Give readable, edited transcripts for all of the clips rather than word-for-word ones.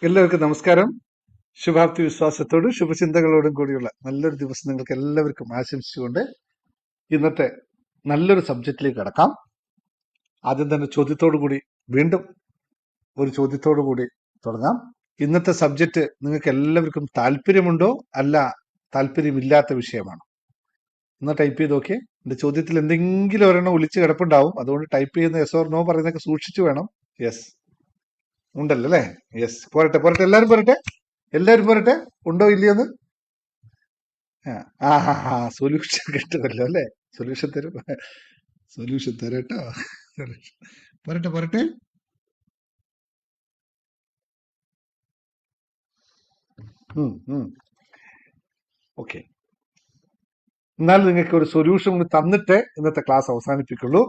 എല്ലാവർക്കും നമസ്കാരം. ശുഭാപ്തി വിശ്വാസത്തോടും ശുഭചിന്തകളോടും കൂടിയുള്ള നല്ലൊരു ദിവസം നിങ്ങൾക്ക് എല്ലാവർക്കും ആശംസിച്ചുകൊണ്ട് ഇന്നത്തെ നല്ലൊരു സബ്ജക്റ്റിലേക്ക് കടക്കാം. ആദ്യം തന്നെ വീണ്ടും ഒരു ചോദ്യത്തോടു കൂടി തുടങ്ങാം. ഇന്നത്തെ സബ്ജക്റ്റ് നിങ്ങൾക്ക് എല്ലാവർക്കും താല്പര്യമുണ്ടോ അല്ല താല്പര്യമില്ലാത്ത വിഷയമാണ്? ഒന്ന് ടൈപ്പ് ചെയ്ത് നോക്കിയേ. എന്റെ ചോദ്യത്തിൽ എന്തെങ്കിലും ഒരെണ്ണം ഒളിച്ച് കിടപ്പുണ്ടാവും. അതുകൊണ്ട് ടൈപ്പ് ചെയ്യുന്ന യെസ് ഓർ നോ പറയുന്നതൊക്കെ സൂക്ഷിച്ചു വേണം. യെസ് ഉണ്ടല്ലോ അല്ലേ? യെസ്, പോരട്ടെ പോരട്ടെ, എല്ലാവരും പോരട്ടെ. ഉണ്ടോ ഇല്ലയോന്ന്? സൊല്യൂഷൻ കിട്ടുമല്ലോ അല്ലേ? സൊല്യൂഷൻ തരും, സൊല്യൂഷൻ തരട്ടോ. പോരട്ടെ പോരട്ടെ. ഓക്കെ, എന്നാൽ നിങ്ങൾക്ക് ഒരു സൊല്യൂഷൻ കൂടി തന്നിട്ട് ഇന്നത്തെ ക്ലാസ് അവസാനിപ്പിക്കുള്ളൂ.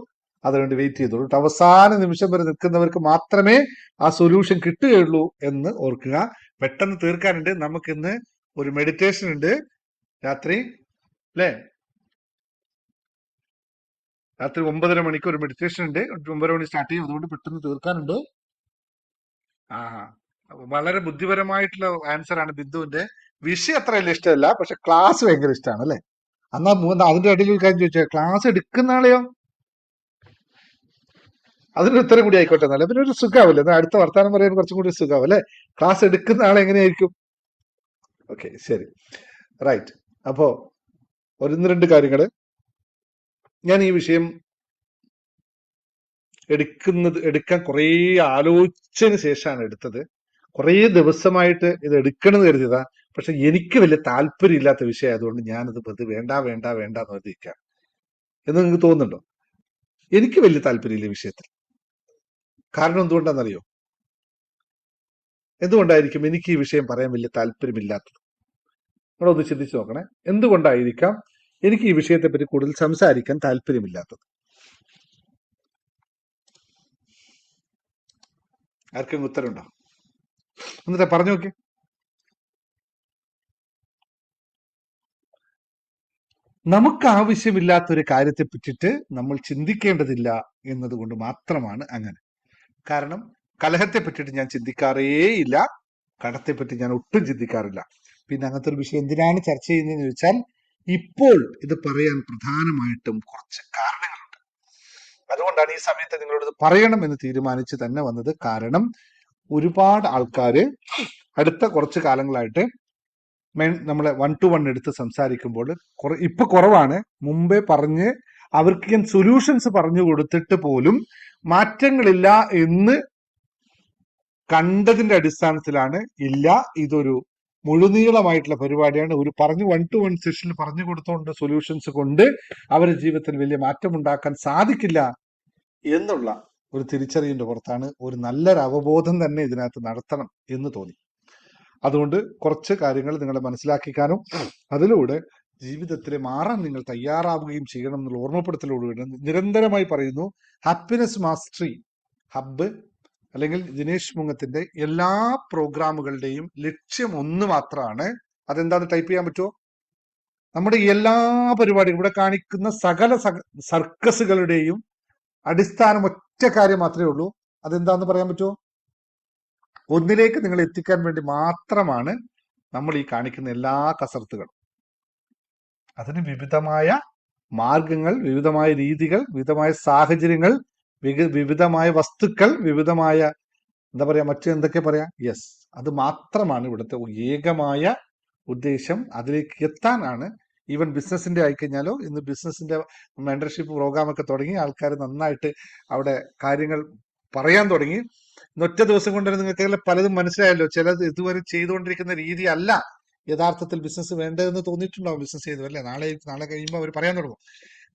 അതുകൊണ്ട് വെയിറ്റ് ചെയ്തോളൂ. അവസാന നിമിഷം വരെ നിൽക്കുന്നവർക്ക് മാത്രമേ ആ സൊല്യൂഷൻ കിട്ടുകയുള്ളൂ എന്ന് ഓർക്കുക. പെട്ടെന്ന് തീർക്കാനുണ്ട്. നമുക്കിന്ന് ഒരു മെഡിറ്റേഷൻ ഉണ്ട് രാത്രി, അല്ലേ? രാത്രി 9:30 മണിക്ക് ഒരു മെഡിറ്റേഷൻ ഉണ്ട്. 9 മണി സ്റ്റാർട്ട് ചെയ്യും. അതുകൊണ്ട് പെട്ടെന്ന് തീർക്കാനുണ്ട്. വളരെ ബുദ്ധിപരമായിട്ടുള്ള ആൻസർ ആണ് ബിന്ദുവിന്റെ. വിഷയം അത്ര വലിയ ഇഷ്ടമല്ല, പക്ഷെ ക്ലാസ് ഭയങ്കര ഇഷ്ടമാണ് അല്ലെ? അതിന്റെ ഇടയിൽ ഒരു കാര്യം ചോദിച്ചാൽ, ക്ലാസ് എടുക്കുന്ന ആളെയോ? അതിന് ഉത്തരം കൂടി ആയിക്കോട്ടെ. എന്നല്ല പിന്നെ ഒരു സുഖാവില്ലേ? അടുത്ത വർത്താനം പറയാൻ കുറച്ചും കൂടി സുഖാവും അല്ലെ? ക്ലാസ് എടുക്കുന്ന ആൾ എങ്ങനെയായിരിക്കും? ഓക്കെ, ശരി, റൈറ്റ്. അപ്പോ രണ്ട് കാര്യങ്ങള് ഞാൻ ഈ വിഷയം എടുക്കാൻ കുറേ ആലോചിച്ചതിന് ശേഷമാണ് എടുത്തത്. കുറേ ദിവസമായിട്ട് ഇത് എടുക്കണമെന്ന് കരുതിയതാ. പക്ഷെ എനിക്ക് വലിയ താല്പര്യം ഇല്ലാത്ത വിഷയമായതുകൊണ്ട് ഞാനത് വേണ്ട വേണ്ട വേണ്ട എന്ന് കരുതിയിരിക്കാം. എന്ന് നിങ്ങൾക്ക് തോന്നുന്നുണ്ടോ? എനിക്ക് വലിയ താല്പര്യമില്ല വിഷയത്തിൽ. കാരണം എന്തുകൊണ്ടാണെന്നറിയോ? എന്തുകൊണ്ടായിരിക്കും എനിക്ക് ഈ വിഷയം പറയാൻ വലിയ താല്പര്യമില്ലാത്തത്? നിങ്ങളൊന്ന് ചിന്തിച്ചു നോക്കണേ. എന്തുകൊണ്ടായിരിക്കാം എനിക്ക് ഈ വിഷയത്തെ പറ്റി കൂടുതൽ സംസാരിക്കാൻ താല്പര്യമില്ലാത്തത്? ആർക്കും ഉത്തരവുണ്ടോ? എന്നിട്ട് പറഞ്ഞു നോക്കി. നമുക്ക് ആവശ്യമില്ലാത്ത ഒരു കാര്യത്തെ പറ്റിയിട്ട് നമ്മൾ ചിന്തിക്കേണ്ടതില്ല എന്നതുകൊണ്ട് മാത്രമാണ് അങ്ങനെ. കാരണം കലഹത്തെ പറ്റിയിട്ട് ഞാൻ ചിന്തിക്കാറേയില്ല, കടത്തെ പറ്റി ഞാൻ ഒട്ടും ചിന്തിക്കാറില്ല. പിന്നെ അങ്ങനത്തെ ഒരു വിഷയം എന്തിനാണ് ചർച്ച ചെയ്യുന്നതെന്ന് ചോദിച്ചാൽ, ഇപ്പോൾ ഇത് പറയാൻ പ്രധാനമായിട്ടും കുറച്ച് കാരണങ്ങളുണ്ട്. അതുകൊണ്ടാണ് ഈ സമയത്ത് നിങ്ങളോട് ഇത് പറയണം എന്ന് തീരുമാനിച്ച് തന്നെ വന്നത്. കാരണം ഒരുപാട് ആൾക്കാര് അടുത്ത കുറച്ച് കാലങ്ങളായിട്ട് നമ്മളെ 1 to 1 എടുത്ത് സംസാരിക്കുമ്പോൾ ഇപ്പൊ കുറവാണ്. മുമ്പേ പറഞ്ഞ് അവർക്ക് ഞാൻ സൊല്യൂഷൻസ് പറഞ്ഞു കൊടുത്തിട്ട് പോലും മാറ്റങ്ങളില്ല എന്ന് കണ്ടതിന്റെ അടിസ്ഥാനത്തിലാണ് ഇല്ല, ഇതൊരു മുഴുനീളമായിട്ടുള്ള പരിപാടിയാണ്. ഒരു 1 to 1 സെഷനിൽ പറഞ്ഞു കൊടുത്തോണ്ട് സൊല്യൂഷൻസ് കൊണ്ട് അവരുടെ ജീവിതത്തിൽ വലിയ മാറ്റം ഉണ്ടാക്കാൻ സാധിക്കില്ല എന്നുള്ള ഒരു തിരിച്ചറിവിന്റെ പുറത്താണ് ഒരു നല്ലൊരു അവബോധം തന്നെ ഇതിനകത്ത് നടത്തണം എന്ന് തോന്നി. അതുകൊണ്ട് കുറച്ച് കാര്യങ്ങൾ നിങ്ങളെ മനസ്സിലാക്കിക്കാനും അതിലൂടെ ജീവിതത്തിലെ മാറാൻ നിങ്ങൾ തയ്യാറാവുകയും ചെയ്യണം എന്നുള്ള ഓർമ്മപ്പെടുത്തലോടുകൂടി നിരന്തരമായി പറയുന്നു. ഹാപ്പിനെസ് മാസ്റ്ററി ഹബ്ബ് അല്ലെങ്കിൽ ദിനേശ് മുങ്ങത്തിന്റെ എല്ലാ പ്രോഗ്രാമുകളുടെയും ലക്ഷ്യം ഒന്ന് മാത്രമാണ്. അതെന്താന്ന് ടൈപ്പ് ചെയ്യാൻ പറ്റുമോ? നമ്മുടെ എല്ലാ പരിപാടികളും ഇവിടെ കാണിക്കുന്ന സകല സർക്കസുകളുടെയും അടിസ്ഥാനം ഒറ്റ കാര്യം മാത്രമേ ഉള്ളൂ. അതെന്താന്ന് പറയാൻ പറ്റുമോ? ഒന്നിലേക്ക് നിങ്ങൾ എത്തിക്കാൻ വേണ്ടി മാത്രമാണ് നമ്മൾ ഈ കാണിക്കുന്ന എല്ലാ കസർത്തുകളും. അതിന് വിവിധമായ മാർഗങ്ങൾ, വിവിധമായ രീതികൾ, വിവിധമായ സാഹചര്യങ്ങൾ, വിവിധമായ വസ്തുക്കൾ, വിവിധമായ എന്താ പറയാ, എന്തൊക്കെ പറയാ, യെസ്, അത് മാത്രമാണ് ഇവിടുത്തെ ഏകമായ ഉദ്ദേശം. അതിലേക്ക് എത്താനാണ്. ഈവൻ ബിസിനസിന്റെ ആയിക്കഴിഞ്ഞാലോ, ഇന്ന് ബിസിനസിന്റെ മെന്റർഷിപ്പ് പ്രോഗ്രാം ഒക്കെ തുടങ്ങി ആൾക്കാർ നന്നായിട്ട് അവിടെ കാര്യങ്ങൾ പറയാൻ തുടങ്ങി. ഒറ്റ ദിവസം കൊണ്ട് തന്നെ നിങ്ങൾക്ക് പലതും മനസ്സിലായല്ലോ. ചിലത് ഇതുവരെ ചെയ്തുകൊണ്ടിരിക്കുന്ന രീതി അല്ല യഥാർത്ഥത്തിൽ ബിസിനസ് വേണ്ടതെന്ന് തോന്നിയിട്ടുണ്ടാവും. ബിസിനസ് ചെയ്തു അല്ലെ, നാളെ കഴിയുമ്പോൾ അവർ പറയാൻ തുടങ്ങും,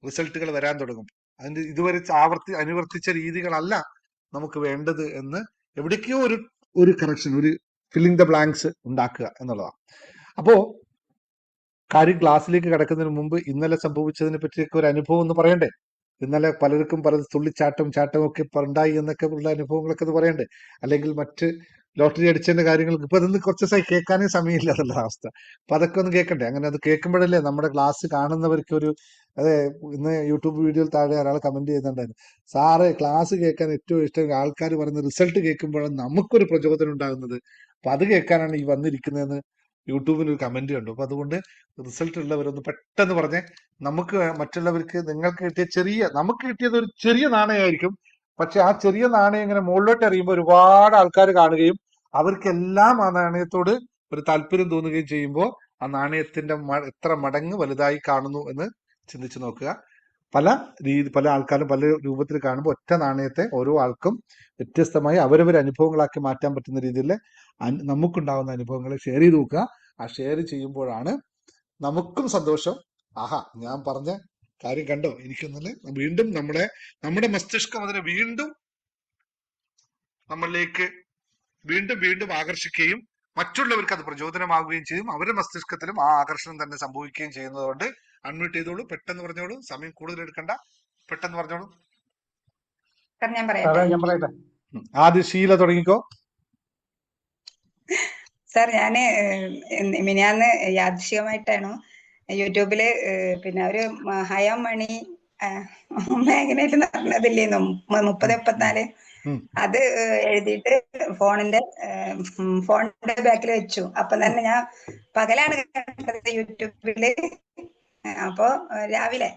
റിസൾട്ടുകൾ വരാൻ തുടങ്ങും. അതിന്റെ ഇതുവരെ അനുവർത്തിച്ച രീതികളല്ല നമുക്ക് വേണ്ടത് എന്ന് എവിടേക്കോ ഒരു കറക്ഷൻ, ഒരു ഫില്ലിംഗ് ദ ബ്ലാങ്ക്സ് ഉണ്ടാക്കുക എന്നുള്ളതാണ്. അപ്പോ കാര്യം ക്ലാസ്സിലേക്ക് കിടക്കുന്നതിന് മുമ്പ് ഇന്നലെ സംഭവിച്ചതിനെ പറ്റിയൊക്കെ ഒരു അനുഭവം ഒന്ന് പറയണ്ടേ? ഇന്നലെ പലർക്കും തുള്ളിച്ചാട്ടം ഒക്കെ ഉണ്ടായി എന്നൊക്കെ ഉള്ള അനുഭവങ്ങളൊക്കെ അത് പറയണ്ടേ? അല്ലെങ്കിൽ മറ്റ് ലോട്ടറി അടിച്ചതിന്റെ കാര്യങ്ങൾക്ക് ഇപ്പൊ അതൊന്ന് കുറച്ച് ദിവസമായി കേൾക്കാനേ സമയമില്ല എന്നുള്ള അവസ്ഥ. അപ്പൊ അതൊക്കെ ഒന്ന് കേൾക്കണ്ടേ? അങ്ങനെ അത് കേൾക്കുമ്പോഴല്ലേ നമ്മുടെ ക്ലാസ് കാണുന്നവർക്ക് ഒരു, അതെ, ഇന്ന് യൂട്യൂബ് വീഡിയോയിൽ താഴെ ഒരാൾ കമന്റ് ചെയ്യുന്നുണ്ടായിരുന്നു, സാറ് ക്ലാസ് കേൾക്കാൻ ഏറ്റവും ഇഷ്ടം ആൾക്കാർ പറയുന്ന റിസൾട്ട് കേൾക്കുമ്പോഴാണ് നമുക്കൊരു പ്രചോദനം ഉണ്ടാകുന്നത്. അപ്പൊ അത് കേൾക്കാനാണ് ഈ വന്നിരിക്കുന്നതെന്ന് യൂട്യൂബിൽ ഒരു കമന്റ് കണ്ടു. അപ്പൊ അതുകൊണ്ട് റിസൾട്ട് ഉള്ളവരൊന്ന് പെട്ടെന്ന് പറഞ്ഞേ. നമുക്ക് മറ്റുള്ളവർക്ക് നിങ്ങൾക്ക് നമുക്ക് കിട്ടിയത് ഒരു ചെറിയ നാണയമായിരിക്കും. പക്ഷെ ആ ചെറിയ നാണയം ഇങ്ങനെ മുകളിലോട്ട് എറിയുമ്പോൾ ഒരുപാട് ആൾക്കാർ കാണുകയും അവർക്കെല്ലാം ആ നാണയത്തോട് ഒരു താല്പര്യം തോന്നുകയും ചെയ്യുമ്പോൾ ആ നാണയത്തിന്റെ എത്ര മടങ്ങ് വലുതായി കാണുന്നു എന്ന് ചിന്തിച്ചു നോക്കുക. പല ആൾക്കാരും പല രൂപത്തിൽ കാണുമ്പോൾ ഒറ്റ നാണയത്തെ ഓരോ ആൾക്കും വ്യത്യസ്തമായി അവരവർ അനുഭവങ്ങളാക്കി മാറ്റാൻ പറ്റുന്ന രീതിയിൽ നമുക്കുണ്ടാകുന്ന അനുഭവങ്ങളെ ഷെയർ ചെയ്ത് നോക്കുക. ആ ഷെയർ ചെയ്യുമ്പോഴാണ് നമുക്കും സന്തോഷം. ആഹാ, ഞാൻ പറഞ്ഞ കാര്യം കണ്ടോ, എനിക്കൊന്നല്ലേ വീണ്ടും നമ്മുടെ മസ്തിഷ്കം അതിനെ വീണ്ടും നമ്മളിലേക്ക് വീണ്ടും ആകർഷിക്കുകയും മറ്റുള്ളവർക്ക് അത് പ്രചോദനമാകുകയും ചെയ്യും. അവരുടെ മസ്തിഷ്കത്തിലും ആ ആകർഷണം തന്നെ സംഭവിക്കുകയും ചെയ്യുന്നതുകൊണ്ട് അൺമ്യൂട്ട് ചെയ്തോളൂ, പെട്ടെന്ന് പറഞ്ഞോളൂ, സമയം കൂടുതൽ എടുക്കണ്ട, പെട്ടെന്ന് പറഞ്ഞോളൂ. ഞാൻ പറയട്ടെ. ആദ്യം ഷീല തുടങ്ങിക്കോ. സാർ, ഞാന് മിനിയാന്ന് യാദൃശികമായിട്ടാണ് യൂട്യൂബില് പിന്നെ ഒരു ഹയാം മണി മേഖലയിൽ നടന്നതില്ലേന്നും 30-34 അത് എഴുതിയിട്ട് ഫോണിന്റെ ബാക്കിൽ വെച്ചു. അപ്പൊ തന്നെ ഞാൻ പകലാണ് കണ്ടത് യൂട്യൂബില്. അപ്പൊ രാവിലെ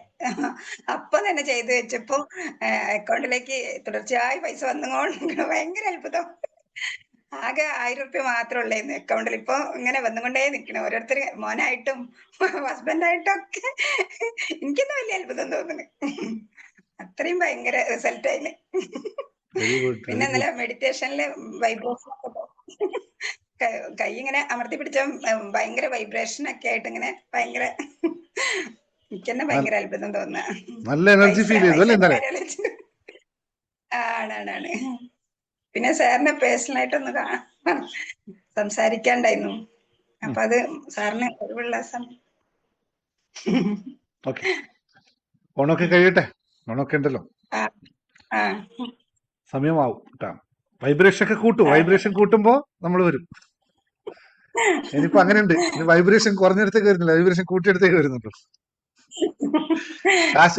അപ്പൊ തന്നെ ചെയ്തു വെച്ചപ്പോ അക്കൗണ്ടിലേക്ക് തുടർച്ചയായി പൈസ വന്നുകൊണ്ട് ഭയങ്കര അത്ഭുതം. ആകെ 1000 റുപ്യ മാത്രമേ ഉള്ളായിരുന്നു അക്കൗണ്ടിൽ. ഇപ്പൊ ഇങ്ങനെ വന്നുകൊണ്ടേ നിൽക്കണം. ഓരോരുത്തർ മോനായിട്ടും ഹസ്ബൻഡായിട്ടും ഒക്കെ. എനിക്കൊന്നും വലിയ അത്ഭുതം തോന്നുന്നു. അത്രയും ഭയങ്കര റിസൾട്ട് ആയില്ലേ. പിന്നെ ഇന്നലെ മെഡിറ്റേഷനില് വൈബ്രേഷൻ കൈ ഇങ്ങനെ അമർത്തി പിടിച്ച ഭയങ്കര വൈബ്രേഷൻ ഒക്കെ ആയിട്ട് ഇങ്ങനെ ഭയങ്കര എനിക്കെന്നെ ഭയങ്കര അത്ഭുതം തോന്നുക. നല്ല എനർജി ഫീൽ ചെയ്തു. ആണ്. പിന്നെ സാറിനെ പേഴ്സണലായിട്ടൊന്ന് സംസാരിക്കാണ്ടായിരുന്നു. അപ്പൊ അത് സാറിന് ഒഴിവുള്ള ഓണൊക്കെ കഴിയട്ടെ. ഓണൊക്കെ ഉണ്ടല്ലോ, സമയമാവും കേട്ടാ. വൈബ്രേഷൻ ഒക്കെ കൂട്ടും. വൈബ്രേഷൻ കൂട്ടുമ്പോ നമ്മൾ വരും. ഇനിയിപ്പോ അങ്ങനെയുണ്ട്. ഇനി വൈബ്രേഷൻ കുറഞ്ഞിടത്തേക്ക് വരുന്നില്ല, വൈബ്രേഷൻ കൂട്ടിയെടുത്തേക്ക് വരുന്നുണ്ട്.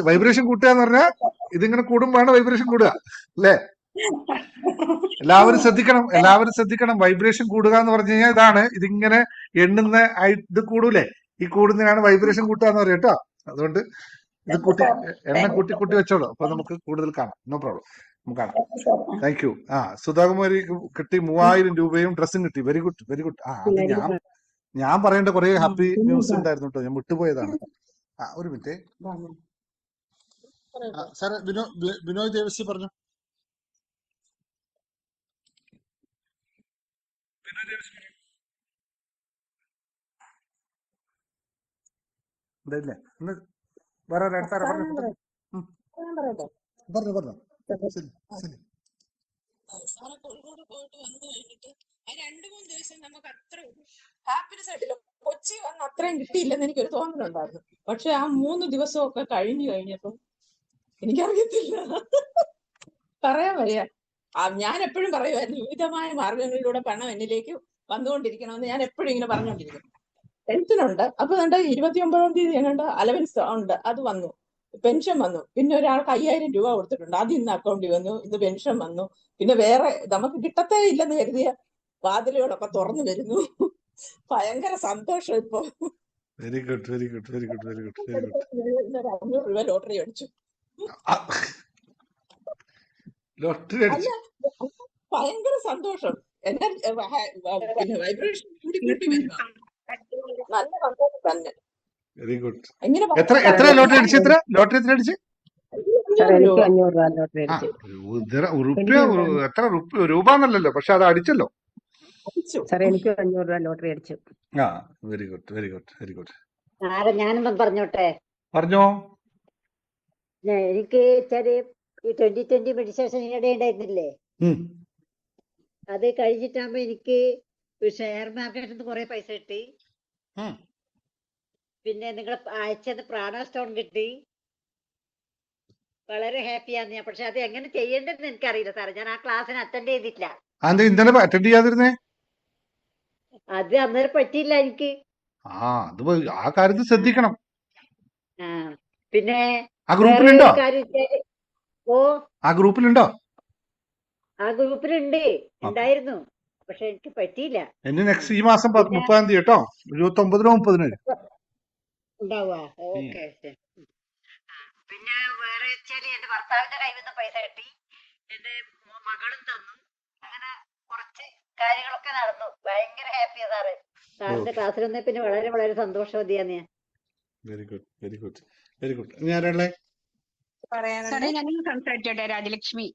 വൈബ്രേഷൻ കൂട്ടുക എന്ന് പറഞ്ഞാൽ ഇതിങ്ങനെ കൂടുമ്പോഴാണ് വൈബ്രേഷൻ കൂടുക, അല്ലേ? എല്ലാവരും ശ്രദ്ധിക്കണം. വൈബ്രേഷൻ കൂടുക എന്ന് പറഞ്ഞു കഴിഞ്ഞാൽ ഇതാണ്. ഇതിങ്ങനെ എണ്ണുന്ന ഇത് കൂടൂലേ, ഈ കൂടുന്നതിനാണ് വൈബ്രേഷൻ കൂട്ടുക എന്ന് പറയും കേട്ടോ. അതുകൊണ്ട് ഇത് എണ്ണ കൂട്ടി വെച്ചോളൂ. അപ്പൊ നമുക്ക് കൂടുതൽ കാണാം. നോ പ്രോബ്ലം, നമുക്ക് കാണാം. Thank you. സുധാകുമാരി കിട്ടി 3000 രൂപയും ഡ്രസ്സും കിട്ടി. Very good. അത് ഞാൻ പറയേണ്ട കുറെ ഹാപ്പി ന്യൂസ് ഉണ്ടായിരുന്നു കേട്ടോ, ഞാൻ വിട്ടുപോയതാണ്. ഒരു മിനിറ്റ് സാറേ. ബിനോയ് ദേവസി പറഞ്ഞു. ഇതല്ലേ ഇന്ന് വേറെ അടുത്താര പറഞ്ഞു. സാറെ കോഴിക്കോട് പോയിട്ട് വന്നു കഴിഞ്ഞിട്ട് 2-3 ദിവസം നമുക്ക് അത്ര ഹാപ്പിനെസ് ആയിട്ടില്ല. കൊച്ചി വന്ന് അത്രയും കിട്ടിയില്ലെന്ന് എനിക്കൊരു തോന്നലുണ്ടായിരുന്നു. പക്ഷെ ആ 3 ദിവസമൊക്കെ കഴിഞ്ഞപ്പോ എനിക്കറിയത്തില്ല, പറയാൻ വയ്യ. ഞാൻ എപ്പോഴും പറയുമായിരുന്നു, വിവിധമായ മാർഗങ്ങളിലൂടെ പണം എന്നിലേക്ക് വന്നുകൊണ്ടിരിക്കണമെന്ന് ഞാൻ എപ്പോഴും ഇങ്ങനെ പറഞ്ഞുകൊണ്ടിരിക്കും. ടെൻഷനുണ്ട്. അപ്പൊ 29-ാം തീയതി എങ്ങാണ്ട് അലവൻസ് ഉണ്ട്, അത് വന്നു. പെൻഷൻ വന്നു. പിന്നെ ഒരാൾക്ക് 5000 രൂപ കൊടുത്തിട്ടുണ്ട്, അത് ഇന്ന് അക്കൗണ്ടിൽ വന്നു. ഇന്ന് പെൻഷൻ വന്നു. പിന്നെ വേറെ നമുക്ക് കിട്ടത്തേ ഇല്ലെന്ന് കരുതിയ വാതിലുകളൊക്കെ തുറന്നു വരുന്നു. ഭയങ്കര സന്തോഷം ഇപ്പൊ. Very good. 500 രൂപ ലോട്ടറി അടിച്ചു. ഭയങ്കര സന്തോഷം. പിന്നെ വൈബ്രേഷൻ കൂടി വരുക. നല്ല സന്തോഷം തന്നെ. Very good. എത്ര ലോട്ടറി അടിച്ചു? ലോട്ടറി എത്ര അടിച്ചു? എത്ര രൂപ എന്നല്ലല്ലോ, പക്ഷെ അത് അടിച്ചല്ലോ. എനിക്ക് 500 രൂപ ലോട്ടറി അടിച്ചു. Very good. ഞാനൊന്നും പറഞ്ഞോട്ടെ? പറഞ്ഞോ. എനിക്ക് ഈ 2020 മെഡിറ്റേഷൻ ഇടയുണ്ടായിരുന്നില്ലേ, അത് കഴിഞ്ഞിട്ടാകുമ്പോ എനിക്ക് ഷെയർ മാർക്കറ്റിൽ നിന്ന് കുറെ പൈസ കിട്ടി. പിന്നെ നിങ്ങൾ അയച്ചത് പ്രാണ സ്റ്റോൺ കിട്ടി. വളരെ ഹാപ്പിയാണ് ഞാൻ. പക്ഷെ അത് എങ്ങനെ ചെയ്യേണ്ടതെന്ന് എനിക്കറിയില്ല സാറേ. ഞാൻ ആ ക്ലാസ്സിന് അറ്റൻഡ് ചെയ്തിട്ടില്ല. ഇന്നലെ അറ്റൻഡ് ചെയ്യാതിരുന്നേ? അത് അന്നേരം പറ്റിയില്ല എനിക്ക്. ആ കാര്യത്തിൽ ശ്രദ്ധിക്കണം. പിന്നെ ആ ഗ്രൂപ്പിലുണ്ടോ? ആ ഗ്രൂപ്പിലുണ്ട്, ഉണ്ടായിരുന്നു. പക്ഷെ എനിക്ക് പറ്റിയില്ല. എന്നെ നെക്സ്റ്റ് ഈ മാസം പിന്നെ 30-ാം തീയതി കേട്ടോ, 29-30 ഉണ്ടാവുക. ഓക്കെ. പിന്നെ വേറെ വെച്ചാല് എന്റെ ഭർത്താവിന്റെ കയ്യിൽ നിന്ന് പൈസ കിട്ടി, എന്റെ മകളും തന്നു. അങ്ങനെ കുറച്ച് കാര്യങ്ങളൊക്കെ നടന്നു. ഭയങ്കര ഹാപ്പിയാ സാറ്. സാറിന്റെ ക്ലാസ്സിൽ വന്നേ പിന്നെ വളരെ വളരെ സന്തോഷവതിയാണ് ഞാൻ. Very good, very good, very good. ഇനി ആരാളെ പറയാനുണ്ട്. സാറേ ഞാൻ സംസാരിച്ചോട്ടെ? രാജലക്ഷ്മി.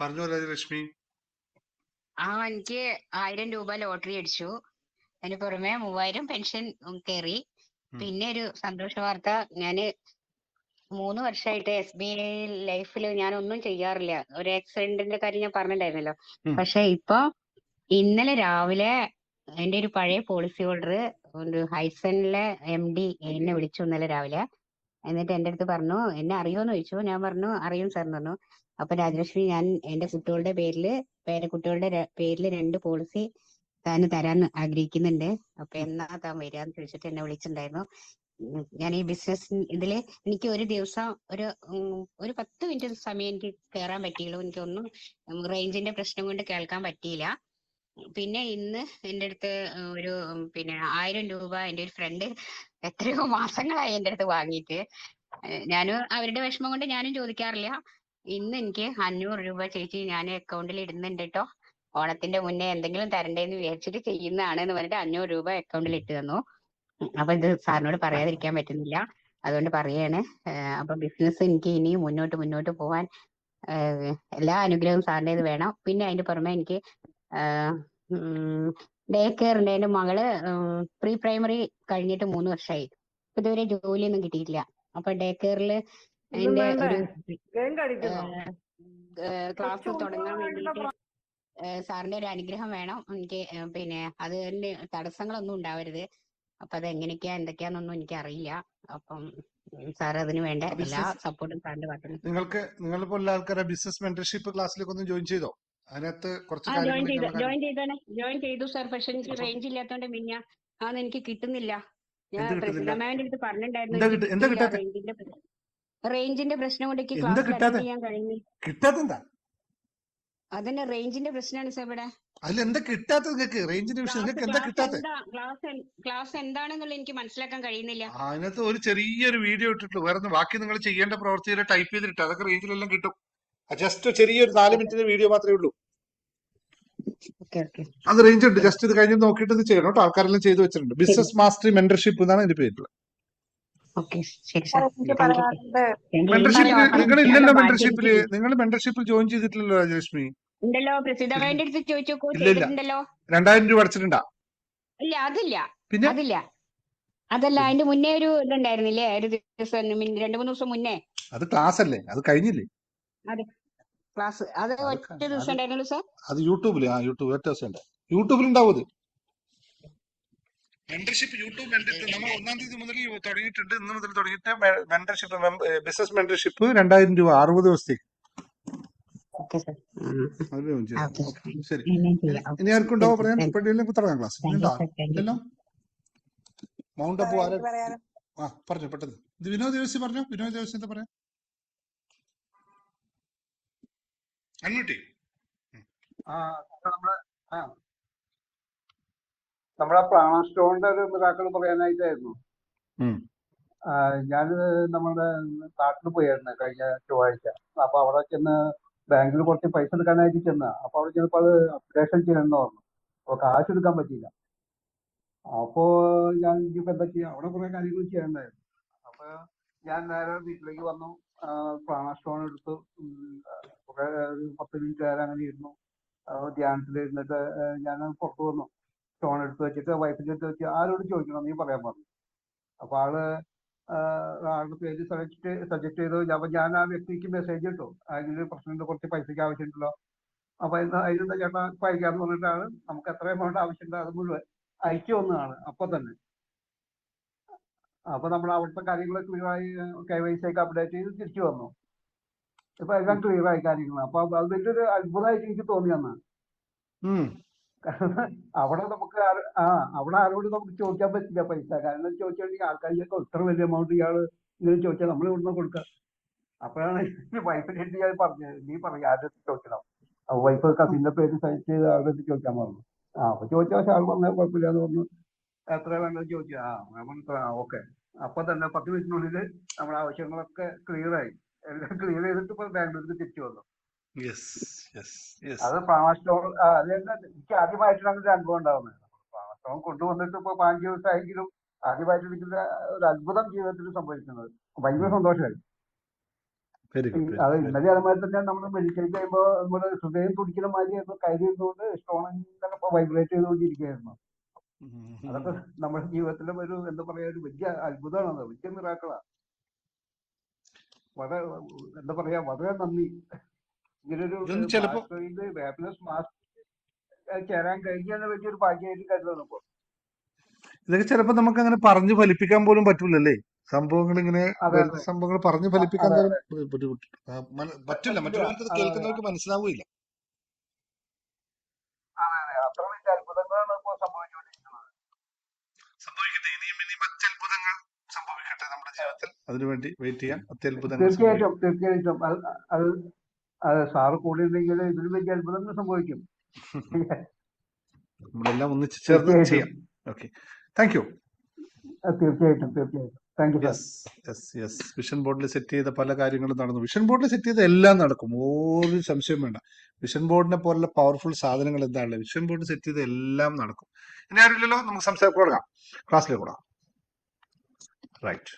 പറഞ്ഞോ രാജലക്ഷ്മി. എനിക്ക് 1000 രൂപ ലോട്ടറി അടിച്ചു. അതിന് പുറമെ 3000 പെൻഷൻ കയറി. പിന്നെ ഒരു സന്തോഷ വാർത്ത, ഞാന് 3 വർഷമായിട്ട് SBI ലൈഫിൽ ഞാൻ ഒന്നും ചെയ്യാറില്ല. ഒരു ആക്സിഡന്റിന്റെ കാര്യം ഞാൻ പറഞ്ഞിട്ടുണ്ടായിരുന്നല്ലോ. പക്ഷെ ഇപ്പൊ ഇന്നലെ രാവിലെ എന്റെ ഒരു പഴയ പോളിസി ഹോൾഡർ, ഒരു ഹൈസനിലെ MD എന്നെ വിളിച്ചു ഇന്നലെ രാവിലെ. എന്നിട്ട് എന്റെ അടുത്ത് പറഞ്ഞു, എന്നെ അറിയോന്ന് ചോദിച്ചു. ഞാൻ പറഞ്ഞു അറിയും സാർ എന്ന് പറഞ്ഞു. അപ്പൊ രാജലക്ഷ്മി, ഞാൻ എന്റെ കുട്ടികളുടെ പേരക്കുട്ടികളുടെ പേരിൽ 2 പോളിസി താന് തരാൻ ആഗ്രഹിക്കുന്നുണ്ട്. അപ്പൊ എന്നാ താൻ വരികയെന്ന് ചോദിച്ചിട്ട് എന്നെ വിളിച്ചിട്ടുണ്ടായിരുന്നു. ഞാൻ ഈ ബിസിനസ് ഇതില് എനിക്ക് ഒരു ദിവസം ഒരു 10 മിനിറ്റ് സമയം എനിക്ക് കയറാൻ പറ്റിയുള്ളൂ. എനിക്കൊന്നും റേഞ്ചിന്റെ പ്രശ്നം കൊണ്ട് കേൾക്കാൻ പറ്റിയില്ല. പിന്നെ ഇന്ന് എന്റെ അടുത്ത് ഒരു 1000 രൂപ എന്റെ ഒരു ഫ്രണ്ട് എത്രയോ മാസങ്ങളായി എന്റെ അടുത്ത് വാങ്ങിയിട്ട്. ഞാനും അവരുടെ വിഷമം കൊണ്ട് ഞാനും ചോദിക്കാറില്ല. ഇന്ന് എനിക്ക് 500 രൂപ ചേച്ചി ഞാൻ അക്കൗണ്ടിൽ ഇടുന്നുണ്ട് കേട്ടോ, ഓണത്തിന്റെ മുന്നേ എന്തെങ്കിലും തരണ്ടേന്ന് വിചാരിച്ചിട്ട് ചെയ്യുന്നതാണെന്ന് പറഞ്ഞിട്ട് 500 രൂപ അക്കൗണ്ടിൽ ഇട്ട് തന്നു. അപ്പൊ ഇത് സാറിനോട് പറയാതിരിക്കാൻ പറ്റുന്നില്ല, അതുകൊണ്ട് പറയാണ്. അപ്പൊ ബിസിനസ് എനിക്ക് ഇനിയും മുന്നോട്ട് പോവാൻ എല്ലാ അനുഗ്രഹവും സാറിൻ്റെത് വേണം. പിന്നെ അതിന്റെ പുറമെ എനിക്ക് ഡേ കെയറിന്റെ എന്റെ മകള് പ്രീ പ്രൈമറി കഴിഞ്ഞിട്ട് 3 വർഷമായി. ഇതുവരെ ജോലിയൊന്നും കിട്ടിയിട്ടില്ല. അപ്പൊ ഡേ കെയറിൽ അതിന്റെ ഒരു ക്ലാസ് തുടങ്ങാൻ വേണ്ടിയിട്ട് സാറിന്റെ ഒരു അനുഗ്രഹം വേണം എനിക്ക്. അതിന് തടസ്സങ്ങളൊന്നും ഉണ്ടാവരുത്. അപ്പൊ അത് എങ്ങനെയൊക്കെയാ എന്തൊക്കെയാന്നൊന്നും എനിക്ക് അറിയില്ല. അപ്പം സാർ അതിന് വേണ്ട എല്ലാ സപ്പോർട്ടും സാറിന്റെ ഭാഗത്തുനിന്ന്. നിങ്ങളിപ്പോ എല്ലാ ആൾക്കാരെ ബിസിനസ് മെന്റർഷിപ്പ് ക്ലാസ്സിലേക്ക് ഒന്ന് ജോയിൻ ചെയ്തോ? അതിനകത്ത് കുറച്ച് ജോയിൻ ചെയ്തു സാർ. പക്ഷെ എനിക്ക് റേഞ്ച് ഇല്ലാത്തോണ്ട് എനിക്ക് കിട്ടുന്നില്ല. ഞാൻ പ്രസിദ്ധമായതിന്റെ അടുത്ത് പറഞ്ഞിട്ടുണ്ടായിരുന്നു, റേഞ്ചിന്റെ പ്രശ്നം കൊണ്ട് എനിക്ക് ക്ലാസ്സിൽ അറ്റൻഡ് ചെയ്യാൻ കഴിഞ്ഞു. കിട്ടാത്തെന്താ? അതന്നെ റേഞ്ചിന്റെ പ്രശ്നമാണ് സാർ ഇവിടെ. അതിലെന്താ കിട്ടാത്തത്? നിങ്ങൾക്ക് റേഞ്ചിന്റെ വിഷയം, നിങ്ങൾക്ക് എന്താ കിട്ടാത്തത്? ക്ലാസ് എന്താണെന്നുള്ള എനിക്ക് മനസ്സിലാക്കാൻ കഴിയുന്നില്ല. അതിനകത്ത് ഒരു ചെറിയൊരു വീഡിയോ ഇട്ടിട്ടുള്ളൂ, വേറെ ബാക്കി നിങ്ങൾ ചെയ്യേണ്ട പ്രവർത്തികൾ ടൈപ്പ് ചെയ്തിട്ട് അതൊക്കെ റേഞ്ചിലെല്ലാം കിട്ടും. ജസ്റ്റ് ചെറിയൊരു 4 മിനിറ്റിന്റെ വീഡിയോ മാത്രമേ ഉള്ളൂ. അത് റേഞ്ച് ഉണ്ട്. ജസ്റ്റ് ഇത് കഴിഞ്ഞ് നോക്കിയിട്ട് ഇത് ചെയ്യണം കേട്ടോ. ആൾക്കാരെല്ലാം ചെയ്തു വെച്ചിട്ടുണ്ട്. ബിസിനസ് മാസ്റ്ററി മെന്റർഷിപ്പ് എന്നാണ് ഇതിന്റെ പേരിൽ. മെന്റർഷിപ്പിൽ നിങ്ങൾ ഇല്ലല്ലോ. നിങ്ങൾ മെന്റർഷിപ്പിൽ ജോയിൻ ചെയ്തിട്ടില്ലല്ലോ രാജലക്ഷ്മി. ഉണ്ടല്ലോ, പ്രസിദ്ധമായതിന്റെ അടുത്ത് ചോദിച്ചു. ഇല്ല, 2000 രൂപ അടച്ചിട്ടുണ്ടാ? ഇല്ല, അതില്ല. പിന്നെ അതല്ല, അതിന്റെ മുന്നേ ഒരു ഇതുണ്ടായിരുന്നില്ലേ, ഒരു ദിവസം 2-3 ദിവസം മുന്നേ. അത് ക്ലാസ് അല്ലേ, അത് കഴിഞ്ഞില്ലേ? അതെ, ക്ലാസ് അത് ഒറ്റ ദിവസം ഉണ്ടായിരുന്നുള്ളൂ സാർ. അത് യൂട്യൂബിൽ ഒറ്റ ദിവസം ഉണ്ട്. യൂട്യൂബിൽ ഉണ്ടാവും അത്. മെന്റർഷിപ്പ് യൂട്യൂബ് നമ്മൾ 1-ാം തീയതി മുതൽ തുടങ്ങിയിട്ടുണ്ട്. ഇന്ന് മുതൽ തുടങ്ങിയിട്ട് മെന്റർഷിപ്പ് ബിസിനസ് മെന്റർഷിപ്പ് 2000 രൂപ 60 ദിവസത്തേക്ക്. ശരി, ഇനി ആർക്കുണ്ടോ പറയാൻ? തുടങ്ങാം ക്ലാസ്. ഇല്ലല്ലോ. മൗണ്ട് അബു പറഞ്ഞു പെട്ടെന്ന്. ഇത് വിനോദ് ദേവസി പറഞ്ഞു. വിനോദ് ദേവസി എന്താ പറയാ? അൺമ്യൂട്ട് ചെയ്യും. നമ്മുടെ പ്രാണസ്റ്റോണിന്റെ ഒരു മിറാക്കിൾ പറയാനായിട്ടായിരുന്നു. ഞാൻ നമ്മുടെ നാട്ടിൽ പോയായിരുന്നു കഴിഞ്ഞ ചൊവ്വാഴ്ച. അപ്പൊ അവിടെ ചെന്ന് ബാങ്കിൽ കുറച്ച് പൈസ എടുക്കാനായിട്ട് ചെന്ന. അപ്പൊ അവിടെ ചെന്നപ്പോ അത് അപ്ഡേഷൻ ചെയ്യണമെന്ന് പറഞ്ഞു. അപ്പൊ കാശ് എടുക്കാൻ പറ്റിയില്ല. അപ്പോ ഞാൻ ഇനിയിപ്പോ എന്താ ചെയ്യാം, അവിടെ കുറെ കാര്യങ്ങൾ ചെയ്യണ്ടായിരുന്നു. അപ്പൊ ഞാൻ നേരെ വീട്ടിലേക്ക് വന്നു. പ്രാണസ്റ്റോൺ എടുത്തു. കുറെ 10 മിനിറ്റ് നേരം അങ്ങനെ ഇരുന്നു. ധ്യാനത്തിൽ ഇരുന്നിട്ട് ഞാൻ പുറത്തു വന്നു. സ്റ്റോൺ എടുത്ത് വെച്ചിട്ട് വൈഫിന്റെ അടുത്ത് വെച്ച് ആരോട് ചോദിക്കണം നീ പറയാൻ പറഞ്ഞു. അപ്പൊ ആളുടെ പേര് സജക്ട് ചെയ്തു. അപ്പൊ ഞാൻ ആ വ്യക്തിക്ക് മെസ്സേജ് ഇട്ടു, അതിനൊരു പ്രശ്നമുണ്ട്, കുറച്ച് പൈസക്ക് ആവശ്യമുണ്ടല്ലോ. അപ്പൊ അതിനെന്താ ചേട്ടാ അയക്കാന്ന് പറഞ്ഞിട്ടാണ് നമുക്ക് എത്ര എമൗണ്ട് ആവശ്യമുണ്ട് അത് മുഴുവൻ അയച്ചു വന്നതാണ് അപ്പൊ തന്നെ. അപ്പൊ നമ്മൾ അവിടുത്തെ കാര്യങ്ങൾ ക്ലിയറായി, KYC ഒക്കെ അപ്ഡേറ്റ് ചെയ്ത് തിരിച്ചു വന്നു. ഇപ്പൊ എല്ലാം ക്ലിയറായി കാര്യങ്ങൾ. അപ്പൊ അത് വലിയൊരു അത്ഭുതമായിട്ട് എനിക്ക് തോന്നിയെന്ന്. അവിടെ നമുക്ക് അവിടെ ആരോട് നമുക്ക് ചോദിക്കാൻ പറ്റില്ല പൈസ. കാരണം ചോദിച്ചിട്ടുണ്ടെങ്കിൽ ആൾക്കാരിലേക്ക് ഇത്ര വലിയ എമൗണ്ട് ഇയാള് ഇങ്ങനെ ചോദിച്ചാൽ നമ്മൾ ഇവിടുന്ന് കൊടുക്കുക. അപ്പോഴാണ് വൈഫിനെ ഞാൻ പറഞ്ഞത്, നീ പറയാം ആരുടെ ചോദിക്കണം. വൈഫ് കസിന്റെ പേര് സജസ്റ്റ് ചെയ്ത് ആരുടെ ചോദിക്കാൻ പറഞ്ഞു. അപ്പൊ ചോദിച്ചാൽ സാർ പറഞ്ഞ കുഴപ്പമില്ലാന്ന് പറഞ്ഞു. എത്ര വേണ്ടത് ചോദിച്ചു. ഞാൻ പറഞ്ഞു ഓക്കെ. അപ്പൊ തന്നെ 10 മിനിറ്റിനുള്ളിൽ നമ്മുടെ ആവശ്യങ്ങളൊക്കെ ക്ലിയർ ആയി. എല്ലാം ക്ലിയർ ചെയ്തിട്ട് ഇപ്പൊ ബാംഗ്ലൂർക്ക് തിരിച്ചു വന്നു. Yes yes yes. അത് പാമസ്റ്റോൺ അത് തന്നെ എനിക്ക് ആദ്യമായിട്ടാണ് ഒരു അനുഭവം ഉണ്ടാവുന്നത്. പാമസ്റ്റോൺ കൊണ്ടുവന്നിട്ട് ഇപ്പൊ 5 ദിവസമായെങ്കിലും ആദ്യമായിട്ട് എനിക്കൊരു ഒരു അത്ഭുതം ജീവിതത്തിൽ സംഭവിക്കുന്നത്. ഭയങ്കര സന്തോഷമായി. വെരി ഗുഡ് അത് വെരി ഇന്നലെ അതുമാതിരി തന്നെ നമ്മൾ മെഡിറ്റേറ്റ് ചെയ്യുമ്പോൾ നമ്മുടെ ഹൃദയം തുടിക്കുന്ന മാതിരി കയറി ഇരുന്നുകൊണ്ട് സ്റ്റോൺ ഇങ്ങനെ വൈബ്രേറ്റ് ചെയ്തുകൊണ്ടിരിക്കുകയായിരുന്നു. അതൊക്കെ നമ്മുടെ ജീവിതത്തിലെ ഒരു എന്താ പറയാ ഒരു വലിയ അത്ഭുതമാണ്, വലിയ മിറാക്കളാണ്. വളരെ എന്താ പറയാ വളരെ നന്ദി. ഇങ്ങനൊരു ഇതൊന്നും ചിലപ്പോ ഹാപ്പിനെസ് മാസ്റ്റർ ചേരാൻ കഴിഞ്ഞാൽ വലിയൊരു ഭാഗ്യമായിട്ട് കരുതുന്നു. ഇപ്പൊ ഇതൊക്കെ ചിലപ്പോ നമുക്ക് അങ്ങനെ പറഞ്ഞു ഫലിപ്പിക്കാൻ പോലും പറ്റൂലല്ലേ? സംഭവങ്ങൾ ഇങ്ങനെ അതെ വരുന്ന അതെ സംഭവങ്ങൾ പറഞ്ഞു ഫലിപ്പിക്കാൻ അതെ പോലും ബുദ്ധിമുട്ട് പറ്റില്ല. പറ്റില്ല. മറ്റുള്ളവർക്ക് ഇത് അതെ അതെ കേൾക്കുന്നവർക്ക് മനസ്സിലാവില്ല. അതെ അത്ര വലിയ അത്ഭുതങ്ങളാണ് ഇപ്പൊ സംഭവിച്ചുകൊണ്ടിരിക്കുന്നത്. സംഭവിക്കട്ടെ, ഇനിയും അത്യത്ഭുതങ്ങൾ സംഭവിക്കട്ടെ നമ്മുടെ ജീവിതത്തിൽ. അതിനുവേണ്ടി വെയിറ്റ് ചെയ്യാം. അത്യത്ഭുതങ്ങൾ സംഭവിക്കും. തീർച്ചയായിട്ടും തീർച്ചയായിട്ടും അത് അത് സാറ് കൂടി ഉണ്ടെങ്കിൽ ഇതിലും വലിയ അത്ഭുതങ്ങൾ സംഭവിക്കും. നമ്മളെല്ലാം ഒന്നിച്ച് ചേർന്ന് തീർച്ചയായിട്ടും ചെയ്യാം. Okay, thank you. തീർച്ചയായിട്ടും തീർച്ചയായിട്ടും thank you sir. Yes yes yes. Vision ബോർഡിൽ സെറ്റ് ചെയ്ത പല കാര്യങ്ങളും നടന്നു. വിഷൻ ബോർഡിൽ സെറ്റ് ചെയ്ത എല്ലാം നടക്കും, ഒരു സംശയം വേണ്ട. വിഷൻ ബോർഡിനെ പോലുള്ള പവർഫുൾ സാധനങ്ങൾ എന്താണ്? വിഷൻ ബോർഡ് സെറ്റ് ചെയ്ത എല്ലാം നടക്കും. ഇനി ആരുമില്ലല്ലോ, നമുക്ക് സംസാരം കൊടുക്കാം, ക്ലാസ്സിലേക്ക് കൊടുക്കാം. Right,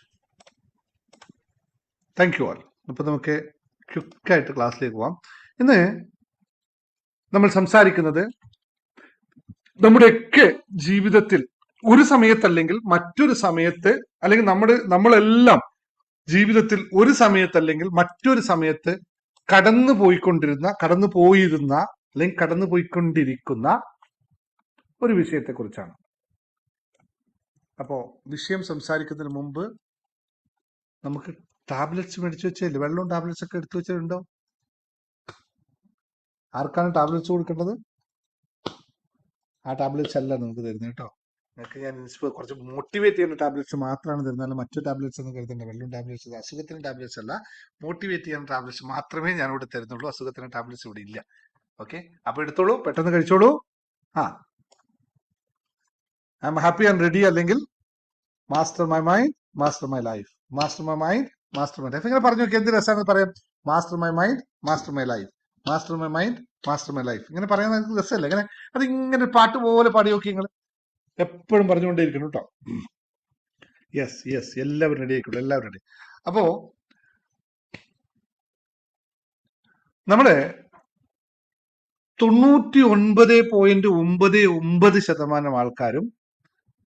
thank you all. അപ്പൊ നമുക്ക് ക്വിക്കായിട്ട് ക്ലാസ്സിലേക്ക് പോവാം. ഇന്ന് നമ്മൾ സംസാരിക്കുന്നത് നമ്മുടെയൊക്കെ ജീവിതത്തിൽ ഒരു സമയത്തല്ലെങ്കിൽ മറ്റൊരു സമയത്ത്, അല്ലെങ്കിൽ നമ്മളെല്ലാം ജീവിതത്തിൽ ഒരു സമയത്തല്ലെങ്കിൽ മറ്റൊരു സമയത്ത് കടന്നു പോയിരുന്ന അല്ലെങ്കിൽ കടന്നു പോയിക്കൊണ്ടിരിക്കുന്ന ഒരു വിഷയത്തെ കുറിച്ചാണ്. അപ്പോ വിഷയം സംസാരിക്കുന്നതിന് മുമ്പ് നമുക്ക് ടാബ്ലറ്റ്സ് മേടിച്ചു വെച്ചല്ലേ? വെള്ളവും ടാബ്ലറ്റ്സ് ഒക്കെ എടുത്തു വെച്ചിട്ടുണ്ടോ? ആർക്കാണ് ടാബ്ലറ്റ്സ് കൊടുക്കേണ്ടത്? ആ ടാബ്ലറ്റ്സ് അല്ല നമുക്ക് തരുന്നത് കേട്ടോ. നിങ്ങൾക്ക് ഞാൻ കുറച്ച് മോട്ടിവേറ്റ് ചെയ്യുന്ന ടാബ്ലറ്റ്സ് മാത്രമാണ് തരുന്നത്, മറ്റു ടാബ്ലറ്റ്സ് ഒന്നും കരുതണ്ട. വെള്ളം ടാബ്ലറ്റ്സ് അസുഖത്തിന് ടാബ്ലറ്റ്സ് അല്ല, മോട്ടിവേറ്റ് ചെയ്യുന്ന ടാബ്ലറ്റ്സ് മാത്രമേ ഞാൻ ഇവിടെ തരുന്നുള്ളൂ. അസുഖത്തിന് ടാബ്ലറ്റ്സ് ഇവിടെ ഇല്ല. ഓക്കെ, അപ്പൊ എടുത്തോളൂ, പെട്ടെന്ന് കഴിച്ചോളൂ. I am happy and ready, അല്ലെങ്കിൽ master my mind master my life, master my mind master my life. ഇങ്ങനെ പറഞ്ഞു നോക്കി എന്ത് രസമാണെന്ന് പറയാം. Master my mind master my life, master my mind master my life. ഇങ്ങനെ പറയുന്നത് രസമല്ലേ? ഇങ്ങനെ അതിങ്ങനെ പാട്ട് പോലെ പാടി നോക്കി നിങ്ങൾ എപ്പോഴും പറഞ്ഞുകൊണ്ടേയിരിക്കണം കേട്ടോ. യെസ് യെസ്, എല്ലാവരും റെഡി ആയിക്കോട്ടെ, എല്ലാവരും റെഡി. അപ്പോ നമ്മുടെ 99.99% ആൾക്കാരും,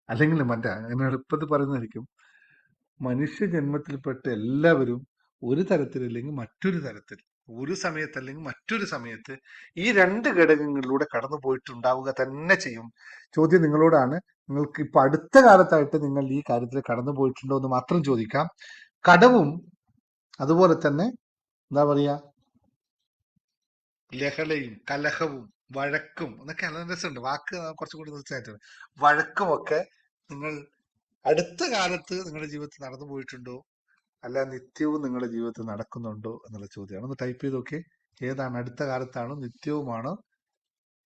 അല്ലെങ്കിൽ മറ്റേ അങ്ങനെ എളുപ്പത്തിൽ പറയുന്നതായിരിക്കും, മനുഷ്യജന്മത്തിൽപ്പെട്ട എല്ലാവരും ഒരു തരത്തിലല്ലെങ്കിൽ മറ്റൊരു തരത്തിൽ, ഒരു സമയത്തല്ലെങ്കിൽ മറ്റൊരു സമയത്ത് ഈ രണ്ട് ഘടകങ്ങളിലൂടെ കടന്നു പോയിട്ടുണ്ടാവുക തന്നെ ചെയ്യും. ചോദ്യം നിങ്ങളോടാണ്. നിങ്ങൾക്ക് ഇപ്പൊ അടുത്ത കാലത്തായിട്ട് നിങ്ങൾ ഈ കാര്യത്തിൽ കടന്നു പോയിട്ടുണ്ടോ എന്ന് മാത്രം ചോദിക്കാം. കടവും അതുപോലെ തന്നെ എന്താ പറയാ, ലഹളയും കലഹവും വഴക്കും എന്നൊക്കെ നല്ല രസമുണ്ട്. വാക്ക് കുറച്ചും കൂടി തീർച്ചയായിട്ടും. വഴക്കും ഒക്കെ നിങ്ങൾ അടുത്ത കാലത്ത് നിങ്ങളുടെ ജീവിതത്തിൽ നടന്നു പോയിട്ടുണ്ടോ, അല്ല നിത്യവും നിങ്ങളുടെ ജീവിതത്തിൽ നടക്കുന്നുണ്ടോ എന്നുള്ള ചോദ്യമാണ്. ഒന്ന് ടൈപ്പ് ചെയ്ത് നോക്കി. ഏതാണ് അടുത്ത കാലത്താണോ നിത്യവുമാണോ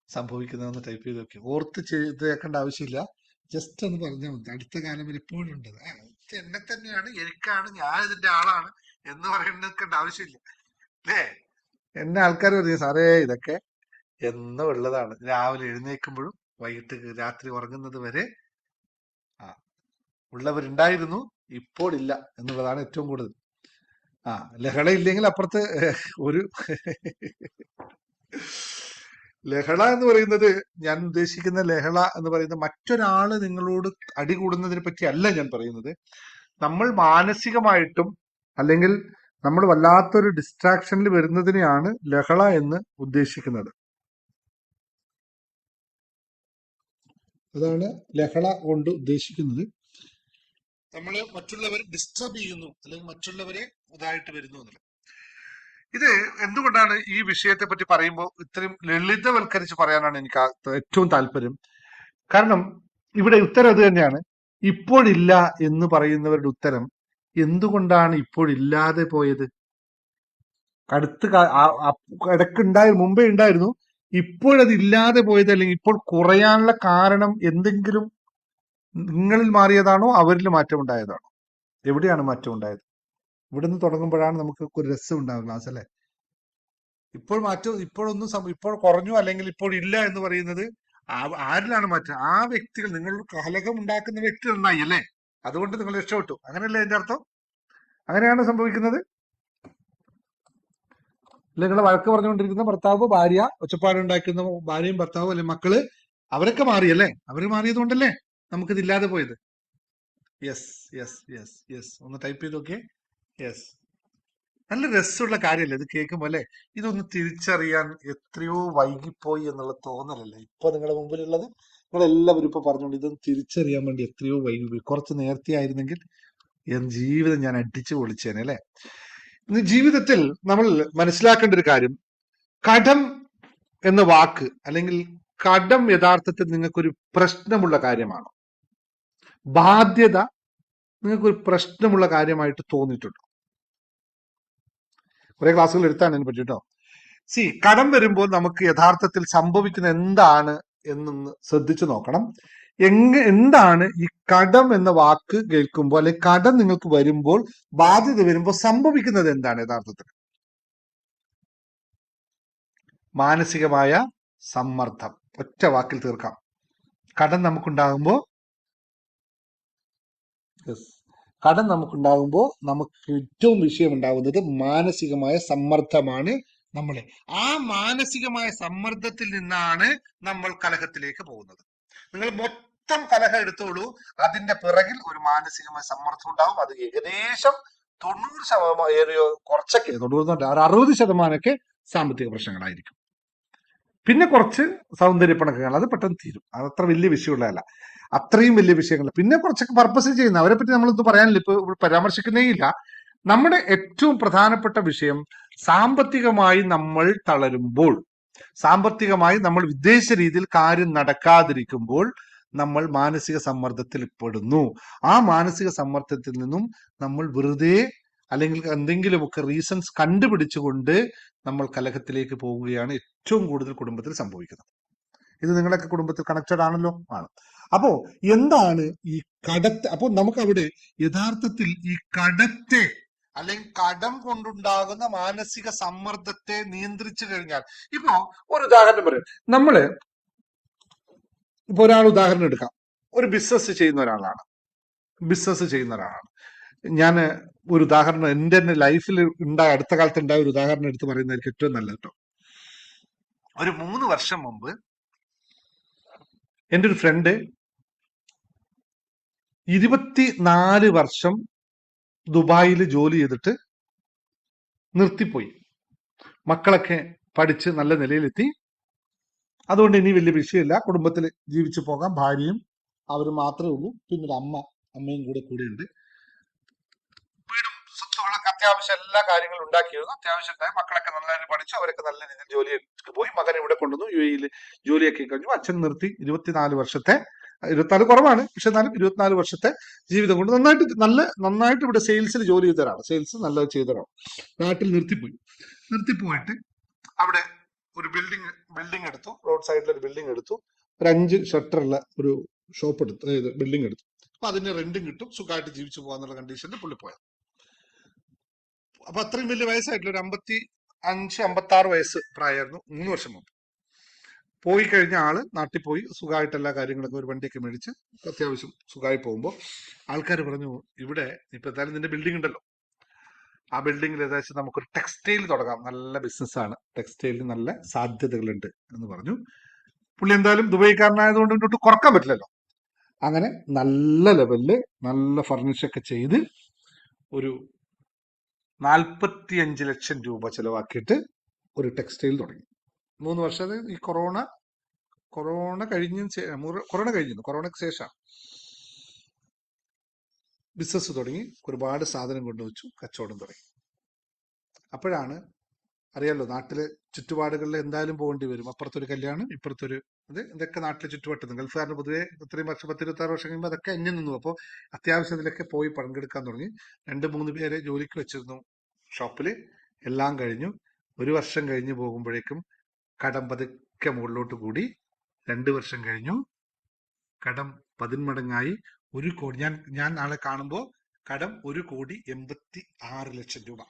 സംഭവിക്കുന്നതെന്ന് ടൈപ്പ് ചെയ്ത് നോക്കി. ഓർത്ത് ചെയ്തേക്കേണ്ട ആവശ്യമില്ല, ജസ്റ്റ് ഒന്ന് പറഞ്ഞാൽ മതി. അടുത്ത കാലം ഇപ്പോഴും ഉണ്ട്, എന്നെ തന്നെയാണ്, എനിക്കാണ്, ഞാൻ ഇതിന്റെ ആളാണ് എന്ന് പറയേണ്ട ആവശ്യമില്ല അല്ലേ? എന്നെ ആൾക്കാർ പറയും, സാറേ ഇതൊക്കെ എന്നും ഉള്ളതാണ്. രാവിലെ എഴുന്നേൽക്കുമ്പോഴും വൈകിട്ട് രാത്രി ഉറങ്ങുന്നത് വരെ ഉള്ളവരുണ്ടായിരുന്നു, ഇപ്പോൾ ഇല്ല എന്നുള്ളതാണ് ഏറ്റവും കൂടുതൽ. ലഹള ഇല്ലെങ്കിൽ അപ്പുറത്ത് ഒരു ലഹള എന്ന് പറയുന്നത്, ഞാൻ ഉദ്ദേശിക്കുന്ന ലഹള എന്ന് പറയുന്നത് മറ്റൊരാള് നിങ്ങളോട് അടികൂടുന്നതിനെ പറ്റി അല്ല ഞാൻ പറയുന്നത്. നമ്മൾ മാനസികമായിട്ടും അല്ലെങ്കിൽ നമ്മൾ വല്ലാത്തൊരു ഡിസ്ട്രാക്ഷനിൽ വരുന്നതിനെയാണ് ലഹള എന്ന് ഉദ്ദേശിക്കുന്നത്. അതാണ് ലഹള കൊണ്ട് ഉദ്ദേശിക്കുന്നത്. നമ്മൾ മറ്റുള്ളവരെ ഡിസ്റ്റർബ് ചെയ്യുന്നു, അല്ലെങ്കിൽ മറ്റുള്ളവരെ ഇതായിട്ട് വരുന്നു എന്നുള്ളത്. ഇത് എന്തുകൊണ്ടാണ് ഈ വിഷയത്തെ പറ്റി പറയുമ്പോൾ ഇത്രയും ലളിതവൽക്കരിച്ച് പറയാനാണ് എനിക്ക് ഏറ്റവും താല്പര്യം. കാരണം ഇവിടെ ഉത്തരം അത് തന്നെയാണ്. ഇപ്പോഴില്ല എന്ന് പറയുന്നവരുടെ ഉത്തരം എന്തുകൊണ്ടാണ് ഇപ്പോഴില്ലാതെ പോയത്? ഇടയ്ക്ക് മുമ്പേ ഉണ്ടായിരുന്നു, ഇപ്പോഴത് ഇല്ലാതെ പോയത് അല്ലെങ്കിൽ ഇപ്പോൾ കുറയാനുള്ള കാരണം എന്തെങ്കിലും നിങ്ങളിൽ മാറിയതാണോ അവരിൽ മാറ്റം ഉണ്ടായതാണോ? എവിടെയാണ് മാറ്റം ഉണ്ടായത്? ഇവിടുന്ന് തുടങ്ങുമ്പോഴാണ് നമുക്ക് ഒരു രസം ഉണ്ടാകും ക്ലാസ് അല്ലെ. ഇപ്പോൾ മാറ്റം ഇപ്പോൾ കുറഞ്ഞു അല്ലെങ്കിൽ ഇപ്പോൾ ഇല്ല എന്ന് പറയുന്നത് ആരിലാണ് മാറ്റം? ആ വ്യക്തികൾ, നിങ്ങൾ കലഹം ഉണ്ടാക്കുന്ന വ്യക്തി നന്നായി അല്ലേ, അതുകൊണ്ട് നിങ്ങൾ രക്ഷപ്പെട്ടു, അങ്ങനെയല്ലേ അതിന്റെ അർത്ഥം? അങ്ങനെയാണ് സംഭവിക്കുന്നത്. നിങ്ങൾ വഴക്ക് പറഞ്ഞുകൊണ്ടിരിക്കുന്ന ഭർത്താവ് ഭാര്യ, ഒച്ചപ്പാടുണ്ടാക്കുന്ന ഭാര്യയും ഭർത്താവും അല്ലെ മക്കള്, അവരൊക്കെ മാറിയല്ലേ, അവര് മാറിയത് കൊണ്ടല്ലേ നമുക്കിത് ഇല്ലാതെ പോയത്. യെസ് യെസ് യെസ് യെസ്, ഒന്ന് ടൈപ്പ് ചെയ്ത് നോക്കിയേ. യെസ്, നല്ല രസമുള്ള കാര്യമല്ലേ ഇത് കേൾക്കുമ്പോ അല്ലെ. ഇതൊന്ന് തിരിച്ചറിയാൻ എത്രയോ വൈകിപ്പോയി എന്നുള്ള തോന്നലല്ലേ ഇപ്പൊ നിങ്ങളുടെ മുമ്പിലുള്ളത്. നിങ്ങളെല്ലാവരും ഇപ്പൊ പറഞ്ഞോണ്ട് ഇതൊന്ന് തിരിച്ചറിയാൻ വേണ്ടി എത്രയോ വൈകിപ്പോയി. കുറച്ച് നേരത്തെ ആയിരുന്നെങ്കിൽ ജീവിതം ഞാൻ അടിച്ചു പൊളിച്ചേനെ അല്ലെ. ഇന്ന് ജീവിതത്തിൽ നമ്മൾ മനസ്സിലാക്കേണ്ട ഒരു കാര്യം, കടം എന്ന വാക്ക് അല്ലെങ്കിൽ കടം യഥാർത്ഥത്തിൽ നിങ്ങൾക്കൊരു പ്രശ്നമുള്ള കാര്യമാണോ? ബാധ്യത നിങ്ങൾക്കൊരു പ്രശ്നമുള്ള കാര്യമായിട്ട് തോന്നിയിട്ടുണ്ടോ? കുറെ ക്ലാസ്സുകൾ എടുത്താണ് അതിനെ പറ്റി കേട്ടോ. കടം വരുമ്പോൾ നമുക്ക് യഥാർത്ഥത്തിൽ സംഭവിക്കുന്ന എന്താണ് എന്നൊന്ന് ശ്രദ്ധിച്ചു നോക്കണം. എന്താണ് ഈ കടം എന്ന വാക്ക് കേൾക്കുമ്പോൾ, അല്ലെങ്കിൽ കടം നിങ്ങൾക്ക് വരുമ്പോൾ, ബാധ്യത വരുമ്പോൾ സംഭവിക്കുന്നത് എന്താണ് യഥാർത്ഥത്തിൽ? മാനസികമായ സമ്മർദ്ദം. ഒറ്റ വാക്കിൽ തീർക്കാം. കടം നമുക്കുണ്ടാകുമ്പോൾ നമുക്ക് ഏറ്റവും വിഷയം ഉണ്ടാകുന്നത് മാനസികമായ സമ്മർദ്ദമാണ്. ആ മാനസികമായ സമ്മർദ്ദത്തിൽ നിന്നാണ് നമ്മൾ കലഹത്തിലേക്ക് പോകുന്നത്. നിങ്ങൾ മൊത്തം കലഹം എടുത്തോളൂ, അതിന്റെ പിറകിൽ ഒരു മാനസികമായ സമ്മർദ്ദം ഉണ്ടാവും. അത് ഏകദേശം 90% കുറച്ചൊക്കെ 60% സാമ്പത്തിക പ്രശ്നങ്ങളായിരിക്കും. പിന്നെ കുറച്ച് സൗന്ദര്യപ്പണക്കങ്ങൾ, അത് പെട്ടെന്ന് തീരും, അതത്ര വലിയ വിഷയമുള്ളതല്ല, അത്രയും വലിയ വിഷയങ്ങൾ. പിന്നെ കുറച്ചൊക്കെ പർപ്പസ് ചെയ്യുന്ന അവരെ പറ്റി നമ്മളൊന്നും പറയാനില്ല, ഇപ്പൊ പരാമർശിക്കുന്നേ ഇല്ല. നമ്മുടെ ഏറ്റവും പ്രധാനപ്പെട്ട വിഷയം, സാമ്പത്തികമായി നമ്മൾ തളരുമ്പോൾ, സാമ്പത്തികമായി നമ്മൾ വിദേശ രീതിയിൽ കാര്യം നടക്കാതിരിക്കുമ്പോൾ നമ്മൾ മാനസിക സമ്മർദ്ദത്തിൽ പെടുന്നു. ആ മാനസിക സമ്മർദ്ദത്തിൽ നിന്നും നമ്മൾ വെറുതെ അല്ലെങ്കിൽ എന്തെങ്കിലുമൊക്കെ റീസൺസ് കണ്ടുപിടിച്ചുകൊണ്ട് നമ്മൾ കലഹത്തിലേക്ക് പോവുകയാണ് ഏറ്റവും കൂടുതൽ കുടുംബത്തിൽ സംഭവിക്കുന്നത്. ഇത് നിങ്ങളൊക്കെ കുടുംബത്തിൽ കണക്റ്റഡ് ആണല്ലോ? ആണ്. അപ്പോ എന്താണ് ഈ കടത്തെ? അപ്പോ നമുക്ക് അവിടെ യഥാർത്ഥത്തിൽ ഈ കടത്തെ അല്ലെങ്കിൽ കടം കൊണ്ടുണ്ടാകുന്ന മാനസിക സമ്മർദ്ദത്തെ നിയന്ത്രിച്ചു കഴിഞ്ഞാൽ, ഇപ്പോ ഒരു ഉദാഹരണം പറയാം. ഇപ്പൊ ഒരാൾ ഉദാഹരണം എടുക്കാം, ഒരു ബിസിനസ് ചെയ്യുന്ന ഒരാളാണ്. ഞാൻ ഒരു ഉദാഹരണം എന്റെ തന്നെ ലൈഫിൽ ഉണ്ടായ, അടുത്ത കാലത്ത് ഉണ്ടായ ഒരു ഉദാഹരണം എടുത്ത് പറയുന്നതായിരിക്കും ഏറ്റവും നല്ലത് കേട്ടോ. ഒരു 3 വർഷം മുമ്പ് എൻ്റെ ഒരു ഫ്രണ്ട് 24 വർഷം ദുബായിൽ ജോലി ചെയ്തിട്ട് നിർത്തിപ്പോയി. മക്കളൊക്കെ പഠിച്ച് നല്ല നിലയിലെത്തി, അതുകൊണ്ട് ഇനി വലിയ വിഷയമില്ല, കുടുംബത്തിൽ ജീവിച്ചു പോകാം, ഭാര്യയും അവരും മാത്രമേ ഉള്ളൂ, പിന്നൊരു അമ്മയും കൂടെയുണ്ട്. വീടും സ്വത്തുകളൊക്കെ അത്യാവശ്യം എല്ലാ കാര്യങ്ങളും ഉണ്ടാക്കിയിരുന്നു, അത്യാവശ്യം ഉണ്ടായി. മക്കളൊക്കെ നല്ലതായിട്ട് പഠിച്ചു, അവരൊക്കെ നല്ല രീതിയിൽ ജോലിക്ക് പോയി. മകൻ ഇവിടെ കൊണ്ടുവന്നു, UAE ജോലിയൊക്കെ കഴിഞ്ഞു. അച്ഛൻ നിർത്തി. 24 വർഷത്തെ, 24 കുറവാണ്, പക്ഷെ എന്നാലും 24 വർഷത്തെ ജീവിതം കൊണ്ട് നന്നായിട്ട് ഇവിടെ സെയിൽസിൽ ജോലി ചെയ്തവരാണ്, സെയിൽസ് നല്ലത് ചെയ്തവരാണ്. നാട്ടിൽ നിർത്തിപ്പോയിട്ട് അവിടെ ഒരു ബിൽഡിംഗ് എടുത്തു, റോഡ് സൈഡിൽ ഒരു ബിൽഡിംഗ് എടുത്തു, ഒരു 5 ഷട്ടറുള്ള ഒരു ഷോപ്പ് എടുത്തു, ബിൽഡിംഗ് എടുത്തു. അപ്പൊ അതിന് റെന്റും കിട്ടും, സുഖമായിട്ട് ജീവിച്ചു പോകാന്നുള്ള കണ്ടീഷനിൽ പുള്ളി പോയത്. അപ്പൊ അത്രയും വലിയ വയസ്സായിട്ടില്ല, ഒരു 55-56 വയസ്സ് പ്രായമായിരുന്നു 3 വർഷം മുമ്പ്. പോയി കഴിഞ്ഞ ആള് നാട്ടിൽ പോയി സുഖമായിട്ട് എല്ലാ കാര്യങ്ങളൊക്കെ, ഒരു വണ്ടിയൊക്കെ മേടിച്ച് അത്യാവശ്യം സുഖമായി പോകുമ്പോൾ ആൾക്കാർ പറഞ്ഞു, ഇവിടെ ഇപ്പൊ എന്തായാലും നിന്റെ ബിൽഡിംഗ് ഉണ്ടല്ലോ, ആ ബിൽഡിംഗിൽ ഏകദേശം നമുക്കൊരു ടെക്സ്റ്റൈൽ തുടങ്ങാം, നല്ല ബിസിനസ്സാണ്, ടെക്സ്റ്റൈലിന് നല്ല സാധ്യതകളുണ്ട് എന്ന് പറഞ്ഞു. പുള്ളി എന്തായാലും ദുബൈക്കാരനായതുകൊണ്ട് മുന്നോട്ട് കുറക്കാൻ പറ്റില്ലല്ലോ. അങ്ങനെ നല്ല ലെവലില് നല്ല ഫർണിച്ചൊക്കെ ചെയ്ത് ഒരു 45 ലക്ഷം രൂപ ചെലവാക്കിയിട്ട് ഒരു ടെക്സ്റ്റൈൽ തുടങ്ങി. 3 വർഷം ഈ കൊറോണക്ക് ശേഷം ബിസിനസ് തുടങ്ങി, ഒരുപാട് സാധനം കൊണ്ടുവച്ചു, കച്ചവടം തുടങ്ങി. അപ്പോഴാണ് അറിയാലോ, നാട്ടിലെ ചുറ്റുപാടുകളിൽ എന്തായാലും പോകേണ്ടി വരും. അപ്പുറത്തൊരു കല്യാണം, ഇപ്പുറത്തൊരു ഇതൊക്കെ നാട്ടിലെ ചുറ്റുവട്ടത്ത്. ഗൾഫുകാരന് പൊതുവെ ഇത്രയും വർഷം 10-26 വർഷം കഴിയുമ്പോൾ അതൊക്കെ അന്യം നിന്നു. അപ്പോൾ അത്യാവശ്യം ഇതിലൊക്കെ പോയി പങ്കെടുക്കാൻ തുടങ്ങി. 2-3 പേരെ ജോലിക്ക് വെച്ചിരുന്നു ഷോപ്പില്. എല്ലാം കഴിഞ്ഞു. 1 വർഷം കഴിഞ്ഞ് പോകുമ്പോഴേക്കും കടം പതുക്കെ മുകളിലോട്ട് കൂടി 2 വർഷം കഴിഞ്ഞു. കടം 10 മടങ്ങായി. 1 കോടി. ഞാൻ നാളെ കാണുമ്പോൾ കടം 1,86,00,000 രൂപ.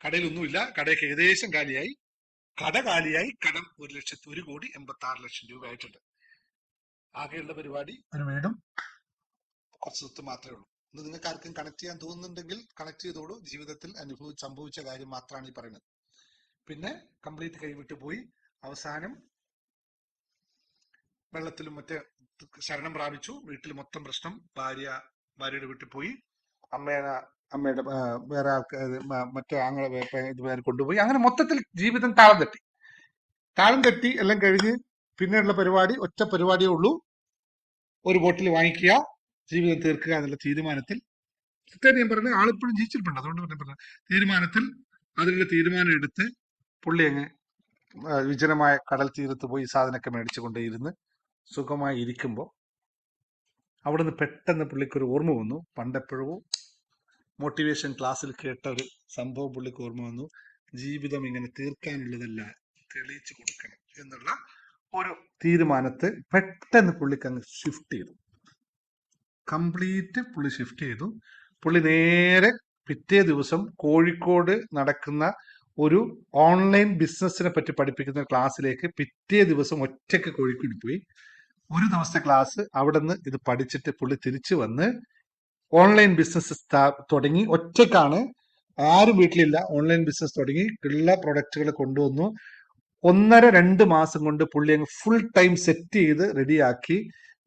കടയിലൊന്നുമില്ല, കടയൊക്കെ ഏകദേശം കാലിയായി. കട കാലിയായി, കടം 1,86,00,000 രൂപ ആയിട്ടുണ്ട്. ആകെയുള്ള പരിപാടി ഒരു വീടും കുറച്ച് സ്വത്ത് മാത്രമേ ഉള്ളൂ. ഇത് നിങ്ങൾക്ക് ആർക്കും കണക്ട് ചെയ്യാൻ തോന്നുന്നുണ്ടെങ്കിൽ കണക്ട് ചെയ്തോളൂ. ജീവിതത്തിൽ സംഭവിച്ച കാര്യം മാത്രമാണ് ഈ പറയുന്നത്. പിന്നെ കംപ്ലീറ്റ് കൈവിട്ടു പോയി. അവസാനം വെള്ളത്തിലും മറ്റേ ശരണം പ്രാപിച്ചു. വീട്ടിൽ മൊത്തം പ്രശ്നം. ഭാര്യയുടെ വീട്ടിൽ പോയി. അമ്മയുടെ വേറെ ആൾക്കാർ മറ്റേ ഇതുവരെ കൊണ്ടുപോയി. അങ്ങനെ മൊത്തത്തിൽ ജീവിതം താളം തെറ്റി എല്ലാം കഴിഞ്ഞ് പിന്നെയുള്ള പരിപാടി ഒറ്റ പരിപാടിയേ ഉള്ളൂ. ഒരു ബോട്ടിൽ വാങ്ങിക്കുക, ജീവിതം തീർക്കുക എന്നുള്ള തീരുമാനത്തിൽ. ഞാൻ പറഞ്ഞത് ആളിപ്പോഴും ജീവിച്ചിട്ടുണ്ട്, അതുകൊണ്ട് പറഞ്ഞ അതിനുള്ള തീരുമാനം എടുത്ത് പുള്ളി അങ്ങ് വിജനമായ കടൽ തീരത്ത് പോയി സാധനമൊക്കെ മേടിച്ചു കൊണ്ടേയിരുന്ന് സുഖമായി ഇരിക്കുമ്പോൾ അവിടുന്ന് പെട്ടെന്ന് പുള്ളിക്കൊരു ഓർമ്മ വന്നു. പണ്ടെപ്പോഴോ മോട്ടിവേഷൻ ക്ലാസ്സിൽ കേട്ട ഒരു സംഭവം പുള്ളിക്ക് ഓർമ്മ വന്നു. ജീവിതം ഇങ്ങനെ തീർക്കാനുള്ളതല്ല, തെളിയിച്ചു കൊടുക്കണം എന്നുള്ള ഒരു തീരുമാനത്തെ പെട്ടെന്ന് പുള്ളിക്ക് അങ്ങ് ഷിഫ്റ്റ് ചെയ്തു. കംപ്ലീറ്റ് പുള്ളി ഷിഫ്റ്റ് ചെയ്തു. പുള്ളി നേരെ പിറ്റേ ദിവസം കോഴിക്കോട് നടക്കുന്ന ഒരു ഓൺലൈൻ ബിസിനസിനെ പറ്റി പഠിപ്പിക്കുന്ന ക്ലാസ്സിലേക്ക് പിറ്റേ ദിവസം ഒറ്റയ്ക്ക് കോഴിക്കോട് പോയി. ഒരു ദിവസത്തെ ക്ലാസ് അവിടെ നിന്ന് ഇത് പഠിച്ചിട്ട് പുള്ളി തിരിച്ചു വന്ന് ഓൺലൈൻ ബിസിനസ് തുടങ്ങി. ഒറ്റയ്ക്കാണ്, ആരും വീട്ടിലില്ല. ഓൺലൈൻ ബിസിനസ് തുടങ്ങി, ഉള്ള പ്രൊഡക്റ്റുകൾ കൊണ്ടുവന്നു. 1.5-2 മാസം കൊണ്ട് പുള്ളി അങ്ങ് ഫുൾ ടൈം സെറ്റ് ചെയ്ത് റെഡിയാക്കി.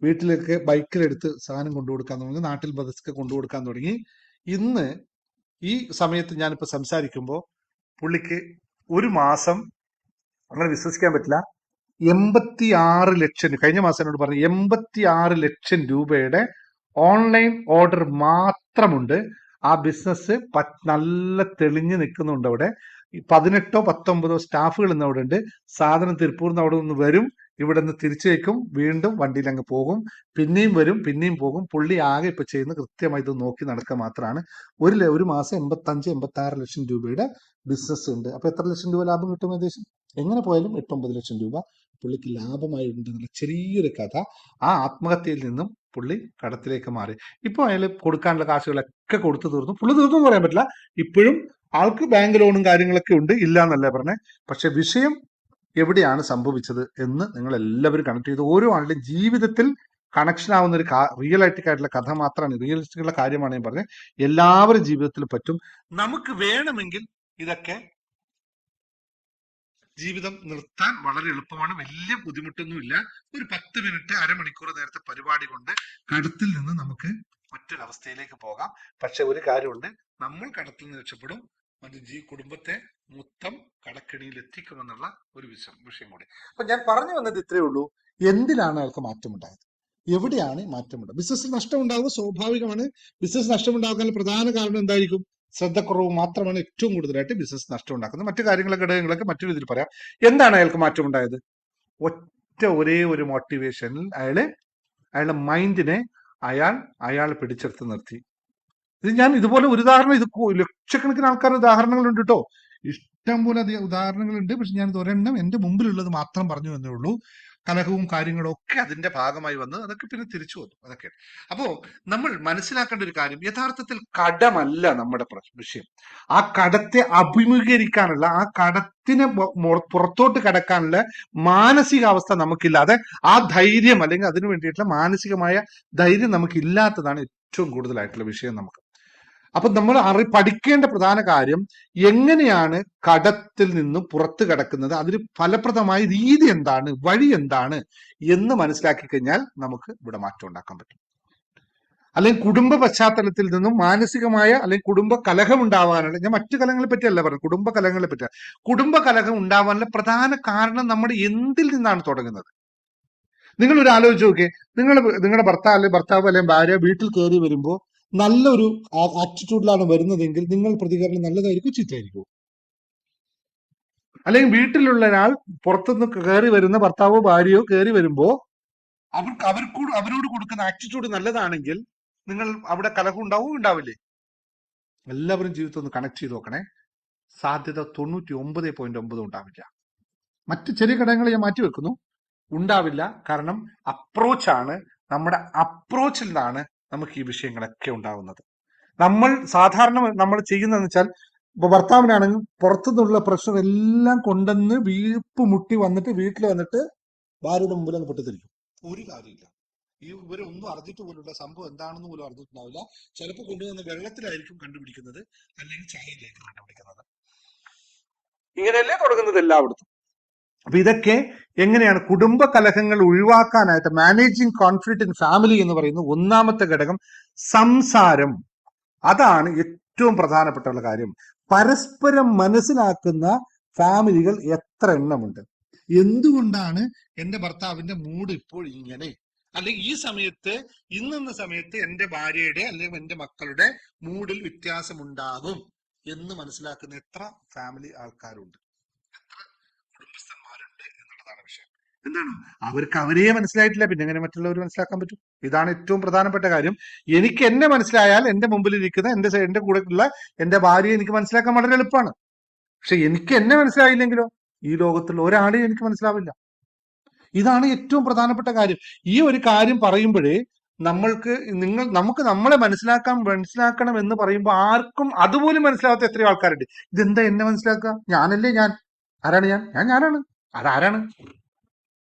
വീട്ടിലേക്ക് ബൈക്കിലെടുത്ത് സാധനം കൊണ്ടുകൊടുക്കാൻ തുടങ്ങി. നാട്ടിൽ ബസ്സൊക്കെ കൊണ്ടുകൊടുക്കാൻ തുടങ്ങി. ഇന്ന് ഈ സമയത്ത് ഞാനിപ്പോ സംസാരിക്കുമ്പോൾ പുള്ളിക്ക് ഒരു മാസം, അങ്ങനെ വിശ്വസിക്കാൻ പറ്റില്ല, 86 ലക്ഷം, കഴിഞ്ഞ മാസം എന്നോട് പറഞ്ഞു 86 ലക്ഷം രൂപയുടെ ഓൺലൈൻ ഓർഡർ മാത്രമുണ്ട്. ആ ബിസിനസ് നല്ല തെളിഞ്ഞു നിൽക്കുന്നുണ്ട്. അവിടെ 18-19 സ്റ്റാഫുകൾ ഇന്ന് അവിടെ ഉണ്ട്. സാധനം തിരുപ്പൂർന്ന് അവിടെ നിന്ന് വരും, ഇവിടെ നിന്ന് തിരിച്ചു വയ്ക്കും, വീണ്ടും വണ്ടിയിൽ അങ്ങ് പോകും, പിന്നെയും വരും, പിന്നെയും പോകും. പുള്ളി ആകെ ഇപ്പൊ ചെയ്യുന്നത് കൃത്യമായി ഇത് നോക്കി നടക്കുക മാത്രമാണ്. ഒരു മാസം 85-86 ലക്ഷം രൂപയുടെ ബിസിനസ് ഉണ്ട്. അപ്പൊ എത്ര ലക്ഷം രൂപ ലാഭം കിട്ടും? ഏകദേശം എങ്ങനെ പോയാലും 8-9 ലക്ഷം രൂപ പുള്ളിക്ക് ലാഭമായി ഉണ്ടെന്നുള്ള ചെറിയൊരു കഥ. ആ ആത്മഹത്യയിൽ നിന്നും പുള്ളി കടത്തിലേക്ക് മാറി. ഇപ്പൊ അയാൾ കൊടുക്കാനുള്ള കാശുകളൊക്കെ കൊടുത്തു തീർന്നു. പുള്ളി തീർന്നു എന്ന് പറയാൻ പറ്റില്ല. ഇപ്പോഴും ആൾക്ക് ബാങ്ക് ലോണും കാര്യങ്ങളൊക്കെ ഉണ്ട്, ഇല്ല എന്നല്ലേ പറഞ്ഞേ. പക്ഷെ വിഷയം എവിടെയാണ് സംഭവിച്ചത് എന്ന് നിങ്ങൾ എല്ലാവരും കണക്ട് ചെയ്ത് ഓരോ ആളുടെയും ജീവിതത്തിൽ കണക്ഷൻ ആവുന്ന ഒരു റിയലിസ്റ്റിക് ആയിട്ടുള്ള കഥ മാത്രമാണ്, റിയലിസ്റ്റിക് ഉള്ള കാര്യമാണ് ഞാൻ പറഞ്ഞത്. എല്ലാവരും ജീവിതത്തിൽ പറ്റും. നമുക്ക് വേണമെങ്കിൽ ഇതൊക്കെ ജീവിതം നിർത്താൻ വളരെ എളുപ്പമാണ്. വലിയ ബുദ്ധിമുട്ടൊന്നുമില്ല. ഒരു 10 മിനിറ്റ്, അരമണിക്കൂർ നേരത്തെ പരിപാടി കൊണ്ട് കടത്തിൽ നിന്ന് നമുക്ക് മറ്റൊരവസ്ഥയിലേക്ക് പോകാം. പക്ഷെ ഒരു കാര്യമുണ്ട്, നമ്മൾ കടത്തിൽ നിന്ന് രക്ഷപ്പെടും, കുടുംബത്തെ മൊത്തം കടക്കെണിയിൽ എത്തിക്കുമെന്നുള്ള ഒരു വിഷയം കൂടി. അപ്പൊ ഞാൻ പറഞ്ഞു വന്നത് ഇത്രയേ ഉള്ളൂ. എന്തിനാണ് അയാൾക്ക് മാറ്റമുണ്ടായത്? എവിടെയാണ് മാറ്റമുണ്ടായത്? ബിസിനസ്സിൽ നഷ്ടമുണ്ടാകുക സ്വാഭാവികമാണ്. ബിസിനസ് നഷ്ടമുണ്ടാകാൻ പ്രധാന കാരണം എന്തായിരിക്കും? ശ്രദ്ധക്കുറവ് മാത്രമാണ് ഏറ്റവും കൂടുതലായിട്ട് ബിസിനസ് നഷ്ടം ഉണ്ടാക്കുന്നത്. മറ്റു ഘടകങ്ങളൊക്കെ മറ്റൊരു ഇതിൽ പറയാം. എന്താണ് അയാൾക്ക് മാറ്റമുണ്ടായത്? ഒരേ ഒരു മോട്ടിവേഷനിൽ അയാളുടെ മൈൻഡിനെ അയാൾ പിടിച്ചെടുത്ത് നിർത്തി. ഇത് ഞാൻ ഇതുപോലെ ഒരു ഉദാഹരണം, ഇത് ലക്ഷക്കണക്കിന് ആൾക്കാരുടെ ഉദാഹരണങ്ങളുണ്ട് കേട്ടോ, ഇഷ്ടം പോലെ അധികം ഉദാഹരണങ്ങളുണ്ട്. പക്ഷെ ഞാൻ ഒരെണ്ണം എന്റെ മുമ്പിലുള്ളത് മാത്രം പറഞ്ഞു എന്നേ ഉള്ളൂ. കലഹവും കാര്യങ്ങളും ഒക്കെ അതിന്റെ ഭാഗമായി വന്ന് അതൊക്കെ പിന്നെ തിരിച്ചു വന്നു. അതൊക്കെ അപ്പോ നമ്മൾ മനസ്സിലാക്കേണ്ട ഒരു കാര്യം, യഥാർത്ഥത്തിൽ കടമല്ല നമ്മുടെ വിഷയം. ആ കടത്തെ അഭിമുഖീകരിക്കാനുള്ള, ആ കടത്തിനെ പുറത്തോട്ട് കടക്കാനുള്ള മാനസികാവസ്ഥ നമുക്കില്ലാതെ, ആ ധൈര്യം അല്ലെങ്കിൽ അതിനു വേണ്ടിയിട്ടുള്ള മാനസികമായ ധൈര്യം നമുക്കില്ലാത്തതാണ് ഏറ്റവും കൂടുതലായിട്ടുള്ള വിഷയം നമുക്ക്. അപ്പൊ നമ്മൾ പഠിക്കേണ്ട പ്രധാന കാര്യം, എങ്ങനെയാണ് കടത്തിൽ നിന്നും പുറത്തു കടക്കുന്നത്, അതിന് ഫലപ്രദമായ രീതി എന്താണ്, വഴി എന്താണ് എന്ന് മനസ്സിലാക്കി കഴിഞ്ഞാൽ നമുക്ക് ഇവിടെ മാറ്റം ഉണ്ടാക്കാൻ പറ്റും. അല്ലെങ്കിൽ കുടുംബ പശ്ചാത്തലത്തിൽ നിന്നും മാനസികമായ അല്ലെങ്കിൽ കുടുംബ കലഹം ഉണ്ടാവാനുള്ള, ഞാൻ മറ്റു കലഹങ്ങളെ പറ്റിയല്ല പറഞ്ഞു, കുടുംബ കലഹങ്ങളെ പറ്റിയ, കുടുംബ കലഹം ഉണ്ടാവാനുള്ള പ്രധാന കാരണം നമ്മുടെ എന്തിൽ നിന്നാണ് തുടങ്ങുന്നത്? നിങ്ങൾ ഒരു ആലോചിച്ച് നോക്കിയേ. നിങ്ങളുടെ ഭർത്താവ് അല്ലെങ്കിൽ ഭാര്യ വീട്ടിൽ കയറി വരുമ്പോൾ നല്ലൊരു ആറ്റിറ്റ്യൂഡിലാണ് വരുന്നതെങ്കിൽ നിങ്ങൾ പ്രതികരണം നല്ലതായിരിക്കും, ചീത്തയായിരിക്കും? അല്ലെങ്കിൽ വീട്ടിലുള്ള ഒരാൾ പുറത്തുനിന്ന് കയറി വരുന്ന ഭർത്താവോ ഭാര്യയോ കയറി വരുമ്പോ അവരോട് കൊടുക്കുന്ന ആറ്റിറ്റ്യൂഡ് നല്ലതാണെങ്കിൽ നിങ്ങൾ അവിടെ കലഹം ഉണ്ടാവില്ലേ? എല്ലാവരും ജീവിതത്തിൽ ഒന്ന് കണക്ട് ചെയ്ത് നോക്കണേ. സാധ്യത 99.9 ഉണ്ടാവില്ല. മറ്റ് ചെറിയ ഘടകങ്ങൾ ഞാൻ മാറ്റി വെക്കുന്നു, ഉണ്ടാവില്ല. കാരണം അപ്രോച്ചാണ്, നമ്മുടെ അപ്രോച്ചിൽ നിന്നാണ് നമുക്ക് ഈ വിഷയങ്ങളൊക്കെ ഉണ്ടാവുന്നത്. നമ്മൾ സാധാരണ നമ്മൾ ചെയ്യുന്നതെന്ന് വെച്ചാൽ, ഇപ്പൊ ഭർത്താവിനാണെങ്കിൽ പുറത്തുനിന്നുള്ള പ്രഷർ എല്ലാം കൊണ്ടുവന്ന് വീപ്പ് മുട്ടി വന്നിട്ട് വീട്ടിൽ വന്നിട്ട് ഭാര്യയുടെ മുമ്പിൽ അങ്ങ് പൊട്ടിത്തെറിക്കും. ഒരു കാര്യമില്ല. ഈ ഇവരൊന്നും അറിഞ്ഞിട്ട് പോലുള്ള സംഭവം എന്താണെന്ന് പോലും അറിഞ്ഞിട്ടുണ്ടാവില്ല. ചിലപ്പോൾ കൊണ്ടുവന്ന വെള്ളത്തിലായിരിക്കും കണ്ടുപിടിക്കുന്നത്, അല്ലെങ്കിൽ ചായയിലായിരിക്കും കണ്ടുപിടിക്കുന്നത്. ഇങ്ങനെയല്ലേ തുടങ്ങുന്നത് എല്ലായിടത്തും. അപ്പൊ ഇതൊക്കെ എങ്ങനെയാണ് കുടുംബ കലഹങ്ങൾ ഒഴിവാക്കാനായിട്ട് മാനേജിങ് കോൺഫ്ലിക്റ്റ് ഇൻ ഫാമിലി എന്ന് പറയുന്ന ഒന്നാമത്തെ ഘടകം സംസാരം. അതാണ് ഏറ്റവും പ്രധാനപ്പെട്ടുള്ള കാര്യം. പരസ്പരം മനസ്സിലാക്കുന്ന ഫാമിലികൾ എത്ര എണ്ണമുണ്ട്? എന്തുകൊണ്ടാണ് എന്റെ ഭർത്താവിന്റെ മൂഡ് ഇപ്പോൾ ഇങ്ങനെ, അല്ലെങ്കിൽ ഈ സമയത്ത് ഇന്ന സമയത്ത് എന്റെ ഭാര്യയുടെ അല്ലെങ്കിൽ എന്റെ മക്കളുടെ മൂഡിൽ വ്യത്യാസമുണ്ടാകും എന്ന് മനസ്സിലാക്കുന്ന എത്ര ഫാമിലി ആൾക്കാരുണ്ട്, എത്ര കുടുംബസ്ഥന്മാരുണ്ട് എന്നുള്ളതാണ് വിഷയം. എന്താണ് അവർക്ക് അവരെ മനസ്സിലായിട്ടില്ല, പിന്നെ എങ്ങനെ മറ്റുള്ളവർ മനസ്സിലാക്കാൻ പറ്റും? ഇതാണ് ഏറ്റവും പ്രധാനപ്പെട്ട കാര്യം. എനിക്ക് എന്നെ മനസ്സിലായാൽ എന്റെ മുമ്പിൽ ഇരിക്കുന്ന എന്റെ കൂടെ ഉള്ള എന്റെ ഭാര്യയെ എനിക്ക് മനസ്സിലാക്കാൻ വളരെ എളുപ്പമാണ്. പക്ഷെ എനിക്ക് എന്നെ മനസ്സിലായില്ലെങ്കിലോ ഈ ലോകത്തുള്ള ഒരാളെയും എനിക്ക് മനസ്സിലാവില്ല. ഇതാണ് ഏറ്റവും പ്രധാനപ്പെട്ട കാര്യം. ഈ ഒരു കാര്യം പറയുമ്പോഴേ നമുക്ക് നമ്മളെ മനസ്സിലാക്കണം എന്ന് പറയുമ്പോൾ ആർക്കും അതുപോലും മനസ്സിലാവാത്ത എത്രയോ ആൾക്കാരുണ്ട്. ഇതെന്താ എന്നെ മനസ്സിലാക്കുക? ഞാനല്ലേ ഞാൻ. ആരാണ് ഞാനാണ്. അതാരാണ്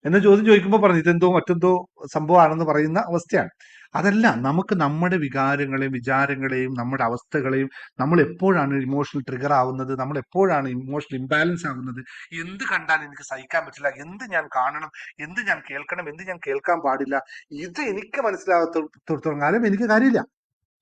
എന്ന ചോദ്യം ചോദിക്കുമ്പോൾ പറഞ്ഞു ഇതെന്തോ മറ്റെന്തോ സംഭവമാണെന്ന് പറയുന്ന അവസ്ഥയാണ്. അതല്ല, നമുക്ക് നമ്മുടെ വികാരങ്ങളെയും വിചാരങ്ങളെയും നമ്മുടെ അവസ്ഥകളെയും, നമ്മൾ എപ്പോഴാണ് ഇമോഷണൽ ട്രിഗർ ആവുന്നത്, നമ്മൾ എപ്പോഴാണ് ഇമോഷണൽ ഇംബാലൻസ് ആവുന്നത്, എന്ത് കണ്ടാൽ എനിക്ക് സഹിക്കാൻ പറ്റില്ല, എന്ത് ഞാൻ കാണണം, എന്ത് ഞാൻ കേൾക്കണം, എന്ത് ഞാൻ കേൾക്കാൻ പാടില്ല, ഇത് എനിക്ക് മനസ്സിലാകത്തോളം കാലം എനിക്ക് കാര്യമില്ല.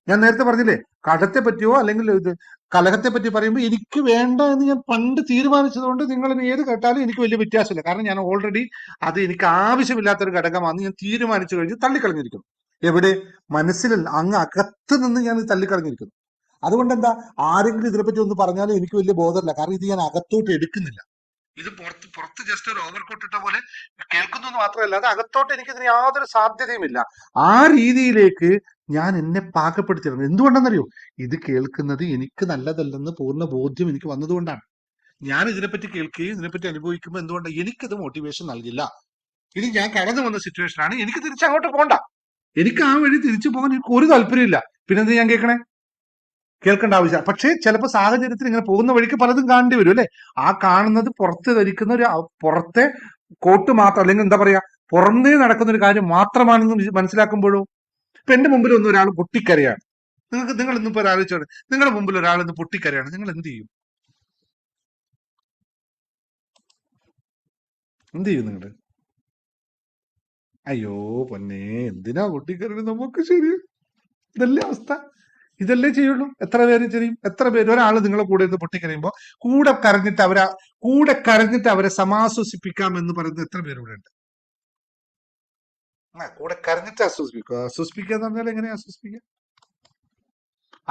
ഞാൻ നേരത്തെ പറഞ്ഞില്ലേ, കടത്തെ പറ്റിയോ അല്ലെങ്കിൽ ഇത് കലഹത്തെ പറ്റി പറയുമ്പോൾ എനിക്ക് വേണ്ട എന്ന് ഞാൻ പണ്ട് തീരുമാനിച്ചതുകൊണ്ട് നിങ്ങൾ ഏത് കേട്ടാലും എനിക്ക് വലിയ വ്യത്യാസമില്ല. കാരണം ഞാൻ ഓൾറെഡി അത് എനിക്ക് ആവശ്യമില്ലാത്തൊരു ഘടകമാണെന്ന് ഞാൻ തീരുമാനിച്ചു കഴിഞ്ഞ് തള്ളിക്കളഞ്ഞിരിക്കുന്നു. എവിടെ? മനസ്സിൽ അങ്ങ് അകത്ത് നിന്ന് ഞാൻ തള്ളിക്കളഞ്ഞിരിക്കുന്നു. അതുകൊണ്ട് എന്താ, ആരെങ്കിലും ഇതിനെപ്പറ്റി ഒന്ന് പറഞ്ഞാലും എനിക്ക് വലിയ ബോധമില്ല. കാരണം ഇത് ഞാൻ അകത്തോട്ട് എടുക്കുന്നില്ല. ഇത് പുറത്ത് ജസ്റ്റ് ഒരു ഓവർകോട്ട് ഇട്ട പോലെ കേൾക്കുന്നു എന്ന് മാത്രമല്ല, അത് അകത്തോട്ട് എനിക്കിതിന് യാതൊരു സാധ്യതയുമില്ല. ആ രീതിയിലേക്ക് ഞാൻ എന്നെ പാകപ്പെടുത്തിയിരുന്നു. എന്തുകൊണ്ടെന്നറിയോ? ഇത് കേൾക്കുന്നത് എനിക്ക് നല്ലതല്ലെന്ന് പൂർണ്ണ ബോധ്യം എനിക്ക് വന്നതുകൊണ്ടാണ്. ഞാൻ ഇതിനെപ്പറ്റി കേൾക്കുകയും ഇതിനെപ്പറ്റി അനുഭവിക്കുമ്പോൾ എന്തുകൊണ്ടാണ് എനിക്കത് മോട്ടിവേഷൻ നൽകില്ല. ഇനി ഞാൻ കടന്നു വന്ന സിറ്റുവേഷൻ ആണ്, എനിക്ക് തിരിച്ചങ്ങോട്ട് പോകണ്ട, എനിക്ക് ആ വഴി തിരിച്ചു പോകാൻ എനിക്ക് ഒരു താല്പര്യമില്ല. പിന്നെന്ത് ഞാൻ കേൾക്കേണ്ട ആവശ്യം. പക്ഷേ ചിലപ്പോൾ സാഹചര്യത്തിൽ ഇങ്ങനെ പോകുന്ന വഴിക്ക് പലതും കാണേണ്ടി വരും അല്ലെ. ആ കാണുന്നത് പുറത്ത് ധരിക്കുന്ന ഒരു പുറത്തെ കോട്ട് മാത്രം, അല്ലെങ്കിൽ എന്താ പറയാ, പുറമേ നടക്കുന്ന ഒരു കാര്യം മാത്രമാണെന്ന് മനസ്സിലാക്കുമ്പോഴോ, ഇപ്പൊ എന്റെ മുമ്പിൽ ഒന്നും ഒരാൾ പൊട്ടിക്കരയാണ്, നിങ്ങൾ ഇന്നിപ്പോ ഒരാലോചിച്ചാണ്, നിങ്ങളുടെ മുമ്പിൽ ഒരാൾ ഇന്ന് പൊട്ടിക്കരയാണ്, നിങ്ങൾ എന്ത് ചെയ്യും? നിങ്ങള്? അയ്യോ പൊന്നെ, എന്തിനാ പൊട്ടിക്കരണ്, നമുക്ക് ശരി, ഇതല്ലേ അവസ്ഥ, ഇതല്ലേ ചെയ്യുള്ളൂ. എത്ര പേര് ചെയ്യും? എത്ര പേര്? ഒരാൾ നിങ്ങളെ കൂടെ നിന്ന് പൊട്ടിക്കരയുമ്പോ കൂടെ കരഞ്ഞിട്ട് അവരെ സമാശ്വസിപ്പിക്കാം എന്ന് പറയുന്നത് എത്ര പേരിവിടെ ഉണ്ട്? കൂടെ കരഞ്ഞിട്ട് ആശ്വസിപ്പിക്കുക എന്ന് പറഞ്ഞാൽ എങ്ങനെയാ ആശ്വസിപ്പിക്കുക?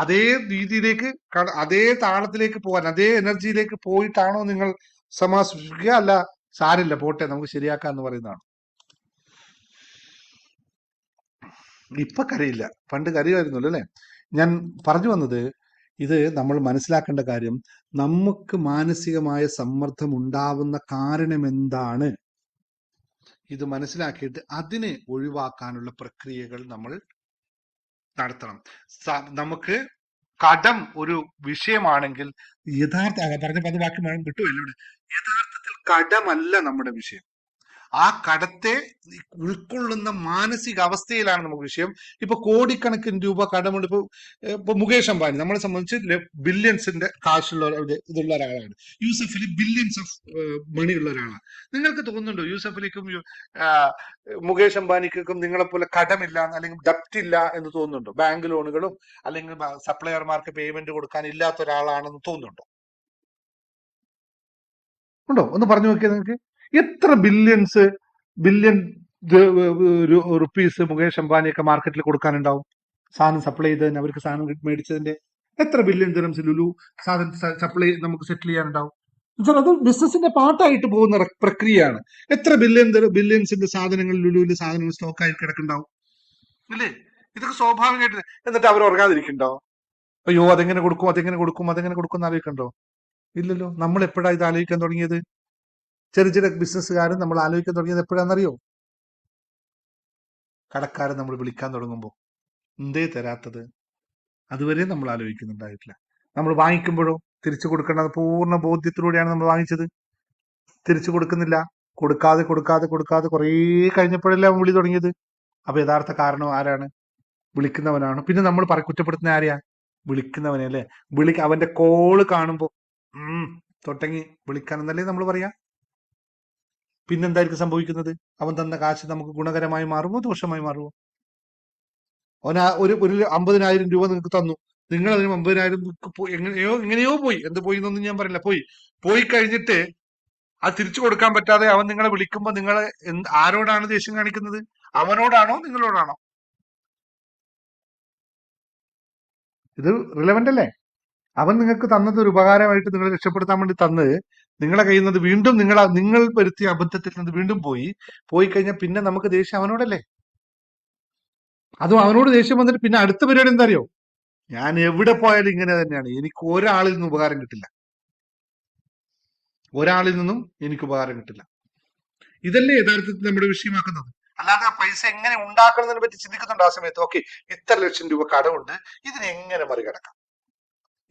അതേ രീതിയിലേക്ക്, അതേ താളത്തിലേക്ക് പോകാൻ, അതേ എനർജിയിലേക്ക് പോയിട്ടാണോ നിങ്ങൾ സമാശ്വസിപ്പിക്കുക? അല്ല, സാരില്ല പോട്ടെ നമുക്ക് ശരിയാക്കാം എന്ന് പറയുന്നതാണ്. ഇപ്പൊ കരയില്ല, പണ്ട് കരയുമായിരുന്നല്ലോ അല്ലെ. ഞാൻ പറഞ്ഞു വന്നത്, ഇത് നമ്മൾ മനസ്സിലാക്കേണ്ട കാര്യം, നമുക്ക് മാനസികമായ സമ്മർദ്ദം ഉണ്ടാവുന്ന കാരണം എന്താണ്, ഇത് മനസ്സിലാക്കിയിട്ട് അതിനെ ഒഴിവാക്കാനുള്ള പ്രക്രിയകൾ നമ്മൾ നടത്തണം. നമുക്ക് കടം ഒരു വിഷയമാണെങ്കിൽ പറഞ്ഞ ബാക്കി കിട്ടുമല്ലോ, യഥാർത്ഥത്തിൽ കടമല്ല നമ്മുടെ വിഷയം. ആ കടത്തെ ഉൾക്കൊള്ളുന്ന മാനസിക അവസ്ഥയിലാണ് നമുക്ക് വിഷയം. ഇപ്പൊ കോടിക്കണക്കിന് രൂപ കടമുണ്ട്. ഇപ്പൊ മുകേഷ് അംബാനി നമ്മളെ സംബന്ധിച്ച് ബില്യൺസിന്റെ കാശുള്ള ഇതുള്ള ഒരാളാണ്. Yusuf Ali billions of money ഉള്ള ഒരാളാണ്. നിങ്ങൾക്ക് തോന്നുന്നുണ്ടോ യൂസഫ് അലിക്കും മുകേഷ് അംബാനിക്കും നിങ്ങളെ പോലെ കടമില്ല അല്ലെങ്കിൽ ഡെപ്റ്റ് ഇല്ല എന്ന് തോന്നുന്നുണ്ടോ? ബാങ്ക് ലോണുകളും അല്ലെങ്കിൽ സപ്ലയർമാർക്ക് പേയ്മെന്റ് കൊടുക്കാൻ ഇല്ലാത്ത ഒരാളാണെന്ന് തോന്നുന്നുണ്ടോ? ഉണ്ടോ? ഒന്ന് പറഞ്ഞു നോക്കിയാൽ നിങ്ങൾക്ക് എത്ര ബില്യൺ റുപ്പീസ് മുകേഷ് അംബാനിയൊക്കെ മാർക്കറ്റിൽ കൊടുക്കാനുണ്ടാവും? സാധനം സപ്ലൈ ചെയ്തതിന്, അവർക്ക് സാധനം മേടിച്ചതിന്റെ എത്ര ബില്യൺ ദിർഹംസ് ലുലു സാധനം സപ്ലൈ നമുക്ക് സെറ്റിൽ ചെയ്യാനുണ്ടാവും? അത് ബിസിനസിന്റെ പാർട്ടായിട്ട് പോകുന്ന പ്രക്രിയയാണ്. എത്ര ബില്യൺസിന്റെ സാധനങ്ങൾ ലുലുവിന്റെ സാധനങ്ങൾ സ്റ്റോക്കായി കിടക്കുന്നുണ്ടാവും അല്ലേ? ഇതൊക്കെ സ്വാഭാവികമായിട്ട്. എന്നിട്ട് അവർ ഉറങ്ങാതിരിക്കണ്ടോ? അയ്യോ അതെങ്ങനെ കൊടുക്കും എന്ന് ആലോചിക്കണ്ടോ? ഇല്ലല്ലോ. നമ്മൾ എപ്പോഴാണ് ഇത് ആലോചിക്കാൻ തുടങ്ങിയത്? ചെറിയ ചെറിയ ബിസിനസ്സുകാരൻ നമ്മൾ ആലോചിക്കാൻ തുടങ്ങിയത് എപ്പോഴാണെന്നറിയോ? കടക്കാരൻ നമ്മൾ വിളിക്കാൻ തുടങ്ങുമ്പോൾ എന്തേ തരാത്തത്, അതുവരെ നമ്മൾ ആലോചിക്കുന്നുണ്ടായിട്ടില്ല. നമ്മൾ വാങ്ങിക്കുമ്പോഴോ തിരിച്ചു കൊടുക്കേണ്ടത് പൂർണ്ണ ബോധ്യത്തിലൂടെയാണ് നമ്മൾ വാങ്ങിച്ചത്. തിരിച്ചു കൊടുക്കുന്നില്ല, കൊടുക്കാതെ കൊടുക്കാതെ കൊടുക്കാതെ കുറേ കഴിഞ്ഞപ്പോഴല്ലേ അവൻ വിളി തുടങ്ങിയത്. അപ്പൊ യഥാർത്ഥ കാരണം ആരാണ്? വിളിക്കുന്നവനാണ്. പിന്നെ നമ്മൾ കുറ്റപ്പെടുത്തുന്ന ആരെയാ? വിളിക്കുന്നവനെ അല്ലേ? അവന്റെ കോള് കാണുമ്പോ തൊട്ടങ്ങി വിളിക്കാനെന്നല്ലേ നമ്മൾ പറയാ. പിന്നെന്തായിരിക്കും സംഭവിക്കുന്നത്? അവൻ തന്ന കാശ് നമുക്ക് ഗുണകരമായി മാറുമോ ദോഷമായി മാറുമോ? അവൻ ഒരു 50,000 രൂപ നിങ്ങൾക്ക് തന്നു, നിങ്ങൾ അതിന് 50,000 എങ്ങനെയോ പോയി. എന്ത് പോയി എന്നൊന്നും ഞാൻ പറയില്ല. പോയി കഴിഞ്ഞിട്ട് അത് തിരിച്ചു കൊടുക്കാൻ പറ്റാതെ അവൻ നിങ്ങളെ വിളിക്കുമ്പോ നിങ്ങൾ ആരോടാണ് ദേഷ്യം കാണിക്കുന്നത്? അവനോടാണോ നിങ്ങളോടാണോ? ഇത് റിലവന്റ് അല്ലേ? അവൻ നിങ്ങൾക്ക് തന്നത് ഒരു ഉപകാരമായിട്ട് നിങ്ങളെ രക്ഷപ്പെടുത്താൻ വേണ്ടി തന്നത് നിങ്ങളെ കയ്യിൽ നിന്ന് വീണ്ടും നിങ്ങൾ വരുത്തിയ അബദ്ധത്തിൽ നിന്ന് വീണ്ടും പോയി കഴിഞ്ഞാൽ പിന്നെ നമുക്ക് ദേഷ്യം അവനോടല്ലേ? അതും അവനോട് ദേഷ്യം വന്നിട്ട് പിന്നെ അടുത്ത പരിപാടി എന്താ അറിയോ? ഞാൻ എവിടെ പോയാലും ഇങ്ങനെ തന്നെയാണ്, എനിക്ക് ഒരാളിൽ നിന്നും ഉപകാരം കിട്ടില്ല, ഒരാളിൽ നിന്നും എനിക്ക് ഉപകാരം കിട്ടില്ല. ഇതല്ലേ യഥാർത്ഥത്തിൽ നമ്മുടെ വിഷയമാക്കുന്നത്. അല്ലാതെ ആ പൈസ എങ്ങനെ ഉണ്ടാക്കുന്നതിനെ പറ്റി ചിന്തിക്കുന്നുണ്ട് ആ സമയത്ത്. ഓക്കെ, ഇത്ര ലക്ഷം രൂപ കടമുണ്ട്, ഇതിനെ എങ്ങനെ മറികടക്കാം,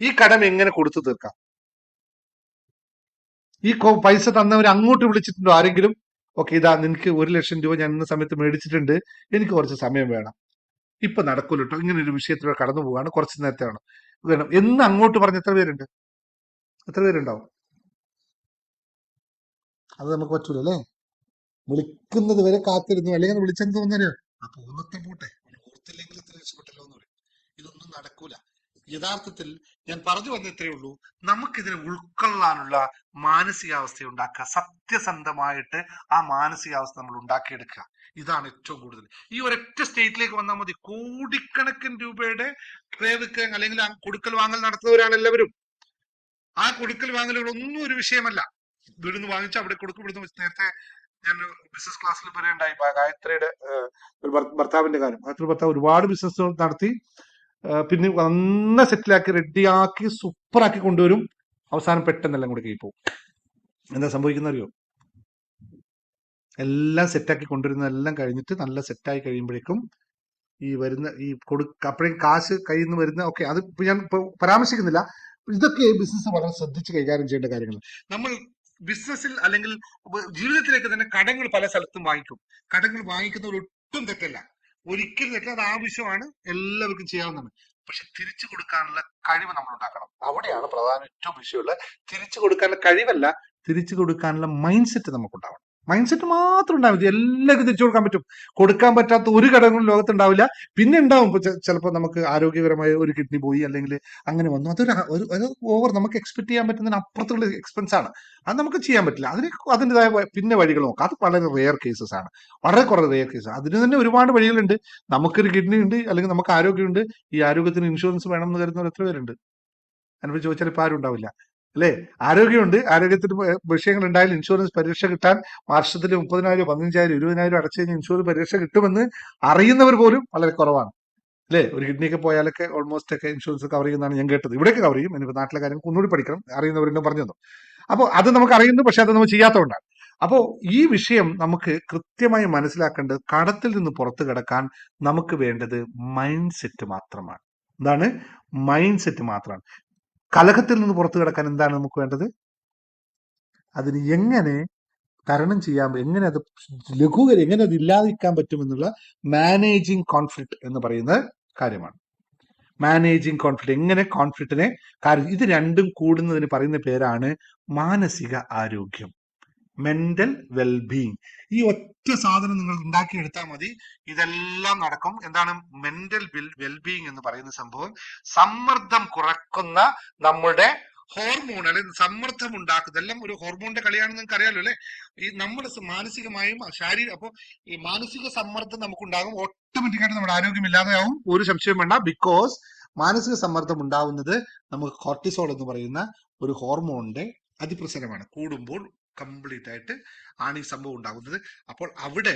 ഈ കടം എങ്ങനെ കൊടുത്തു തീർക്കാം, ഈ പൈസ തന്നവർ അങ്ങോട്ട് വിളിച്ചിട്ടുണ്ടോ ആരെങ്കിലും? ഓക്കെ, ഇതാ നിനക്ക് 1,00,000 രൂപ ഞാൻ ഇന്ന സമയത്ത് മേടിച്ചിട്ടുണ്ട്, എനിക്ക് കുറച്ച് സമയം വേണം, ഇപ്പൊ നടക്കൂല കേട്ടോ, ഇങ്ങനെ ഒരു വിഷയത്തിലൂടെ കടന്നു പോവാണ്, കുറച്ച് നേരത്തെ വേണം എന്ന് അങ്ങോട്ട് പറഞ്ഞ എത്ര പേരുണ്ടാവും? അത് നമുക്ക് പറ്റൂല അല്ലേ? വിളിക്കുന്നത് വരെ കാത്തിരുന്നു, അല്ലെങ്കിൽ വിളിച്ചെന്ന് തോന്നറിയോ? അപ്പൊ ഒന്നത്തെ പോട്ടെ, ഓർത്തില്ലെങ്കിൽ ഇത്ര രക്ഷപ്പെട്ടല്ലോ എന്ന് പറയും. ഇതൊന്നും നടക്കൂല. യഥാർത്ഥത്തിൽ ഞാൻ പറഞ്ഞു വന്ന ഇത്രയേ ഉള്ളൂ, നമുക്കിതിനെ ഉൾക്കൊള്ളാനുള്ള മാനസികാവസ്ഥ ഉണ്ടാക്കുക, സത്യസന്ധമായിട്ട് ആ മാനസികാവസ്ഥ നമ്മൾ ഉണ്ടാക്കിയെടുക്കുക. ഇതാണ് ഏറ്റവും കൂടുതൽ. ഈ ഒരൊറ്റ സ്റ്റേറ്റിലേക്ക് വന്നാൽ മതി, കോടിക്കണക്കിന് രൂപയുടെ ക്രയവിക്രയം അല്ലെങ്കിൽ കൊടുക്കൽ വാങ്ങൽ നടത്തുന്നവരാണ് എല്ലാവരും. ആ കൊടുക്കൽ വാങ്ങലുകളൊന്നും ഒരു വിഷയമല്ല. ഇവിടുന്ന് വാങ്ങിച്ച് അവിടെ കൊടുക്കും, ഇവിടുന്ന് നേരത്തെ ഞാൻ ബിസിനസ് ക്ലാസ്സിൽ പറയണ്ടായി ഗായത്രിയുടെ ഭർത്താവിന്റെ കാര്യം. ഗായത്രി ഭർത്താവ് ഒരുപാട് ബിസിനസ് നടത്തി, പിന്നെ നന്ന സെറ്റിലാക്കി റെഡിയാക്കി സൂപ്പറാക്കി കൊണ്ടുവരും, അവസാനം പെട്ടെന്നെല്ലാം കൂടെ കൈ പോകും. എന്താ സംഭവിക്കുന്ന അറിയോ? എല്ലാം സെറ്റാക്കി കൊണ്ടുവരുന്നതെല്ലാം കഴിഞ്ഞിട്ട് നല്ല സെറ്റായി കഴിയുമ്പോഴേക്കും ഈ വരുന്ന അപ്പോഴേക്കും കാശ് കയ്യിൽ നിന്ന് വരുന്ന, ഓക്കെ, അത് ഞാൻ പരാമർശിക്കുന്നില്ല. ഇതൊക്കെ ബിസിനസ് വളരെ ശ്രദ്ധിച്ച് കൈകാര്യം ചെയ്യേണ്ട കാര്യങ്ങൾ. നമ്മൾ ബിസിനസ്സിൽ അല്ലെങ്കിൽ ജീവിതത്തിലേക്ക് തന്നെ കടങ്ങൾ പല സ്ഥലത്തും വാങ്ങിക്കും. കടങ്ങൾ വാങ്ങിക്കുന്നവർ ഒട്ടും തെറ്റല്ല, ഒരിക്കലും തെറ്റല്ല, അത് ആവശ്യമാണ്, എല്ലാവർക്കും ചെയ്യാവുന്നതാണ്. പക്ഷെ തിരിച്ചു കൊടുക്കാനുള്ള കഴിവ് നമ്മൾ ഉണ്ടാക്കണം. അവിടെയാണ് പ്രധാന ഏറ്റവും വിഷയമുള്ളത്. തിരിച്ചു കൊടുക്കാനുള്ള കഴിവല്ല, തിരിച്ചു കൊടുക്കാനുള്ള മൈൻഡ് സെറ്റ് നമുക്കുണ്ടാവണം. മൈൻഡ് സെറ്റ് മാത്രം ഉണ്ടാവും, എല്ലാവർക്കും തിരിച്ചു കൊടുക്കാൻ പറ്റും. കൊടുക്കാൻ പറ്റാത്ത ഒരു ഘടകങ്ങളും ലോകത്തുണ്ടാവില്ല. പിന്നെ ഉണ്ടാവും ചിലപ്പോൾ നമുക്ക് ആരോഗ്യപരമായ ഒരു കിഡ്നി പോയി അല്ലെങ്കിൽ അങ്ങനെ വന്നു, അതൊരു ഓവർ നമുക്ക് എക്സ്പെക്ട് ചെയ്യാൻ പറ്റുന്നതിന് അപ്പുറത്തുള്ള എക്സ്പെൻസ് ആണ്, അത് നമുക്ക് ചെയ്യാൻ പറ്റില്ല. അതിൻ്റെതായ പിന്നെ വഴികൾ നോക്കാം. അത് വളരെ റെയർ കേസസ് ആണ്, വളരെ കുറേ റെയർ കേസ്. അതിന് തന്നെ ഒരുപാട് വഴികളുണ്ട്. നമുക്കൊരു കിഡ്നി ഉണ്ട് അല്ലെങ്കിൽ നമുക്ക് ആരോഗ്യമുണ്ട്, ഈ ആരോഗ്യത്തിന് ഇൻഷുറൻസ് വേണം എന്ന് കരുതുന്നവർ എത്ര പേരുണ്ട്? അതിനോട് ചോദിച്ചാൽ ഇപ്പം ആരും ഉണ്ടാവില്ല അല്ലേ? ആരോഗ്യമുണ്ട്, ആരോഗ്യത്തിന് വിഷയങ്ങൾ ഉണ്ടായാലും ഇൻഷുറൻസ് പരിരക്ഷ കിട്ടാൻ വർഷത്തിൽ 30,000, 15,000, 20,000 അടച്ചു കഴിഞ്ഞാൽ ഇൻഷുറൻസ് പരിരക്ഷ കിട്ടുമെന്ന് അറിയുന്നവർ പോലും വളരെ കുറവാണ് അല്ലേ? ഒരു കിഡ്നിയൊക്കെ പോയാലൊക്കെ ഓൾമോസ്റ്റ് ഒക്കെ ഇൻഷുറൻസ് കവർ ചെയ്യുന്നതാണ് ഞാൻ കേട്ടത്. ഇവിടെയൊക്കെ കവർ ചെയ്യും. ഇനിയിപ്പോൾ നാട്ടിലെ കാര്യം ഒന്നുകൂടി പഠിക്കണം, അറിയുന്നവരെന്നെ പറഞ്ഞു തന്നു. അപ്പോൾ അത് നമുക്ക് അറിയുന്നു, പക്ഷെ അത് നമ്മൾ ചെയ്യാത്തതുകൊണ്ടാണ്. അപ്പോൾ ഈ വിഷയം നമുക്ക് കൃത്യമായി മനസ്സിലാക്കേണ്ടത്, കടത്തിൽ നിന്ന് പുറത്തു കിടക്കാൻ നമുക്ക് വേണ്ടത് മൈൻഡ് സെറ്റ് മാത്രമാണ്. എന്താണ്? മൈൻഡ് സെറ്റ് മാത്രമാണ്. കലഹത്തിൽ നിന്ന് പുറത്തു കിടക്കാൻ എന്താണ് നമുക്ക് വേണ്ടത്? അതിന് എങ്ങനെ തരണം ചെയ്യാൻ, എങ്ങനെ അത് എങ്ങനെ അത് ഇല്ലാതിരിക്കാൻ പറ്റുമെന്നുള്ള മാനേജിങ് കോൺഫ്ലിക്റ്റ് എന്ന് പറയുന്ന കാര്യമാണ്. മാനേജിങ് കോൺഫ്ലിക്റ്റ്, എങ്ങനെ കോൺഫ്ലിക്റ്റിനെ ഇത് രണ്ടും കൂടുന്നതിന് പറയുന്ന പേരാണ് മാനസിക ആരോഗ്യം, മെന്റൽ വെൽബീയിങ്. ഈ ഒറ്റ സാധനം നിങ്ങൾ ഉണ്ടാക്കിയെടുത്താൽ മതി, ഇതെല്ലാം നടക്കും. എന്താണ് മെന്റൽ വെൽബീയിങ് എന്ന് പറയുന്ന സംഭവം? സമ്മർദ്ദം കുറക്കുന്ന നമ്മുടെ ഹോർമോൺ, അല്ലെങ്കിൽ സമ്മർദ്ദം ഉണ്ടാക്കുന്ന, എല്ലാം ഒരു ഹോർമോണിന്റെ കളിയാണെന്ന് നിങ്ങൾക്ക് അറിയാലോ അല്ലെ? ഈ നമ്മൾ മാനസികമായും അപ്പോൾ ഈ മാനസിക സമ്മർദ്ദം നമുക്കുണ്ടാകും, ഓട്ടോമാറ്റിക്കായിട്ട് നമ്മുടെ ആരോഗ്യം ഇല്ലാതെയാവും, ഒരു സംശയം വേണ്ട. ബിക്കോസ് മാനസിക സമ്മർദ്ദം ഉണ്ടാവുന്നത് നമുക്ക് കോർട്ടിസോൾ എന്ന് പറയുന്ന ഒരു ഹോർമോണിന്റെ അതിപ്രസരമാണ്. കൂടുമ്പോൾ കംപ്ലീറ്റ് ആയിട്ട് ആണ് ഈ സംഭവം ഉണ്ടാകുന്നത്. അപ്പോൾ അവിടെ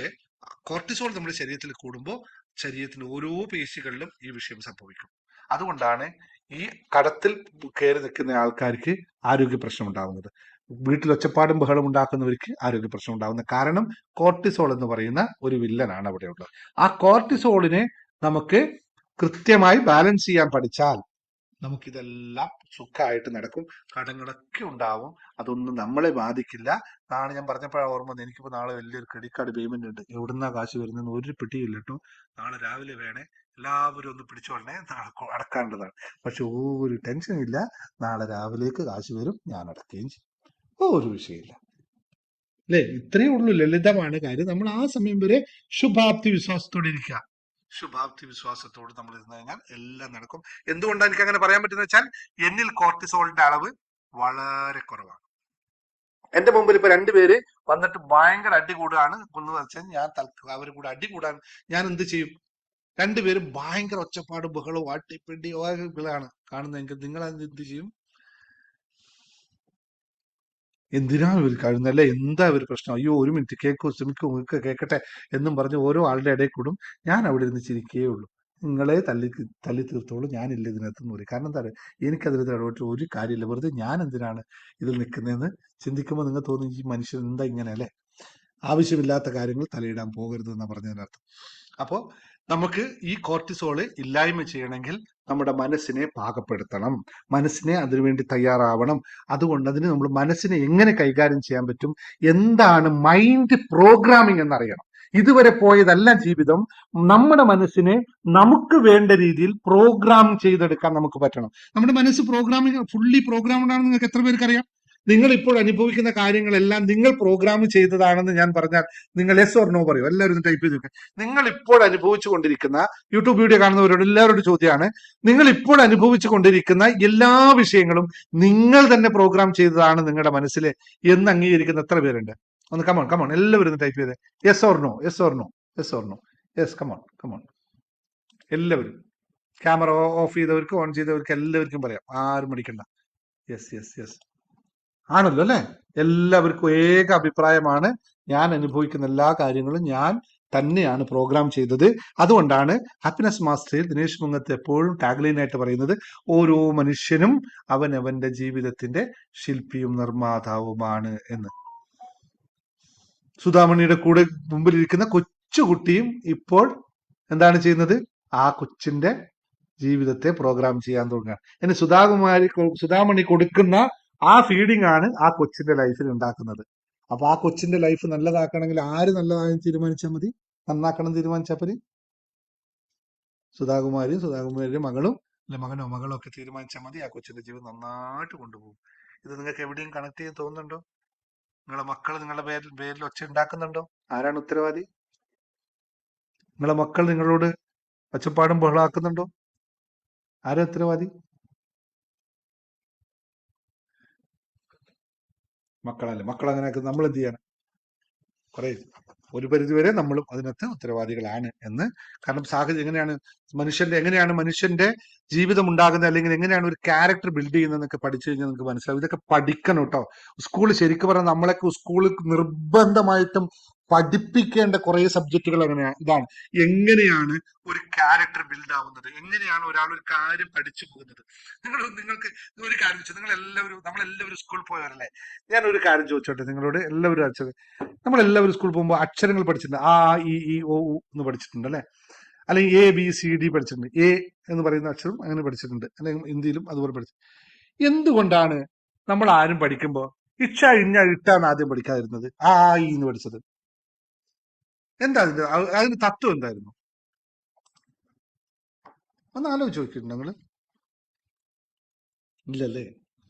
കോർട്ടിസോൾ നമ്മുടെ ശരീരത്തിൽ കൂടുമ്പോൾ ശരീരത്തിന്റെ ഓരോ പേശികളിലും ഈ വിഷയം സംഭവിക്കും. അതുകൊണ്ടാണ് ഈ കടത്തിൽ കയറി നിൽക്കുന്ന ആൾക്കാർക്ക് ആരോഗ്യ പ്രശ്നം ഉണ്ടാകുന്നത്. വീട്ടിൽ ഒച്ചപ്പാടും ബഹളം ഉണ്ടാക്കുന്നവർക്ക് ആരോഗ്യ പ്രശ്നം ഉണ്ടാകുന്നത്. കാരണം കോർട്ടിസോൾ എന്ന് പറയുന്ന ഒരു വില്ലനാണ് അവിടെ ഉള്ളത്. ആ കോർട്ടിസോളിനെ നമുക്ക് കൃത്യമായി ബാലൻസ് ചെയ്യാൻ പഠിച്ചാൽ നമുക്കിതെല്ലാം സുഖമായിട്ട് നടക്കും. കടങ്ങളൊക്കെ ഉണ്ടാവും, അതൊന്നും നമ്മളെ ബാധിക്കില്ല. നാളെ ഞാൻ പറഞ്ഞപ്പോഴാണ് ഓർമ്മ വന്നത്, എനിക്കിപ്പോൾ നാളെ വലിയൊരു ക്രെഡിറ്റ് കാർഡ് പേയ്മെന്റ് ഉണ്ട്. എവിടുന്നാ കാശ് വരുന്നതെന്ന് ഒരു പിടിയില്ല കേട്ടോ. നാളെ രാവിലെ വേണേ, എല്ലാവരും ഒന്ന് പിടിച്ചോളണേ, നാളെ അടക്കാനുള്ളതാണ്. പക്ഷെ ഒരു ടെൻഷനും ഇല്ല, നാളെ രാവിലേക്ക് കാശ് വരും, ഞാൻ അടക്കുകയും ചെയ്യും. ഒരു വിഷയമില്ല അല്ലേ? ഇത്രയേ ഉള്ളൂ, ലളിതമാണ് കാര്യം. നമ്മൾ ആ സമയം വരെ ശുഭാപ്തി വിശ്വാസത്തോടെ ഇരിക്കുക. ശുഭാപ്തി വിശ്വാസത്തോട് നമ്മൾ ഇരുന്ന് കഴിഞ്ഞാൽ എല്ലാം നടക്കും. എന്തുകൊണ്ടാണ് എനിക്ക് അങ്ങനെ പറയാൻ പറ്റുന്നത് വെച്ചാൽ, എന്നിൽ കോർട്ടിസോളിന്റെ അളവ് വളരെ കുറവാണ്. എന്റെ മുമ്പിൽ ഇപ്പൊ രണ്ടുപേര് വന്നിട്ട് ഭയങ്കര അടി കൂടുകയാണ് എന്ന് വെച്ചാൽ, ഞാൻ അവര് കൂടെ അടി കൂടാൻ ഞാൻ എന്ത് ചെയ്യും? രണ്ടുപേരും ഭയങ്കര ഒച്ചപ്പാടും ബഹളവും അടിപ്പിടിയാണ് കാണുന്നതെങ്കിൽ നിങ്ങൾ എന്ത് ചെയ്യും? എന്തിനാ ഇവർ കഴിയുന്നല്ലേ, എന്താ ഒരു പ്രശ്നം, അയ്യോ ഒരു മിനിറ്റ് കേൾക്കൂ, ശ്രമിക്കൂ, കേൾക്കട്ടെ എന്നും പറഞ്ഞ് ഓരോ ആളുടെ ഇടയിൽ കൂടും. ഞാൻ അവിടെ ഇരുന്ന് ചിരിക്കേ ഉള്ളൂ. നിങ്ങളെ തല്ലി തീർത്തോളൂ, ഞാനില്ല ഇതിനകത്തെന്ന് പറയും. കാരണം എന്താ പറയുക, എനിക്കതിൽ ഇടപെട്ട് ഒരു കാര്യമില്ല, വെറുതെ ഞാൻ എന്തിനാണ് ഇതിൽ നിൽക്കുന്നതെന്ന് ചിന്തിക്കുമ്പോൾ നിങ്ങൾ തോന്നി, ഈ മനുഷ്യൻ എന്താ ഇങ്ങനെ അല്ലേ, ആവശ്യമില്ലാത്ത കാര്യങ്ങൾ തലയിടാൻ പോകരുത് എന്നാണ് പറഞ്ഞതിനർത്ഥം. അപ്പോൾ നമുക്ക് ഈ കോർട്ടിസോള് ഇല്ലായ്മ ചെയ്യണമെങ്കിൽ നമ്മുടെ മനസ്സിനെ പാകപ്പെടുത്തണം, മനസ്സിനെ അതിനുവേണ്ടി തയ്യാറാവണം. അതുകൊണ്ട് അതിന് നമ്മൾ മനസ്സിനെ എങ്ങനെ കൈകാര്യം ചെയ്യാൻ പറ്റും, എന്താണ് മൈൻഡ് പ്രോഗ്രാമിംഗ് എന്നറിയണം. ഇതുവരെ പോയതല്ല ജീവിതം. നമ്മുടെ മനസ്സിനെ നമുക്ക് വേണ്ട രീതിയിൽ പ്രോഗ്രാം ചെയ്തെടുക്കാൻ നമുക്ക് പറ്റണം. നമ്മുടെ മനസ്സ് പ്രോഗ്രാമിംഗ് ഫുള്ളി പ്രോഗ്രാംഡ് ആണെന്ന് നിങ്ങൾക്ക് എത്ര പേർക്ക് അറിയാം? നിങ്ങൾ ഇപ്പോൾ അനുഭവിക്കുന്ന കാര്യങ്ങളെല്ലാം നിങ്ങൾ പ്രോഗ്രാം ചെയ്തതാണെന്ന് ഞാൻ പറഞ്ഞാൽ നിങ്ങൾ യെസ് ഓർ നോ പറയൂ. എല്ലാവരും ടൈപ്പ് ചെയ്ത് നോക്കുക. നിങ്ങൾ ഇപ്പോൾ അനുഭവിച്ചു കൊണ്ടിരിക്കുന്ന, യൂട്യൂബ് വീഡിയോ കാണുന്നവരോട് എല്ലാവരോടും ചോദ്യമാണ്, നിങ്ങൾ ഇപ്പോൾ അനുഭവിച്ചു കൊണ്ടിരിക്കുന്ന എല്ലാ വിഷയങ്ങളും നിങ്ങൾ തന്നെ പ്രോഗ്രാം ചെയ്തതാണ് നിങ്ങളുടെ മനസ്സിൽ എന്ന് അംഗീകരിക്കുന്ന എത്ര പേരുണ്ട്? ഒന്ന് കമോൺ എല്ലാവരും ടൈപ്പ് ചെയ്ത് yes or no, yes or no, yes or no, yes. Come on എല്ലാവരും. ക്യാമറ ഓഫ് ചെയ്തവർക്ക് ഓൺ ചെയ്തവർക്ക് എല്ലാവർക്കും പറയാം, ആരും മടിക്കണ്ട. യെസ് ആണല്ലോ അല്ലെ? എല്ലാവർക്കും ഏക അഭിപ്രായമാണ്, ഞാൻ അനുഭവിക്കുന്ന എല്ലാ കാര്യങ്ങളും ഞാൻ തന്നെയാണ് പ്രോഗ്രാം ചെയ്തത്. അതുകൊണ്ടാണ് ഹാപ്പിനെസ് മാസ്റ്ററിൽ ദിനേശ് മുങ്ങത്ത് എപ്പോഴും ടാഗ്ലൈൻ ആയിട്ട് പറയുന്നത്, ഓരോ മനുഷ്യനും അവനവന്റെ ജീവിതത്തിന്റെ ശില്പിയും നിർമ്മാതാവുമാണ് എന്ന്. സുധാമണിയുടെ കൂടെ മുമ്പിലിരിക്കുന്ന കൊച്ചുകുട്ടിയും ഇപ്പോൾ എന്താണ് ചെയ്യുന്നത്? ആ കൊച്ചിന്റെ ജീവിതത്തെ പ്രോഗ്രാം ചെയ്യാൻ തുടങ്ങുകയാണ്. ഇനി സുധാമണി കൊടുക്കുന്ന ആ ഫീഡിംഗ് ആണ് ആ കൊച്ചിന്റെ ലൈഫിൽ ഉണ്ടാക്കുന്നത്. അപ്പൊ ആ കൊച്ചിന്റെ ലൈഫ് നല്ലതാക്കണമെങ്കിൽ ആര് നല്ലതായെന്ന് തീരുമാനിച്ചാൽ മതി, നന്നാക്കണം തീരുമാനിച്ചാൽ മതി. സുധാകുമാരിയുടെ മകളും അല്ലെ മകനോ മകളോ ഒക്കെ തീരുമാനിച്ചാൽ മതി, ആ കൊച്ചിന്റെ ജീവിതം നന്നായിട്ട് കൊണ്ടുപോകും. ഇത് നിങ്ങൾക്ക് എവിടെയും കണക്ട് ചെയ്യാൻ തോന്നുന്നുണ്ടോ? നിങ്ങളെ മക്കൾ നിങ്ങളുടെ പേരിൽ ഒച്ച ഉണ്ടാക്കുന്നുണ്ടോ? ആരാണ് ഉത്തരവാദി? നിങ്ങളെ മക്കൾ നിങ്ങളോട് ഒച്ചപ്പാടും ബഹളാക്കുന്നുണ്ടോ? ആരാ ഉത്തരവാദി? മക്കളല്ലേ. മക്കൾ അങ്ങനെ നമ്മൾ എന്ത് ചെയ്യണം? കുറെ ഒരു പരിധിവരെ നമ്മളും അതിനകത്ത് ഉത്തരവാദികളാണ് എന്ന്. കാരണം സാഹചര്യം എങ്ങനെയാണ് മനുഷ്യന്റെ ജീവിതം ഉണ്ടാകുന്നത്, അല്ലെങ്കിൽ എങ്ങനെയാണ് ഒരു ക്യാരക്ടർ ബിൽഡ് ചെയ്യുന്നതെന്നൊക്കെ പഠിച്ചു കഴിഞ്ഞാൽ നിങ്ങൾക്ക് മനസ്സിലാവും. ഇതൊക്കെ പഠിക്കണം കേട്ടോ. സ്കൂളിൽ ശരിക്കും പറഞ്ഞാൽ നമ്മളൊക്കെ സ്കൂളിൽ നിർബന്ധമായിട്ടും പഠിപ്പിക്കേണ്ട കുറെ സബ്ജക്റ്റുകൾ ഇതാണ്. എങ്ങനെയാണ് ഒരു ക്യാരക്ടർ ബിൽഡ് ആവുന്നത്, എങ്ങനെയാണ് ഒരാൾ ഒരു കാര്യം പഠിച്ചു പോകുന്നത്. നിങ്ങൾക്ക് ഒരു കാര്യം വെച്ചാൽ നമ്മളെല്ലാവരും സ്കൂളിൽ പോയവരല്ലേ. ഞാൻ ഒരു കാര്യം ചോദിച്ചോട്ടെ നിങ്ങളോട് എല്ലാവരും അയച്ചത്, നമ്മളെല്ലാവരും സ്കൂളിൽ പോകുമ്പോൾ അക്ഷരങ്ങൾ പഠിച്ചിട്ടുണ്ട്. ആ ഇ ഓ എന്ന് പഠിച്ചിട്ടുണ്ട് അല്ലെ, അല്ലെങ്കിൽ ABCD പഠിച്ചിട്ടുണ്ട്. എ എന്ന് പറയുന്ന അക്ഷരം അങ്ങനെ പഠിച്ചിട്ടുണ്ട്, അല്ലെങ്കിൽ ഹിന്ദിയിലും അതുപോലെ പഠിച്ചു. എന്തുകൊണ്ടാണ് നമ്മൾ ആരും പഠിക്കുമ്പോൾ ഇട്ടാണ് ആദ്യം പഠിക്കാതിരുന്നത്, ആ എന്ന് പഠിച്ചത്? എന്താ അതിന്റെ തത്വം എന്തായിരുന്നു? ഒന്ന് ആലോചിച്ച് നോക്കിയിട്ടുണ്ടോ നിങ്ങള്? ഇല്ലല്ലേ?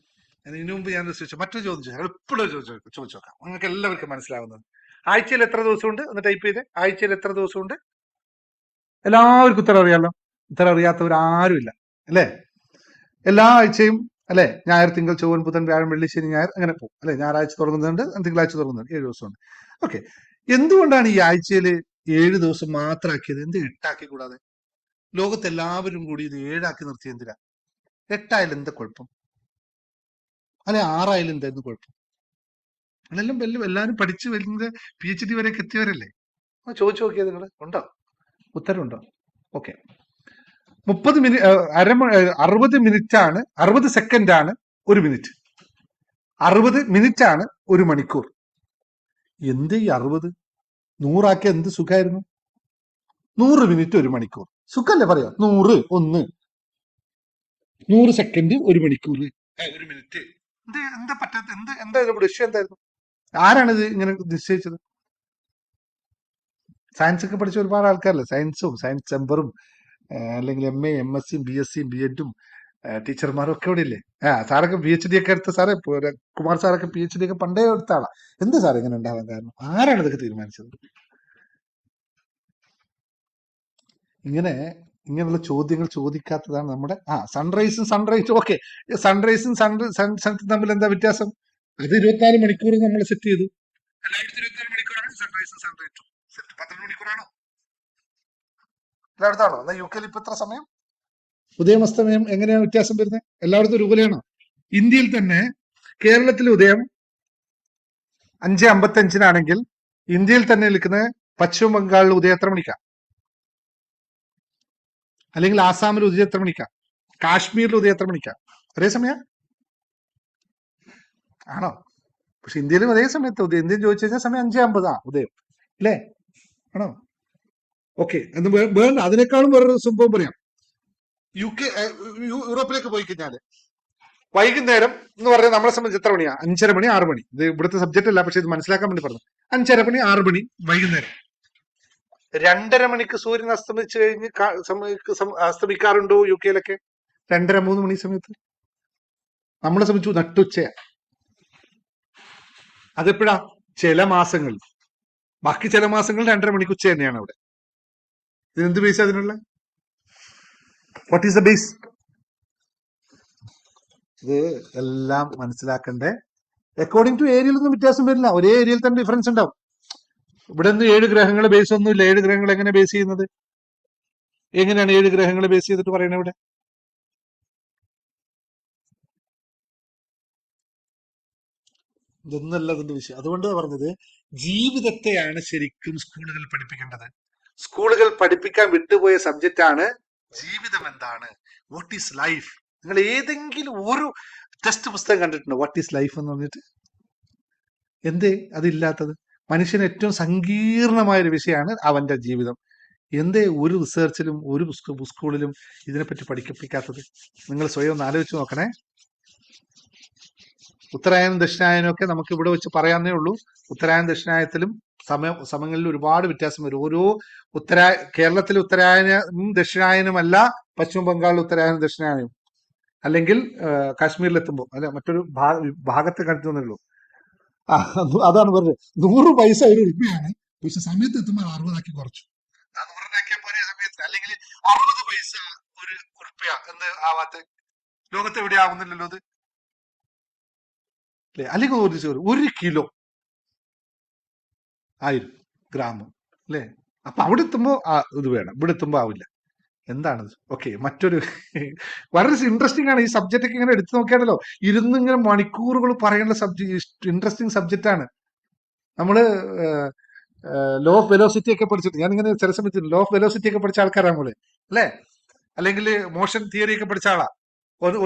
ഇതിനു മുമ്പ് ഞാൻ മറ്റൊരു ചോദ്യം എപ്പോഴും ചോദിച്ചു നോക്കാം, നിങ്ങൾക്ക് എല്ലാവർക്കും മനസ്സിലാവുന്നത്. ആഴ്ചയിൽ എത്ര ദിവസമുണ്ട്? ഒന്ന് ടൈപ്പ് ചെയ്ത്, ആഴ്ചയിൽ എത്ര ദിവസമുണ്ട്? എല്ലാവർക്കും ഉത്തരം അറിയാലോ. ഉത്തരം അറിയാത്തവർ ആരും ഇല്ല അല്ലേ? എല്ലാ ആഴ്ചയും അല്ലെ, ഞായർ തിങ്കൾ ചൊവ്വൻ ബുധൻ വ്യാഴം വെള്ളി ശനി ഞായർ അങ്ങനെ പോകും അല്ലെ. ഞായറാഴ്ച തുടങ്ങുന്നുണ്ട്, തിങ്കളാഴ്ച തുടങ്ങുന്നുണ്ട്, 7 ദിവസമുണ്ട്. ഓക്കെ, എന്തുകൊണ്ടാണ് ഈ ആഴ്ചയിൽ 7 ദിവസം മാത്രമാക്കിയത്? എന്ത് 8 ആക്കി കൂടാതെ? ലോകത്തെല്ലാവരും കൂടി ഇത് 7 ആക്കി നിർത്തി എന്തിനാ? 8 ആയാലും എന്താ കുഴപ്പം? അല്ലെ 6 ആയാലും എന്തായിരുന്നു കുഴപ്പം? അതെല്ലാം എല്ലാവരും പഠിച്ച് വരുന്നത് PhD വരെയൊക്കെ എത്തിയവരല്ലേ. ചോദിച്ചു നോക്കിയത് നിങ്ങൾ ഉണ്ടോ? ഉത്തരവുണ്ടോ? ഓക്കെ, 60 മിനിറ്റ് ആണ് 60 സെക്കൻഡ് ആണ് 1 മിനിറ്റ്. 60 മിനിറ്റ് ആണ് 1 മണിക്കൂർ. എന്ത് ഈ 60 100 എന്ത് സുഖമായിരുന്നു. 100 മിനിറ്റ് 1 മണിക്കൂർ സുഖല്ലേ പറയാ. 100 100 സെക്കൻഡ് 1 മണിക്കൂർ 1 മിനിറ്റ്. എന്താ പറ്റാത്ത എന്താ വിഷയം എന്തായിരുന്നു? ആരാണിത് ഇങ്ങനെ നിശ്ചയിച്ചത്? സയൻസ് ഒക്കെ പഠിച്ച ഒരുപാട് ആൾക്കാരല്ലേ, സയൻസും സയൻസ് ചെമ്പറും അല്ലെങ്കിൽ MA MSc BSc BEd ടീച്ചർമാരും ഒക്കെ ഇവിടെ ഇല്ലേ? സാറൊക്കെ PhD ഒക്കെ എടുത്ത സാറേ, കുമാർ സാറൊക്കെ PhD ഒക്കെ പണ്ടേ എടുത്ത ആളാ. എന്താ സാർ ഇങ്ങനെ ഉണ്ടാവാൻ കാരണം? ആരാണ് ഇതൊക്കെ തീരുമാനിച്ചത്? ഇങ്ങനെയുള്ള ചോദ്യങ്ങൾ ചോദിക്കാത്തതാണ് നമ്മുടെ സൺറൈസും ഓക്കെ. സൺറൈസും സൺസെറ്റും തമ്മിൽ എന്താ വ്യത്യാസം? അത് 24 മണിക്കൂർ നമ്മൾ സെറ്റ് ചെയ്തു. എല്ലായിടത്തും 24 മണിക്കൂറാണ് സൺറൈസും സൺറൈസും. 12 മണിക്കൂറാണോ? എല്ലായിടത്താണോ? എന്നാൽ UK ഇപ്പൊ എത്ര സമയം? ഉദയമസ്തമയം എങ്ങനെയാണ് വ്യത്യാസം വരുന്നത്? എല്ലായിടത്തും ഒരുപോലെയാണോ? ഇന്ത്യയിൽ തന്നെ കേരളത്തിലെ ഉദയം 5:55 ഇന്ത്യയിൽ തന്നെ നിൽക്കുന്നത് പശ്ചിമ ബംഗാളിൽ ഉദയം എത്ര മണിക്കാ? അല്ലെങ്കിൽ ആസാമിൽ ഉദയം എത്ര മണിക്കാ? കാശ്മീരിൽ ഉദയം എത്ര മണിക്കാ? ഒരേ സമയം ആണോ? പക്ഷെ ഇന്ത്യയിലും അതേ സമയത്ത് ഉദയം. ഇന്ത്യൻ ചോദിച്ചു കഴിഞ്ഞാൽ സമയം 5:50 ഉദയം അല്ലേ? ആണോ? ഓക്കെ. അതിനേക്കാളും വേറൊരു സംഭവം പറയാം. യൂറോപ്പിലേക്ക് പോയി കഴിഞ്ഞാല് വൈകുന്നേരം എന്ന് പറഞ്ഞാൽ നമ്മളെ സംബന്ധിച്ച് എത്ര മണിയാ? 5:30 മണി 6 മണി. ഇത് ഇവിടുത്തെ സബ്ജക്റ്റ് അല്ല, പക്ഷെ ഇത് മനസ്സിലാക്കാൻ വേണ്ടി പറഞ്ഞു. 5:30 മണി 6 മണി വൈകുന്നേരം. 2:30 മണിക്ക് സൂര്യൻ അസ്തമിച്ചു കഴിഞ്ഞ് അസ്തമിക്കാറുണ്ടോ UK 2:30-3 മണി സമയത്ത്? നമ്മളെ സംബന്ധിച്ചു നട്ടുച്ചയാ. അതെപ്പോഴാ? ചില മാസങ്ങളിൽ. ബാക്കി ചില മാസങ്ങളിൽ 2:30 മണിക്ക് ഉച്ച തന്നെയാണ് അവിടെ. ഇതിനെന്ത് ബേസ് അതിനുള്ള? What is the base? ഇത് എല്ലാം മനസ്സിലാക്കണ്ടേ. അക്കോർഡിംഗ് ടു ഏരിയയിലൊന്നും വ്യത്യാസം വരില്ല. ഒരേ ഏരിയയിൽ തന്നെ ഡിഫറൻസ് ഉണ്ടാവും. ഇവിടെ നിന്ന് 7 ഗ്രഹങ്ങളെ ബേസ് ഒന്നുമില്ല. 7 ഗ്രഹങ്ങൾ എങ്ങനെ ബേസ് ചെയ്യുന്നത്? എങ്ങനെയാണ് 7 ഗ്രഹങ്ങളെ ബേസ് ചെയ്തിട്ട് പറയണത് ഇവിടെ? ഇതൊന്നല്ല അതിന്റെ വിഷയം. അതുകൊണ്ടാണ് പറഞ്ഞത് ജീവിതത്തെയാണ് ശരിക്കും സ്കൂളുകൾ പഠിപ്പിക്കേണ്ടത്. സ്കൂളുകൾ പഠിപ്പിക്കാൻ വിട്ടുപോയ സബ്ജക്റ്റ് ആണ് ജീവിതം എന്താണ്, വാട്ട് ഈസ് ലൈഫ്. നിങ്ങൾ ഏതെങ്കിലും ഒരു ടെക്സ്റ്റ് പുസ്തകം കണ്ടിട്ടുണ്ടോ വാട്ട് ഈസ് ലൈഫ് എന്ന് പറഞ്ഞിട്ട്? എന്തേ അതില്ലാത്തത്? മനുഷ്യന് ഏറ്റവും സങ്കീർണമായ ഒരു വിഷയമാണ് അവന്റെ ജീവിതം. എന്തേ ഒരു റിസർച്ചിലും ഒരു സ്കൂളിലും ഇതിനെപ്പറ്റി പഠിപ്പിക്കാത്തത്? നിങ്ങൾ സ്വയം ഒന്ന് ആലോചിച്ച് നോക്കണേ. ഉത്തരായനം ദക്ഷിണായനം ഒക്കെ നമുക്ക് ഇവിടെ വെച്ച് പറയാന്നേ ഉള്ളൂ. ഉത്തരായനം ദക്ഷിണായനത്തിലും സമയങ്ങളിൽ ഒരുപാട് വ്യത്യാസം വരും. ഓരോ കേരളത്തിലെ ഉത്തരായനം ദക്ഷിണായനമല്ല പശ്ചിമ ബംഗാളിൽ ഉത്തരായനം ദക്ഷിണായനം, അല്ലെങ്കിൽ കാശ്മീരിലെത്തുമ്പോൾ അല്ലെ മറ്റൊരു ഭാഗത്ത് കണ്ടിട്ടുള്ളൂ. അതാണ് പറഞ്ഞത്. 100 പൈസ ഒരു ഉറുപ്പിയാണ്, പക്ഷെ സമയത്ത് എത്തുമ്പോൾ 60 കുറച്ചു. 100 പോലെ സമയത്ത്, അല്ലെങ്കിൽ 60 പൈസ ഒരു ഉറുപ്പിയ എന്ത് ആവാത്ത ലോകത്ത് എവിടെ ആവുന്നില്ലല്ലോ അത് അല്ലെ? അല്ലെങ്കിൽ 1 കിലോ 1000 ഗ്രാം അല്ലെ? അപ്പൊ അവിടെ എത്തുമ്പോ ഇത് വേണം, ഇവിടെ എത്തുമ്പോ ആവില്ല. എന്താണത്? ഓക്കെ. മറ്റൊരു വളരെ ഇൻട്രസ്റ്റിംഗ് ആണ് ഈ സബ്ജക്റ്റ് ഒക്കെ. ഇങ്ങനെ എടുത്തു നോക്കിയാണല്ലോ ഇങ്ങനെ മണിക്കൂറുകൾ പറയേണ്ട സബ്ജക്ട്. ഇൻട്രസ്റ്റിംഗ് സബ്ജക്റ്റ് ആണ്. നമ്മള് ലോ ഓഫ് വെലോസിറ്റി ഒക്കെ പഠിച്ചിട്ട്, ഞാനിങ്ങനെ ചില സമയത്ത് ലോ ഓഫ് വെലോസിറ്റി ഒക്കെ പഠിച്ച ആൾക്കാരാണ് നമ്മള് അല്ലെ? അല്ലെങ്കിൽ മോഷൻ തിയറി ഒക്കെ പഠിച്ച ആളാ.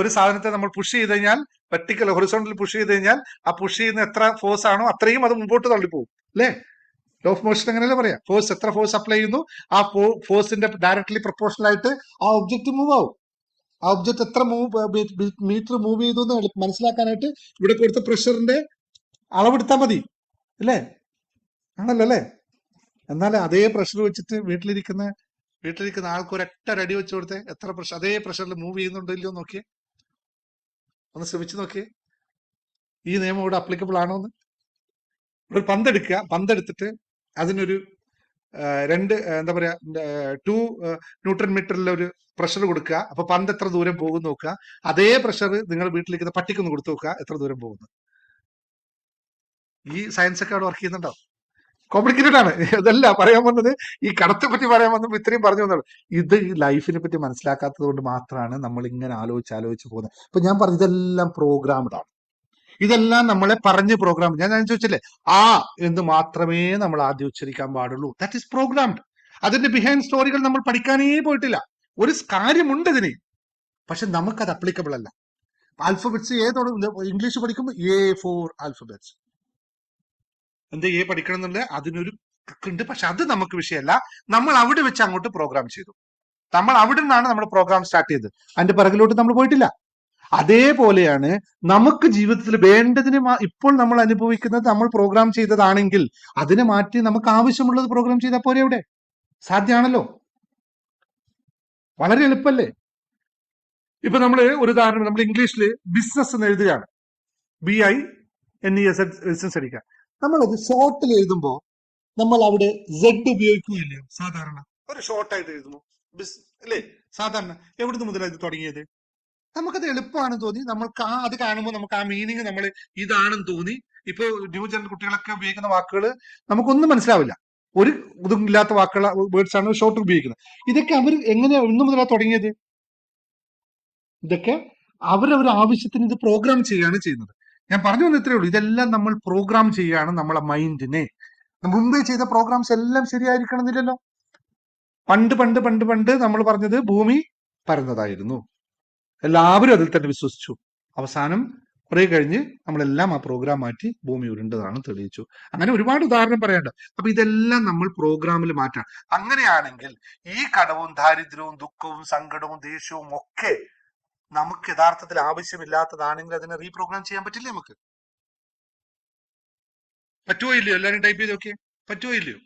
ഒരു സാധനത്തെ നമ്മൾ പുഷ് ചെയ്ത് കഴിഞ്ഞാൽ, വെർട്ടിക്കൽ ഹൊറിസോണ്ടൽ പുഷ് ചെയ്ത് കഴിഞ്ഞാൽ ആ പുഷ് ചെയ്യുന്ന എത്ര ഫോഴ്സ് ആണോ അത്രയും അത് മുമ്പോട്ട് തള്ളിപ്പോകും അല്ലെ? ലോ ഓഫ് മോഷൻ അങ്ങനെയല്ലേ പറയാം. ഫോഴ്സ്, എത്ര ഫോഴ്സ് അപ്ലൈ ചെയ്യുന്നു ആ ഫോഴ്സിന്റെ ഡയറക്ട്ലി പ്രൊപ്പോർഷണൽ ആയിട്ട് ആ ഒബ്ജക്റ്റ് മൂവ് ആവും. ആ ഒബ്ജക്റ്റ് എത്ര മീറ്റർ മൂവ് ചെയ്തു എന്ന് മനസ്സിലാക്കാനായിട്ട് ഇവിടെ കൊടുത്ത പ്രഷറിന്റെ അളവെടുത്താൽ മതി അല്ലേ? ആണല്ലോ അല്ലേ? എന്നാൽ അതേ പ്രഷർ വെച്ചിട്ട് വീട്ടിലിരിക്കുന്ന ആൾക്ക് ഒരൊറ്റ അടി വെച്ച് കൊടുത്തേ എത്ര പ്രഷർ, അതേ പ്രഷറിൽ മൂവ് ചെയ്യുന്നുണ്ടോ ഇല്ലയോ നോക്കിയേ. ഒന്ന് ശ്രമിച്ചു നോക്കിയേ ഈ നിയമം ഇവിടെ അപ്ലിക്കബിൾ ആണോ എന്ന്. ഒരു പന്തെടുക്കുക, പന്തെടുത്തിട്ട് അതിനൊരു 2 ന്യൂട്ടൺ മീറ്ററിലെ ഒരു പ്രഷർ കൊടുക്കുക. അപ്പൊ പന്ത് എത്ര ദൂരം പോകും നോക്കുക. അതേ പ്രഷർ നിങ്ങൾ വീട്ടിലിരിക്കുന്ന പട്ടിക്കൊന്ന് കൊടുത്തു നോക്കുക എത്ര ദൂരം പോകുന്നു. ഈ സയൻസ് ഒക്കെ അവിടെ വർക്ക് ചെയ്യുന്നുണ്ടോ? കോംപ്ലിക്കേറ്റഡ് ആണ്. അതല്ല പറയാൻ വന്നത്, ഈ കടത്തെ പറ്റി പറയാൻ വന്നപ്പോൾ ഇത്രയും പറഞ്ഞു വന്നത്. ഇത് ഈ ലൈഫിനെ പറ്റി മനസ്സിലാക്കാത്തത് കൊണ്ട് മാത്രമാണ് നമ്മൾ ഇങ്ങനെ ആലോചിച്ച് പോകുന്നത്. ഇപ്പൊ ഞാൻ പറഞ്ഞു ഇതെല്ലാം പ്രോഗ്രാംഡ് ആണ്. ഇതെല്ലാം നമ്മളെ പറഞ്ഞ് പ്രോഗ്രാം. ഞാൻ ചോദിച്ചില്ലേ എന്ന് മാത്രമേ നമ്മൾ ആദ്യം ഉച്ചരിക്കാൻ പാടുള്ളൂ. That is programmed. അതിന്റെ ബിഹൈൻഡ് സ്റ്റോറികൾ നമ്മൾ പഠിക്കാനേ പോയിട്ടില്ല. ഒരു കാര്യമുണ്ട് ഇതിന്, പക്ഷെ നമുക്കത് അപ്ലിക്കബിൾ അല്ല. ആൽഫബറ്റ്സ് ഇംഗ്ലീഷ് പഠിക്കുമ്പോൾ A for ആൽഫബറ്റ്സ്. എന്താ A പഠിക്കണം എന്നുള്ളത് അതിനൊരു ഉണ്ട്. പക്ഷെ അത് നമുക്ക് വിഷയമല്ല. നമ്മൾ അവിടെ വെച്ച് അങ്ങോട്ട് പ്രോഗ്രാം ചെയ്തു. നമ്മൾ അവിടെ നിന്നാണ് നമ്മുടെ പ്രോഗ്രാം സ്റ്റാർട്ട് ചെയ്തത്. അതിന്റെ പിറകിലോട്ട് നമ്മൾ പോയിട്ടില്ല. അതേപോലെയാണ് നമുക്ക് ജീവിതത്തിൽ വേണ്ടതിന് ഇപ്പോൾ നമ്മൾ അനുഭവിക്കുന്നത് നമ്മൾ പ്രോഗ്രാം ചെയ്തതാണെങ്കിൽ അതിനെ മാറ്റി നമുക്ക് ആവശ്യമുള്ളത് പ്രോഗ്രാം ചെയ്താൽ പോരെ? അവിടെ സാധ്യമാണല്ലോ, വളരെ എളുപ്പല്ലേ? ഇപ്പൊ നമ്മൾ ഒരു ഉദാഹരണം, നമ്മൾ ഇംഗ്ലീഷിൽ ബിസിനസ് എന്ന് എഴുതുകയാണ്, BINESS അടിക്കുക. നമ്മളത് ഷോർട്ടിൽ എഴുതുമ്പോ നമ്മൾ അവിടെ Z ഉപയോഗിക്കുകയില്ലേ? സാധാരണ ഒരു ഷോർട്ടായിട്ട് എഴുതുന്നു അല്ലേ? സാധാരണ എവിടുന്ന് മുതലാണ് ഇത് തുടങ്ങിയത്? നമുക്കത് എളുപ്പമാണെന്ന് തോന്നി, നമ്മൾക്ക് അത് കാണുമ്പോൾ നമുക്ക് ആ മീനിങ് നമ്മൾ ഇതാണെന്ന് തോന്നി. ഇപ്പൊ ന്യൂ ജനറൽ കുട്ടികളൊക്കെ ഉപയോഗിക്കുന്ന വാക്കുകൾ നമുക്കൊന്നും മനസ്സിലാവില്ല, ഒരു ഇതും ഇല്ലാത്ത വാക്കുകൾ വേർഡ്സ് ആണ് ഷോർട്ട് ഉപയോഗിക്കുന്നത്. ഇതൊക്കെ അവർ എങ്ങനെയാ ഇന്നു മുതലാണ് തുടങ്ങിയത്? ഇതൊക്കെ അവരവർ ആവശ്യത്തിന് ഇത് പ്രോഗ്രാം ചെയ്യാണ് ചെയ്യുന്നത്. ഞാൻ പറഞ്ഞു വന്ന ഇത്രയേ ഉള്ളൂ. ഇതെല്ലാം നമ്മൾ പ്രോഗ്രാം ചെയ്യാണ് നമ്മളെ മൈൻഡിനെ. മുമ്പേ ചെയ്ത പ്രോഗ്രാംസ് എല്ലാം ശരിയായിരിക്കണം എന്നില്ലല്ലോ. പണ്ട് പണ്ട് പണ്ട് പണ്ട് നമ്മൾ പറഞ്ഞത് ഭൂമി പരന്നതായിരുന്നു, എല്ലാവരും അതിൽ തന്നെ വിശ്വസിച്ചു. അവസാനം കുറെ കഴിഞ്ഞ് നമ്മളെല്ലാം ആ പ്രോഗ്രാം മാറ്റി ഭൂമി ഉരുണ്ടതാണ് തെളിയിച്ചു. അങ്ങനെ ഒരുപാട് ഉദാഹരണം പറയാനുണ്ട്. അപ്പൊ ഇതെല്ലാം നമ്മൾ പ്രോഗ്രാമിൽ മാറ്റാം. അങ്ങനെയാണെങ്കിൽ ഈ കടവും ദാരിദ്ര്യവും ദുഃഖവും സങ്കടവും ദേഷ്യവും ഒക്കെ നമുക്ക് യഥാർത്ഥത്തിൽ ആവശ്യമില്ലാത്തതാണെങ്കിൽ അതിനെ റീപ്രോഗ്രാം ചെയ്യാൻ പറ്റില്ലേ? നമുക്ക് പറ്റുമോ ഇല്ലയോ? എല്ലാവരും ടൈപ്പ് ചെയ്ത് നോക്കിയേ, പറ്റുമോ ഇല്ലയോ?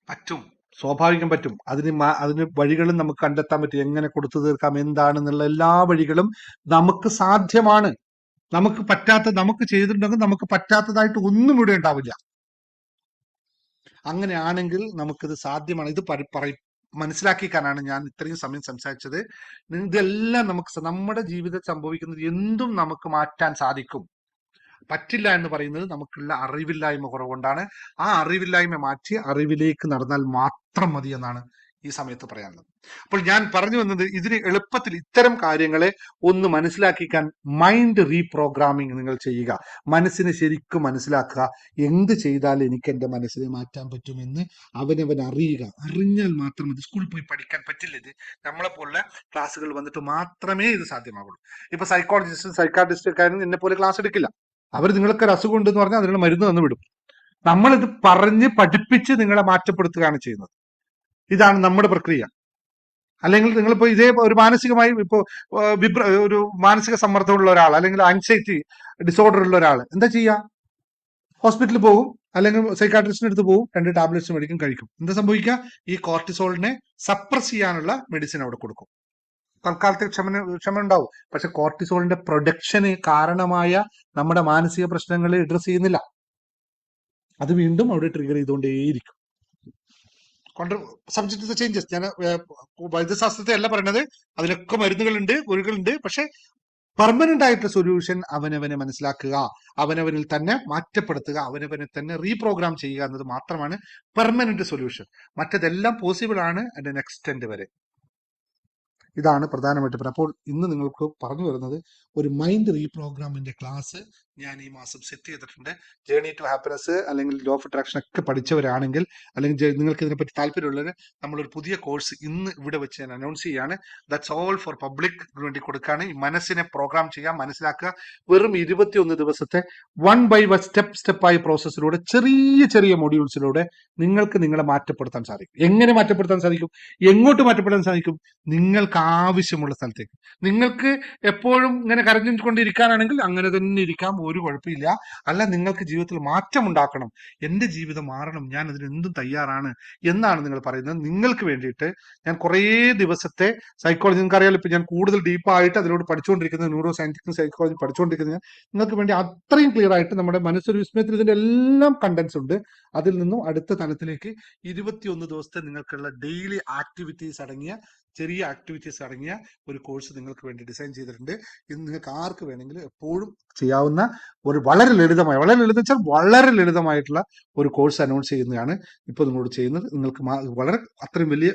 പറ്റും, സ്വാഭാവികം പറ്റും. അതിന് വഴികളും നമുക്ക് കണ്ടെത്താൻ പറ്റും. എങ്ങനെ കൊടുത്തു തീർക്കാം, എന്താണെന്നുള്ള എല്ലാ വഴികളും നമുക്ക് സാധ്യമാണ്. നമുക്ക് നമുക്ക് ചെയ്തിട്ടുണ്ടെങ്കിൽ നമുക്ക് പറ്റാത്തതായിട്ട് ഒന്നും ഇവിടെ ഉണ്ടാവില്ല. അങ്ങനെയാണെങ്കിൽ നമുക്കിത് സാധ്യമാണ്. ഇത് മനസ്സിലാക്കിക്കാനാണ് ഞാൻ ഇത്രയും സമയം സംസാരിച്ചത്. ഇതെല്ലാം നമുക്ക് നമ്മുടെ ജീവിതത്തിൽ സംഭവിക്കുന്നത് എന്തും നമുക്ക് മാറ്റാൻ സാധിക്കും. പറ്റില്ല എന്ന് പറയുന്നത് നമുക്കുള്ള അറിവില്ലായ്മ കുറവുകൊണ്ടാണ്. ആ അറിവില്ലായ്മ മാറ്റി അറിവിലേക്ക് നടന്നാൽ മാത്രം മതി എന്നാണ് ഈ സമയത്ത് പറയാനുള്ളത്. അപ്പോൾ ഞാൻ പറഞ്ഞു വന്നത്, ഇതിന് എളുപ്പത്തിൽ ഇത്തരം കാര്യങ്ങളെ ഒന്ന് മനസ്സിലാക്കിക്കാൻ മൈൻഡ് റീപ്രോഗ്രാമിംഗ് നിങ്ങൾ ചെയ്യുക. മനസ്സിനെ ശരിക്കും മനസ്സിലാക്കുക. എന്ത് ചെയ്താൽ എനിക്ക് എന്റെ മനസ്സിനെ മാറ്റാൻ പറ്റുമെന്ന് അവനവൻ അറിയുക. അറിഞ്ഞാൽ മാത്രം മതി. സ്കൂളിൽ പോയി പഠിക്കാൻ പറ്റില്ല. ഇത് നമ്മളെ പോലുള്ള ക്ലാസ്സുകൾ വന്നിട്ട് മാത്രമേ ഇത് സാധ്യമാകുള്ളൂ. ഇപ്പൊ സൈക്കോളജിസ്റ്റും സൈക്കാട്രിസ്റ്റുകാരും എന്നെ പോലെ ക്ലാസ് എടുക്കില്ല. അവർ നിങ്ങൾക്ക് ഒരു അസുഖം ഉണ്ടെന്ന് പറഞ്ഞാൽ അതിനുള്ള മരുന്ന് തന്നു വിടും. നമ്മളിത് പറഞ്ഞ് പഠിപ്പിച്ച് നിങ്ങളെ മാറ്റപ്പെടുത്തുകയാണ് ചെയ്യുന്നത്. ഇതാണ് നമ്മുടെ പ്രക്രിയ. അല്ലെങ്കിൽ നിങ്ങളിപ്പോ ഇതേ ഒരു മാനസികമായി ഇപ്പോ ഒരു മാനസിക സമ്മർദ്ദമുള്ള ഒരാൾ, അല്ലെങ്കിൽ ആൻസൈറ്റി ഡിസോർഡർ ഉള്ള ഒരാൾ എന്താ ചെയ്യുക? ഹോസ്പിറ്റലിൽ പോകും, അല്ലെങ്കിൽ സൈക്കാട്രിസ്റ്റിന്റെ അടുത്ത് പോകും, 2 ടാബ്ലറ്റ്സ് മേടിക്കും, കഴിക്കും. എന്താ സംഭവിക്കുക? ഈ കോർട്ടിസോളിനെ സപ്രസ് ചെയ്യാനുള്ള മെഡിസിൻ അവിടെ കൊടുക്കും. തൽക്കാലത്തെ ക്ഷമ ഉണ്ടാവും. പക്ഷെ കോർട്ടിസോളിന്റെ പ്രൊഡക്ഷന് കാരണമായ നമ്മുടെ മാനസിക പ്രശ്നങ്ങളെ അഡ്രസ് ചെയ്യുന്നില്ല. അത് വീണ്ടും അവിടെ ട്രിഗർ ചെയ്തുകൊണ്ടേയിരിക്കും. Subject to changes. ഞാൻ വൈദ്യശാസ്ത്രത്തെ അല്ല പറയുന്നത്, അതിലൊക്കെ മരുന്നുകളുണ്ട്, ഗുളികളുണ്ട്. പക്ഷെ പെർമനന്റ് ആയിട്ടുള്ള സൊല്യൂഷൻ അവനവനെ മനസ്സിലാക്കുക, അവനവനിൽ തന്നെ മാറ്റപ്പെടുത്തുക, അവനവനെ തന്നെ റീപ്രോഗ്രാം ചെയ്യുക എന്നത് മാത്രമാണ് പെർമനന്റ് സൊല്യൂഷൻ. മറ്റതെല്ലാം പോസിബിൾ ആണ് അതിന്റെ നെക്സ്റ്റ് വരെ. ഇതാണ് പ്രധാനമായിട്ട് പറയുന്നത്. അപ്പോൾ ഇന്ന് നിങ്ങൾക്ക് പറഞ്ഞു വരുന്നത്, ഒരു മൈൻഡ് റീപ്രോഗ്രാമിന്റെ ക്ലാസ് ഞാൻ ഈ മാസം സെറ്റ് ചെയ്തിട്ടുണ്ട്. ജേർണി ടു ഹാപ്പിനെസ് അല്ലെങ്കിൽ ലോ ഓഫ് അട്രാക്ഷൻ ഒക്കെ പഠിച്ചവരാണെങ്കിൽ, അല്ലെങ്കിൽ നിങ്ങൾക്ക് ഇതിനെപ്പറ്റി താല്പര്യമുള്ളവർ, നമ്മളൊരു പുതിയ കോഴ്സ് ഇന്ന് ഇവിടെ വെച്ച് ഞാൻ അനൗൺസ് ചെയ്യാണ്. ദാറ്റ്സ് ഓൾ ഫോർ പബ്ലിക് വേണ്ടി കൊടുക്കുകയാണ്. ഈ മനസ്സിനെ പ്രോഗ്രാം ചെയ്യാൻ മനസ്സിലാക്കുക. വെറും 21 ദിവസത്തെ 1 by 1 സ്റ്റെപ്പായി പ്രോസസ്സിലൂടെ, ചെറിയ ചെറിയ മൊഡ്യൂൾസിലൂടെ നിങ്ങൾക്ക് നിങ്ങളെ മാറ്റപ്പെടുത്താൻ സാധിക്കും. എങ്ങനെ മാറ്റപ്പെടുത്താൻ സാധിക്കും? എങ്ങോട്ട് മാറ്റപ്പെടുത്താൻ സാധിക്കും? നിങ്ങൾക്ക് ആവശ്യമുള്ള സ്ഥലത്തേക്ക്. നിങ്ങൾക്ക് എപ്പോഴും ഇങ്ങനെ കരഞ്ഞുകൊണ്ടിരിക്കാനാണെങ്കിൽ അങ്ങനെ തന്നെ ഇരിക്കാം, ഒരു കുഴപ്പമില്ല. അല്ല, നിങ്ങൾക്ക് ജീവിതത്തിൽ മാറ്റം ഉണ്ടാക്കണം, എന്റെ ജീവിതം മാറണം, ഞാൻ അതിന് എന്തും തയ്യാറാണ് എന്നാണ് നിങ്ങൾ പറയുന്നത്. നിങ്ങൾക്ക് വേണ്ടിയിട്ട് ഞാൻ കുറേ ദിവസത്തെ സൈക്കോളജി, നിങ്ങൾക്കറിയാലോ, ഇപ്പൊ ഞാൻ കൂടുതൽ ഡീപ്പായിട്ട് അതിലോട് പഠിച്ചുകൊണ്ടിരിക്കുന്നത്, ന്യൂറോ സയന്റിഫിക് സൈക്കോളജി പഠിച്ചുകൊണ്ടിരിക്കുന്നത് നിങ്ങൾക്ക് വേണ്ടി അത്രയും ക്ലിയർ ആയിട്ട് നമ്മുടെ മനസ്സൊരു വിസ്മയത്തിൽ ഇതിന്റെ എല്ലാം കണ്ടൻസ് ഉണ്ട്. അതിൽ നിന്നും അടുത്ത തലത്തിലേക്ക് 21 ദിവസത്തെ നിങ്ങൾക്കുള്ള ഡെയിലി ആക്ടിവിറ്റീസ് അടങ്ങിയ, ചെറിയ ആക്ടിവിറ്റീസ് അടങ്ങിയ ഒരു കോഴ്സ് നിങ്ങൾക്ക് വേണ്ടി ഡിസൈൻ ചെയ്തിട്ടുണ്ട്. ഇത് നിങ്ങൾക്ക് ആർക്ക് വേണമെങ്കിലും എപ്പോഴും ചെയ്യാവുന്ന ഒരു വളരെ ലളിതമായിട്ടുള്ള ഒരു കോഴ്സ് അനൗൺസ് ചെയ്യുന്നതാണ് ഇപ്പോൾ നിങ്ങളോട് ചെയ്യുന്നത്. നിങ്ങൾക്ക് വളരെ അത്രയും വലിയ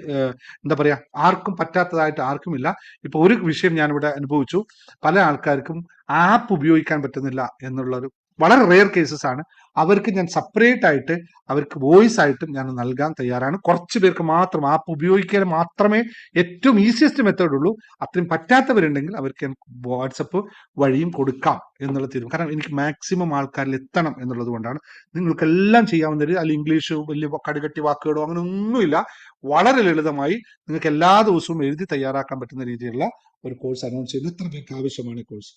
എന്താ പറയാ, ആർക്കും പറ്റാത്തതായിട്ട് ആർക്കുമില്ല. ഇപ്പൊ ഒരു വിഷയം ഞാനിവിടെ അനുഭവിച്ചു. പല ആൾക്കാർക്കും ആപ്പ് ഉപയോഗിക്കാൻ പറ്റുന്നില്ല എന്നുള്ളൊരു വളരെ റെയർ കേസസ് ആണ്. അവർക്ക് ഞാൻ സെപ്പറേറ്റ് ആയിട്ട് അവർക്ക് വോയിസ് ആയിട്ടും ഞാൻ നൽകാൻ തയ്യാറാണ്. കുറച്ച് പേർക്ക് മാത്രം ആപ്പ് ഉപയോഗിക്കാൻ മാത്രമേ ഏറ്റവും ഈസിയസ്റ്റ് മെത്തേഡ് ഉള്ളൂ. അത്രയും പറ്റാത്തവരുണ്ടെങ്കിൽ അവർക്ക് ഞാൻ വാട്സപ്പ് വഴിയും കൊടുക്കാം എന്നുള്ള തീരുമാനം. കാരണം എനിക്ക് മാക്സിമം ആൾക്കാരിൽ എത്തണം എന്നുള്ളത് കൊണ്ടാണ്. നിങ്ങൾക്കെല്ലാം ചെയ്യാവുന്ന ഒരു അതിൽ ഇംഗ്ലീഷ് വലിയ കടുകട്ടി വാക്കുകളോ അങ്ങനെ ഒന്നുമില്ല. വളരെ ലളിതമായി നിങ്ങൾക്ക് എല്ലാ ദിവസവും എഴുതി തയ്യാറാക്കാൻ പറ്റുന്ന രീതിയിലുള്ള ഒരു കോഴ്സ് അനൗൺസ് ചെയ്യുന്നു. എത്ര പേർക്ക് ആവശ്യമാണ് ഈ കോഴ്സ്?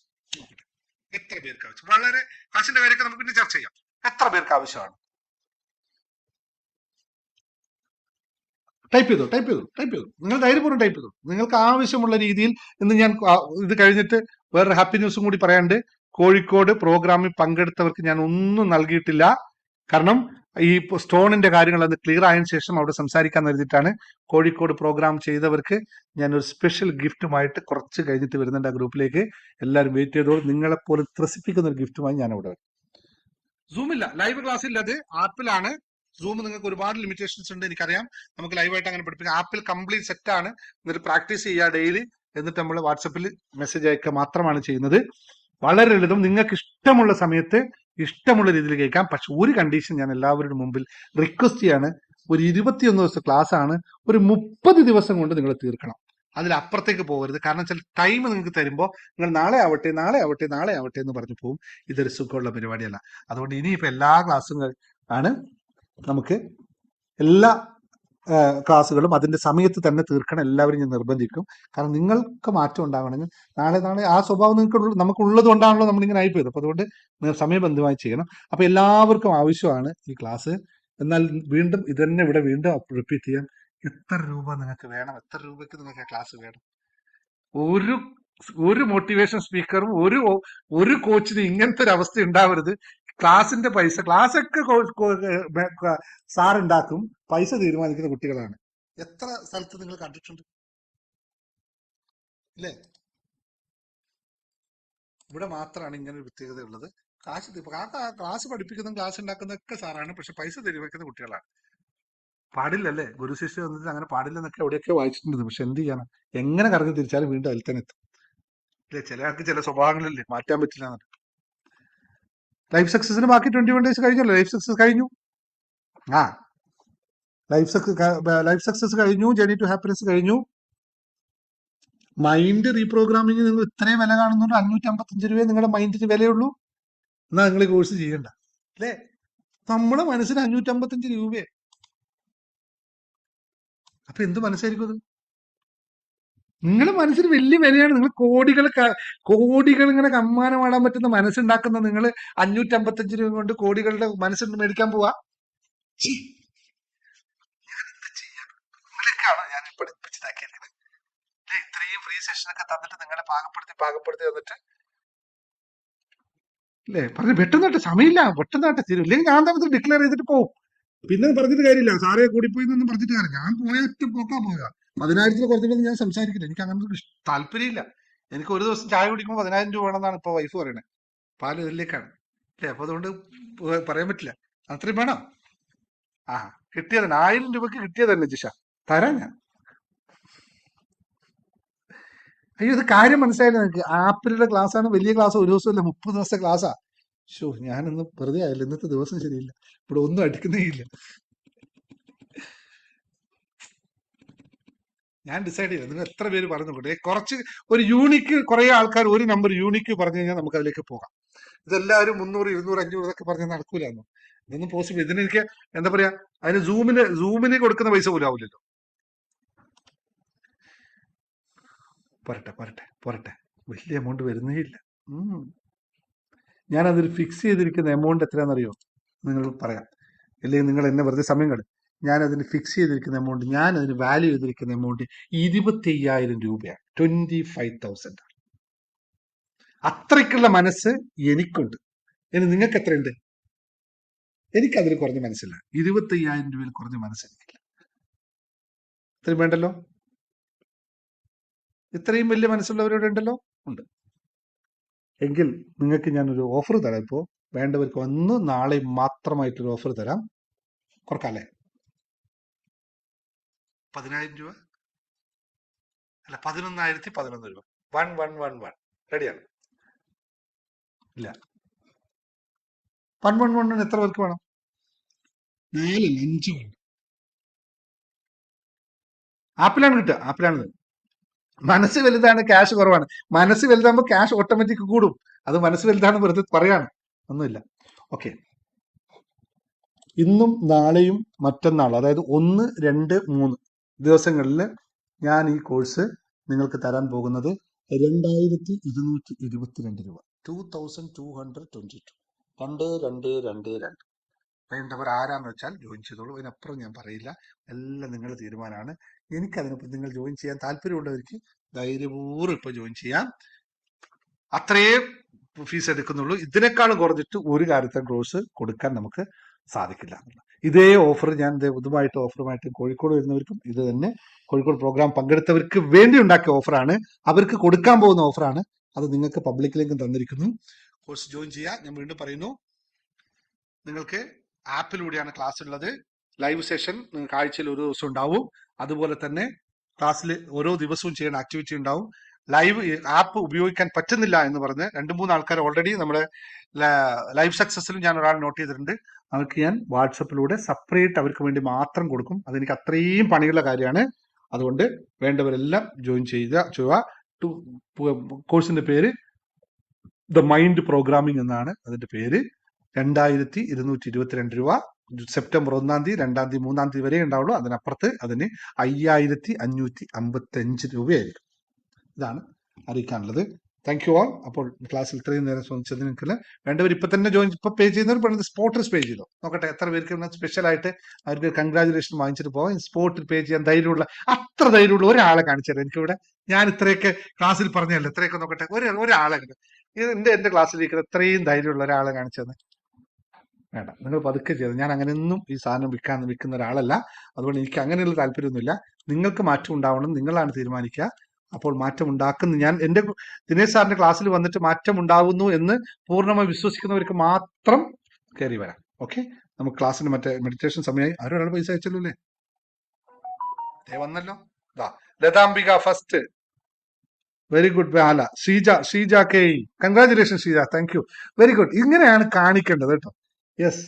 എത്ര പേർക്ക് ആവശ്യം? വളരെ കാശിന്റെ കാര്യമൊക്കെ നമുക്ക് പിന്നെ ചർച്ച ചെയ്യാം. എത്ര പേർക്ക് ആവശ്യമാണ്? ടൈപ്പ് ചെയ്തു. നിങ്ങൾ ധൈര്യപൂർവ്വം ടൈപ്പ് ചെയ്തു. നിങ്ങൾക്ക് ആവശ്യമുള്ള രീതിയിൽ ഇന്ന് ഞാൻ ഇത് കഴിഞ്ഞിട്ട് വേറൊരു ഹാപ്പി ന്യൂസും കൂടി പറയാനുണ്ട്. കോഴിക്കോട് പ്രോഗ്രാമിൽ പങ്കെടുത്തവർക്ക് ഞാൻ ഒന്നും നൽകിയിട്ടില്ല. കാരണം ഈ സ്റ്റോണിന്റെ കാര്യങ്ങൾ അത് ക്ലിയർ ആയതിനു ശേഷം അവിടെ സംസാരിക്കാൻ കരുതിയിട്ടാണ്. കോഴിക്കോട് പ്രോഗ്രാം ചെയ്തവർക്ക് ഞാൻ ഒരു സ്പെഷ്യൽ ഗിഫ്റ്റുമായിട്ട് കുറച്ച് കഴിഞ്ഞിട്ട് വരുന്നുണ്ട് ആ ഗ്രൂപ്പിലേക്ക്. എല്ലാവരും വെയിറ്റ് ചെയ്തോളൂ. നിങ്ങളെപ്പോലെ ത്രസിപ്പിക്കുന്ന ഒരു ഗിഫ്റ്റുമായി ഞാൻ അവിടെ വരും. സൂമില്ല, ലൈവ് ക്ലാസ് ഇല്ല, അത് ആപ്പിലാണ്. സൂം നിങ്ങൾക്ക് ഒരുപാട് ലിമിറ്റേഷൻസ് ഉണ്ട്, എനിക്കറിയാം. നമുക്ക് ലൈവായിട്ട് അങ്ങനെ പഠിപ്പിക്കാം. ആപ്പിൽ കംപ്ലീറ്റ് സെറ്റ് ആണ്. എന്നിട്ട് പ്രാക്ടീസ് ചെയ്യുക ഡെയിലി. എന്നിട്ട് നമ്മൾ വാട്സപ്പിൽ മെസ്സേജ് അയക്കുക മാത്രമാണ് ചെയ്യുന്നത്. വളരെ ലളിതം. നിങ്ങൾക്ക് ഇഷ്ടമുള്ള സമയത്ത് ഇഷ്ടമുള്ള രീതിയിൽ കേൾക്കാം. പക്ഷെ ഒരു കണ്ടീഷൻ ഞാൻ എല്ലാവരുടെ മുമ്പിൽ റിക്വസ്റ്റ് ചെയ്യാണ്. ഒരു 21 ദിവസത്തെ ക്ലാസ് ആണ്. ഒരു 30 ദിവസം കൊണ്ട് നിങ്ങൾ തീർക്കണം. അതിലപ്പുറത്തേക്ക് പോകരുത്. കാരണം വെച്ചാൽ ടൈം നിങ്ങൾക്ക് തരുമ്പോൾ നിങ്ങൾ നാളെ ആവട്ടെ എന്ന് പറഞ്ഞു പോകും. ഇതൊരു സുഖമുള്ള പരിപാടിയല്ല. അതുകൊണ്ട് ഇനിയിപ്പോൾ എല്ലാ ക്ലാസ്സുകൾ ആണ് നമുക്ക് എല്ലാ ക്ലാസ്സുകളും അതിന്റെ സമയത്ത് തന്നെ തീർക്കണം. എല്ലാവരും ഞാൻ നിർബന്ധിക്കും. കാരണം നിങ്ങൾക്ക് മാറ്റം ഉണ്ടാവണമെങ്കിൽ നാളെ ആ സ്വഭാവം നിങ്ങൾക്ക് നമുക്കുള്ളത് കൊണ്ടാണല്ലോ നമ്മളിങ്ങനെ ആയിപ്പോയത്. അപ്പൊ അതുകൊണ്ട് നിങ്ങൾ സമയബന്ധമായി ചെയ്യണം. അപ്പൊ എല്ലാവർക്കും ആവശ്യമാണ് ഈ ക്ലാസ്. എന്നാൽ വീണ്ടും ഇതന്നെ ഇവിടെ വീണ്ടും റിപ്പീറ്റ് ചെയ്യാം. എത്ര രൂപ നിങ്ങൾക്ക് വേണം? എത്ര രൂപയ്ക്ക് നിങ്ങൾക്ക് ക്ലാസ് വേണം? ഒരു മോട്ടിവേഷൻ സ്പീക്കറും ഒരു കോച്ചിനും ഇങ്ങനത്തെ ഒരു അവസ്ഥ ഉണ്ടാവരുത്. ക്ലാസിന്റെ പൈസ ക്ലാസ്സൊക്കെ സാർ ഉണ്ടാക്കും, പൈസ തീരുമാനിക്കുന്ന കുട്ടികളാണ്. എത്ര സ്ഥലത്ത് നിങ്ങൾ കണ്ടിട്ടുണ്ട് അല്ലേ? ഇവിടെ മാത്രമാണ് ഇങ്ങനെ ഒരു പ്രത്യേകത ഉള്ളത്. ക്ലാസ് പഠിപ്പിക്കുന്നതും ക്ലാസ് ഉണ്ടാക്കുന്നതൊക്കെ സാറാണ്, പക്ഷെ പൈസ തീരുമാനിക്കുന്ന കുട്ടികളാണ്. പാടില്ലല്ലേ? ഗുരു ശിഷ്യ വന്നിട്ട് അങ്ങനെ പാടില്ലെന്നൊക്കെ എവിടെയൊക്കെ വായിച്ചിട്ടുണ്ട്. പക്ഷെ എന്ത് ചെയ്യണം? എങ്ങനെ കറങ്ങി തിരിച്ചാലും വീണ്ടും അതിൽ തന്നെ എത്തും അല്ലെ? ചില ആൾക്ക് ചില സ്വഭാവങ്ങളില്ലേ, മാറ്റാൻ പറ്റില്ല. ലൈഫ് സക്സസിന് ബാക്കി 21 ഡേയ്സ് കഴിഞ്ഞല്ലോ. ലൈഫ് സക്സസ് കഴിഞ്ഞു. ലൈഫ് സക്സസ് കഴിഞ്ഞു. ജേർണി ടു ഹാപ്പിനെസ് കഴിഞ്ഞു. മൈൻഡ് റീപ്രോഗ്രാമിങ് നിങ്ങൾ ഇത്രയും വില കാണുന്നുണ്ട്. 555 രൂപയെ നിങ്ങളുടെ മൈൻഡിന് വിലയുള്ളൂ. എന്നാ നിങ്ങൾ കോഴ്സ് ചെയ്യണ്ട അല്ലേ? നമ്മുടെ മനസ്സിന് 555 രൂപയെ. അപ്പൊ എന്ത് മനസ്സായിരിക്കും അത്? നിങ്ങളുടെ മനസ്സിന് വലിയ വിലയാണ്. നിങ്ങൾ കോടികൾ ഇങ്ങനെ കമ്മാനമാടാൻ പറ്റുന്ന മനസ്സുണ്ടാക്കുന്ന നിങ്ങൾ 555 രൂപ കൊണ്ട് കോടികളുടെ മനസ്സുണ്ട് മേടിക്കാൻ പോവാ. ഞാൻ പഠിപ്പിച്ചതാക്കിയിരിക്കുന്നത്. ഇത്രയും ഫ്രീ സെഷനൊക്കെ തന്നിട്ട് നിങ്ങളെ പാകപ്പെടുത്തി തന്നിട്ട് അല്ലേ പറഞ്ഞു പെട്ടെന്നായിട്ട് സമയമില്ല, പെട്ടെന്നായിട്ട് തീരും. ഇല്ലെങ്കിൽ ഞാൻ തന്നെ ഡിക്ലെയർ ചെയ്തിട്ട് പോകും. പിന്നെ പറഞ്ഞിട്ട് കാര്യമില്ല. സാറേ കൂടിപ്പോയി എന്നൊന്നും പറഞ്ഞിട്ട് കാര്യം. ഞാൻ പോയിട്ട് പോക്കാ പോവുക. 10,000 കുറച്ചിട്ടൊന്നും ഞാൻ സംസാരിക്കില്ല. എനിക്ക് അങ്ങനെ താല്പര്യമില്ല. എനിക്ക് ഒരു ദിവസം ചായ കുടിക്കുമ്പോൾ 10,000 രൂപ വേണമെന്നാണ് ഇപ്പൊ വൈഫ് പറയണേ. പാല് ഇതിലേക്കാണ് അല്ലേ? അപ്പൊ അതുകൊണ്ട് പറയാൻ പറ്റില്ല. അത്രയും വേണം. കിട്ടിയത് 1000 രൂപക്ക് കിട്ടിയത് തന്നെ ജിഷ തരാം ഞാൻ. അയ്യോ, ഇത് കാര്യം മനസ്സിലായില്ല നിങ്ങൾക്ക്? ആപ്പിളുടെ ക്ലാസ് ആണ്, വലിയ ക്ലാസ്. ഒരു ദിവസമല്ല, 30 ദിവസത്തെ ക്ലാസ്സാ. ഞാനിന്ന് വെറുതെ ആയില്ല. ഇന്നത്തെ ദിവസം ശരിയില്ല. ഇവിടെ ഒന്നും അടിക്കുന്നേ ഇല്ല. ഞാൻ ഡിസൈഡ് ചെയ്യില്ല. നിങ്ങൾ എത്ര പേര് പറഞ്ഞുകൊണ്ടേ കുറച്ച് ഒരു യൂണിക്ക്, കുറെ ആൾക്കാർ ഒരു നമ്പർ യൂണിക്ക് പറഞ്ഞു കഴിഞ്ഞാൽ നമുക്ക് അതിലേക്ക് പോകാം. ഇതെല്ലാവരും 300, 200, 500 ഇതൊക്കെ പറഞ്ഞാൽ നടക്കൂലായിരുന്നു. ഇതൊന്നും പോസിബിൾ. ഇതിനെനിക്ക് എന്താ പറയാ, അതിന് സൂമിന് കൊടുക്കുന്ന പൈസ പോലും ആവില്ലല്ലോ. പോരട്ടെ. വലിയ എമൗണ്ട് വരുന്നേ ഇല്ല. ഞാനതിൽ ഫിക്സ് ചെയ്തിരിക്കുന്ന എമൗണ്ട് എത്രയാണെന്നറിയോ? നിങ്ങൾ പറയാം. ഇല്ലെങ്കിൽ നിങ്ങൾ എന്നെ വെറുതെ സമയം കളയും. ഞാൻ അതിന് ഫിക്സ് ചെയ്തിരിക്കുന്ന എമൗണ്ട്, ഞാൻ അതിന് വാല്യൂ ചെയ്തിരിക്കുന്ന എമൗണ്ട് 25,000 രൂപയാണ്. 25,000. അത്രയ്ക്കുള്ള മനസ്സ് എനിക്കുണ്ട്. ഇനി നിങ്ങൾക്ക് എത്രയുണ്ട്? എനിക്കതിൽ കുറഞ്ഞ മനസ്സില്ല. 25,000 രൂപയിൽ കുറഞ്ഞ മനസ്സ് എനിക്കില്ല. ഇത്രയും വേണ്ടല്ലോ. ഇത്രയും വലിയ മനസ്സുള്ളവരോട് ഉണ്ടല്ലോ. ഉണ്ട്. എങ്കിൽ നിങ്ങൾക്ക് ഞാനൊരു ഓഫർ തരാം. ഇപ്പോൾ വേണ്ടവർക്ക് ഒന്ന് നാളെ മാത്രമായിട്ടൊരു ഓഫർ തരാം. കുറക്കാല്ലേ? 10,000 രൂപ അല്ല, 11,011 രൂപ. 1111 റെഡിയാണ്? ഇല്ല, 111 എത്ര പേർക്ക് വേണം? 4 5 വേണം. ആപ്പിലാണ് കിട്ടുക, ആപ്പിലാണ്. മനസ്സ് വലുതാണ്, ക്യാഷ് കുറവാണ്. മനസ്സ് വലുതാകുമ്പോൾ ക്യാഷ് ഓട്ടോമാറ്റിക് കൂടും. അത് മനസ്സ് വലുതാണ് വെറുതെ പറയാണ്, ഒന്നുമില്ല. ഓക്കെ, ഇന്നും നാളെയും മറ്റന്നാളും, അതായത് 1, 2, 3 ദിവസങ്ങളിൽ ഞാൻ ഈ കോഴ്സ് നിങ്ങൾക്ക് തരാൻ പോകുന്നത് 2222 രൂപ. 2222. 2222. വേണ്ടവർ ആരാന്ന് വെച്ചാൽ ജോയിൻ ചെയ്തോളൂ. അതിനപ്പുറം ഞാൻ പറയില്ല, എല്ലാം നിങ്ങളുടെ തീരുമാനമാണ്. എനിക്കതിനൊപ്പം നിങ്ങൾ ജോയിൻ ചെയ്യാൻ താല്പര്യമുള്ളവർക്ക് ധൈര്യപൂർവ്വം ഇപ്പൊ ജോയിൻ ചെയ്യാം. അത്രയേ ഫീസ് എടുക്കുന്നുള്ളൂ. ഇതിനേക്കാളും കുറഞ്ഞിട്ട് ഒരു കാര്യത്തെ കോഴ്സ് കൊടുക്കാൻ നമുക്ക് സാധിക്കില്ല. ഇതേ ഓഫർ ഞാൻ ഇതുമായിട്ട് ഓഫറുമായിട്ട് കോഴിക്കോട് വരുന്നവർക്കും ഇത് തന്നെ, കോഴിക്കോട് പ്രോഗ്രാം പങ്കെടുത്തവർക്ക് വേണ്ടി ഉണ്ടാക്കിയ ഓഫറാണ്, അവർക്ക് കൊടുക്കാൻ പോകുന്ന ഓഫറാണ്. അത് നിങ്ങൾക്ക് പബ്ലിക്കിലേക്കും തന്നിരിക്കുന്നു. കോഴ്സ് ജോയിൻ ചെയ്യാം. ഞാൻ വീണ്ടും പറയുന്നു, നിങ്ങൾക്ക് ആപ്പിലൂടെയാണ് ക്ലാസ് ഉള്ളത്. ലൈവ് സെഷൻ നിങ്ങൾക്ക് ആഴ്ചയിൽ ഒരു ദിവസം ഉണ്ടാവും. അതുപോലെ തന്നെ ക്ലാസ്സിൽ ഓരോ ദിവസവും ചെയ്യുന്ന ആക്ടിവിറ്റി ഉണ്ടാവും. ലൈവ് ആപ്പ് ഉപയോഗിക്കാൻ പറ്റുന്നില്ല എന്ന് പറഞ്ഞ് 2-3 ആൾക്കാർ ഓൾറെഡി നമ്മുടെ ലൈവ് സക്സസിലും ഞാൻ ഒരാൾ നോട്ട് ചെയ്തിട്ടുണ്ട്. അവർക്ക് ഞാൻ വാട്സപ്പിലൂടെ സെപ്പറേറ്റ് അവർക്ക് വേണ്ടി മാത്രം കൊടുക്കും. അതെനിക്ക് അത്രയും പണിയുള്ള കാര്യമാണ്. അതുകൊണ്ട് വേണ്ടവരെല്ലാം ജോയിൻ ചെയ്യുക. കോഴ്സിന്റെ പേര് ദ മൈൻഡ് പ്രോഗ്രാമിംഗ് എന്നാണ് അതിന്റെ പേര്. 2222 രൂപ. സെപ്റ്റംബർ 1-ാം തീയതി, 2-ാം തീയതി, 3-ാം തീയതി വരെ ഉണ്ടാവുള്ളൂ. അതിനപ്പുറത്ത് അതിന് 5555 രൂപയായിരിക്കും. ഇതാണ് അറിയിക്കാനുള്ളത്. Thank you all. അപ്പോൾ ക്ലാസ്സിൽ ഇത്രയും നേരം ശ്രമിച്ചതിന് നിങ്ങൾക്ക് വേണ്ടവർ ഇപ്പൊ തന്നെ ജോയിൻ, ഇപ്പൊ പേ ചെയ്യുന്നവർ പറയുന്നത് സ്പോട്ടിൽ പേ ചെയ്തോ. നോക്കട്ടെ എത്ര പേർക്ക് സ്പെഷ്യൽ ആയിട്ട് അവർക്ക് കൺഗ്രാജുലേഷൻ വാങ്ങിച്ചിട്ട് പോകാം. സ്പോട്ടിൽ പേ ചെയ്യാൻ ധൈര്യമുള്ള, അത്ര ധൈര്യമുള്ള ഒരാളെ കാണിച്ചു തരാം. എനിക്കിവിടെ ഞാൻ ഇത്രയൊക്കെ ക്ലാസ്സിൽ പറഞ്ഞല്ലോ, ഇത്രയൊക്കെ നോക്കട്ടെ ഒരാളെ എന്റെ ക്ലാസ്സിലിരിക്കുന്ന ഇത്രയും ധൈര്യമുള്ള ഒരാളെ കാണിച്ചു തന്നെ. വേണ്ട, നിങ്ങൾ പതുക്കെ ചെയ്ത്. ഞാൻ അങ്ങനെയൊന്നും ഈ സാധനം വിൽക്കുന്ന ഒരാളല്ല. അതുകൊണ്ട് എനിക്ക് അങ്ങനെയുള്ള താല്പര്യമൊന്നുമില്ല. നിങ്ങൾക്ക് മാറ്റം ഉണ്ടാവണം, നിങ്ങളാണ് തീരുമാനിക്കുക. അപ്പോൾ മാറ്റം ഉണ്ടാക്കുന്ന ഞാൻ എന്റെ ദിനേശ് സാറിന്റെ ക്ലാസ്സിൽ വന്നിട്ട് മാറ്റം ഉണ്ടാകുന്നു എന്ന് പൂർണ്ണമായി വിശ്വസിക്കുന്നവർക്ക് മാത്രം കയറി വരാം. ഓക്കെ, നമുക്ക് ക്ലാസ്സിന് മറ്റേ മെഡിറ്റേഷൻ സമയമായി. ആരും ഒരാൾ പൈസ അയച്ചല്ലോ അല്ലേ? വന്നല്ലോ. Lathambika first, very good. Bala Sreeja K, congratulation Sreeja, thank you, very good. ഇങ്ങനെയാണ് കാണിക്കേണ്ടത് കേട്ടോ. യെസ്,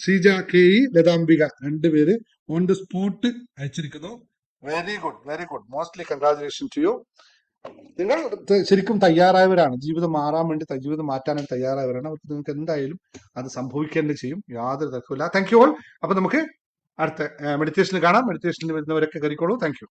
ശ്രീജ കെ, ലതാംബിക, 2 പേര് ഓൺ ദ സ്പോട്ട് അയച്ചിരിക്കുന്നു. Very good, very good. Mostly congratulation to you. നിങ്ങൾ ശരിക്കും തയ്യാറായവരാണ്. ജീവിതം മാറാൻ വേണ്ടി, ജീവിതം മാറ്റാനായിട്ട് തയ്യാറായവരാണ്. അവർക്ക് നിങ്ങൾക്ക് എന്തായാലും അത് സംഭവിക്കാൻ ചെയ്യും, യാതൊരു തർക്കമില്ല. Thank you all. അപ്പൊ നമുക്ക് അടുത്ത മെഡിറ്റേഷനിൽ കാണാം. മെഡിറ്റേഷനിൽ വരുന്നവരൊക്കെ കയറിക്കോളൂ. Thank you.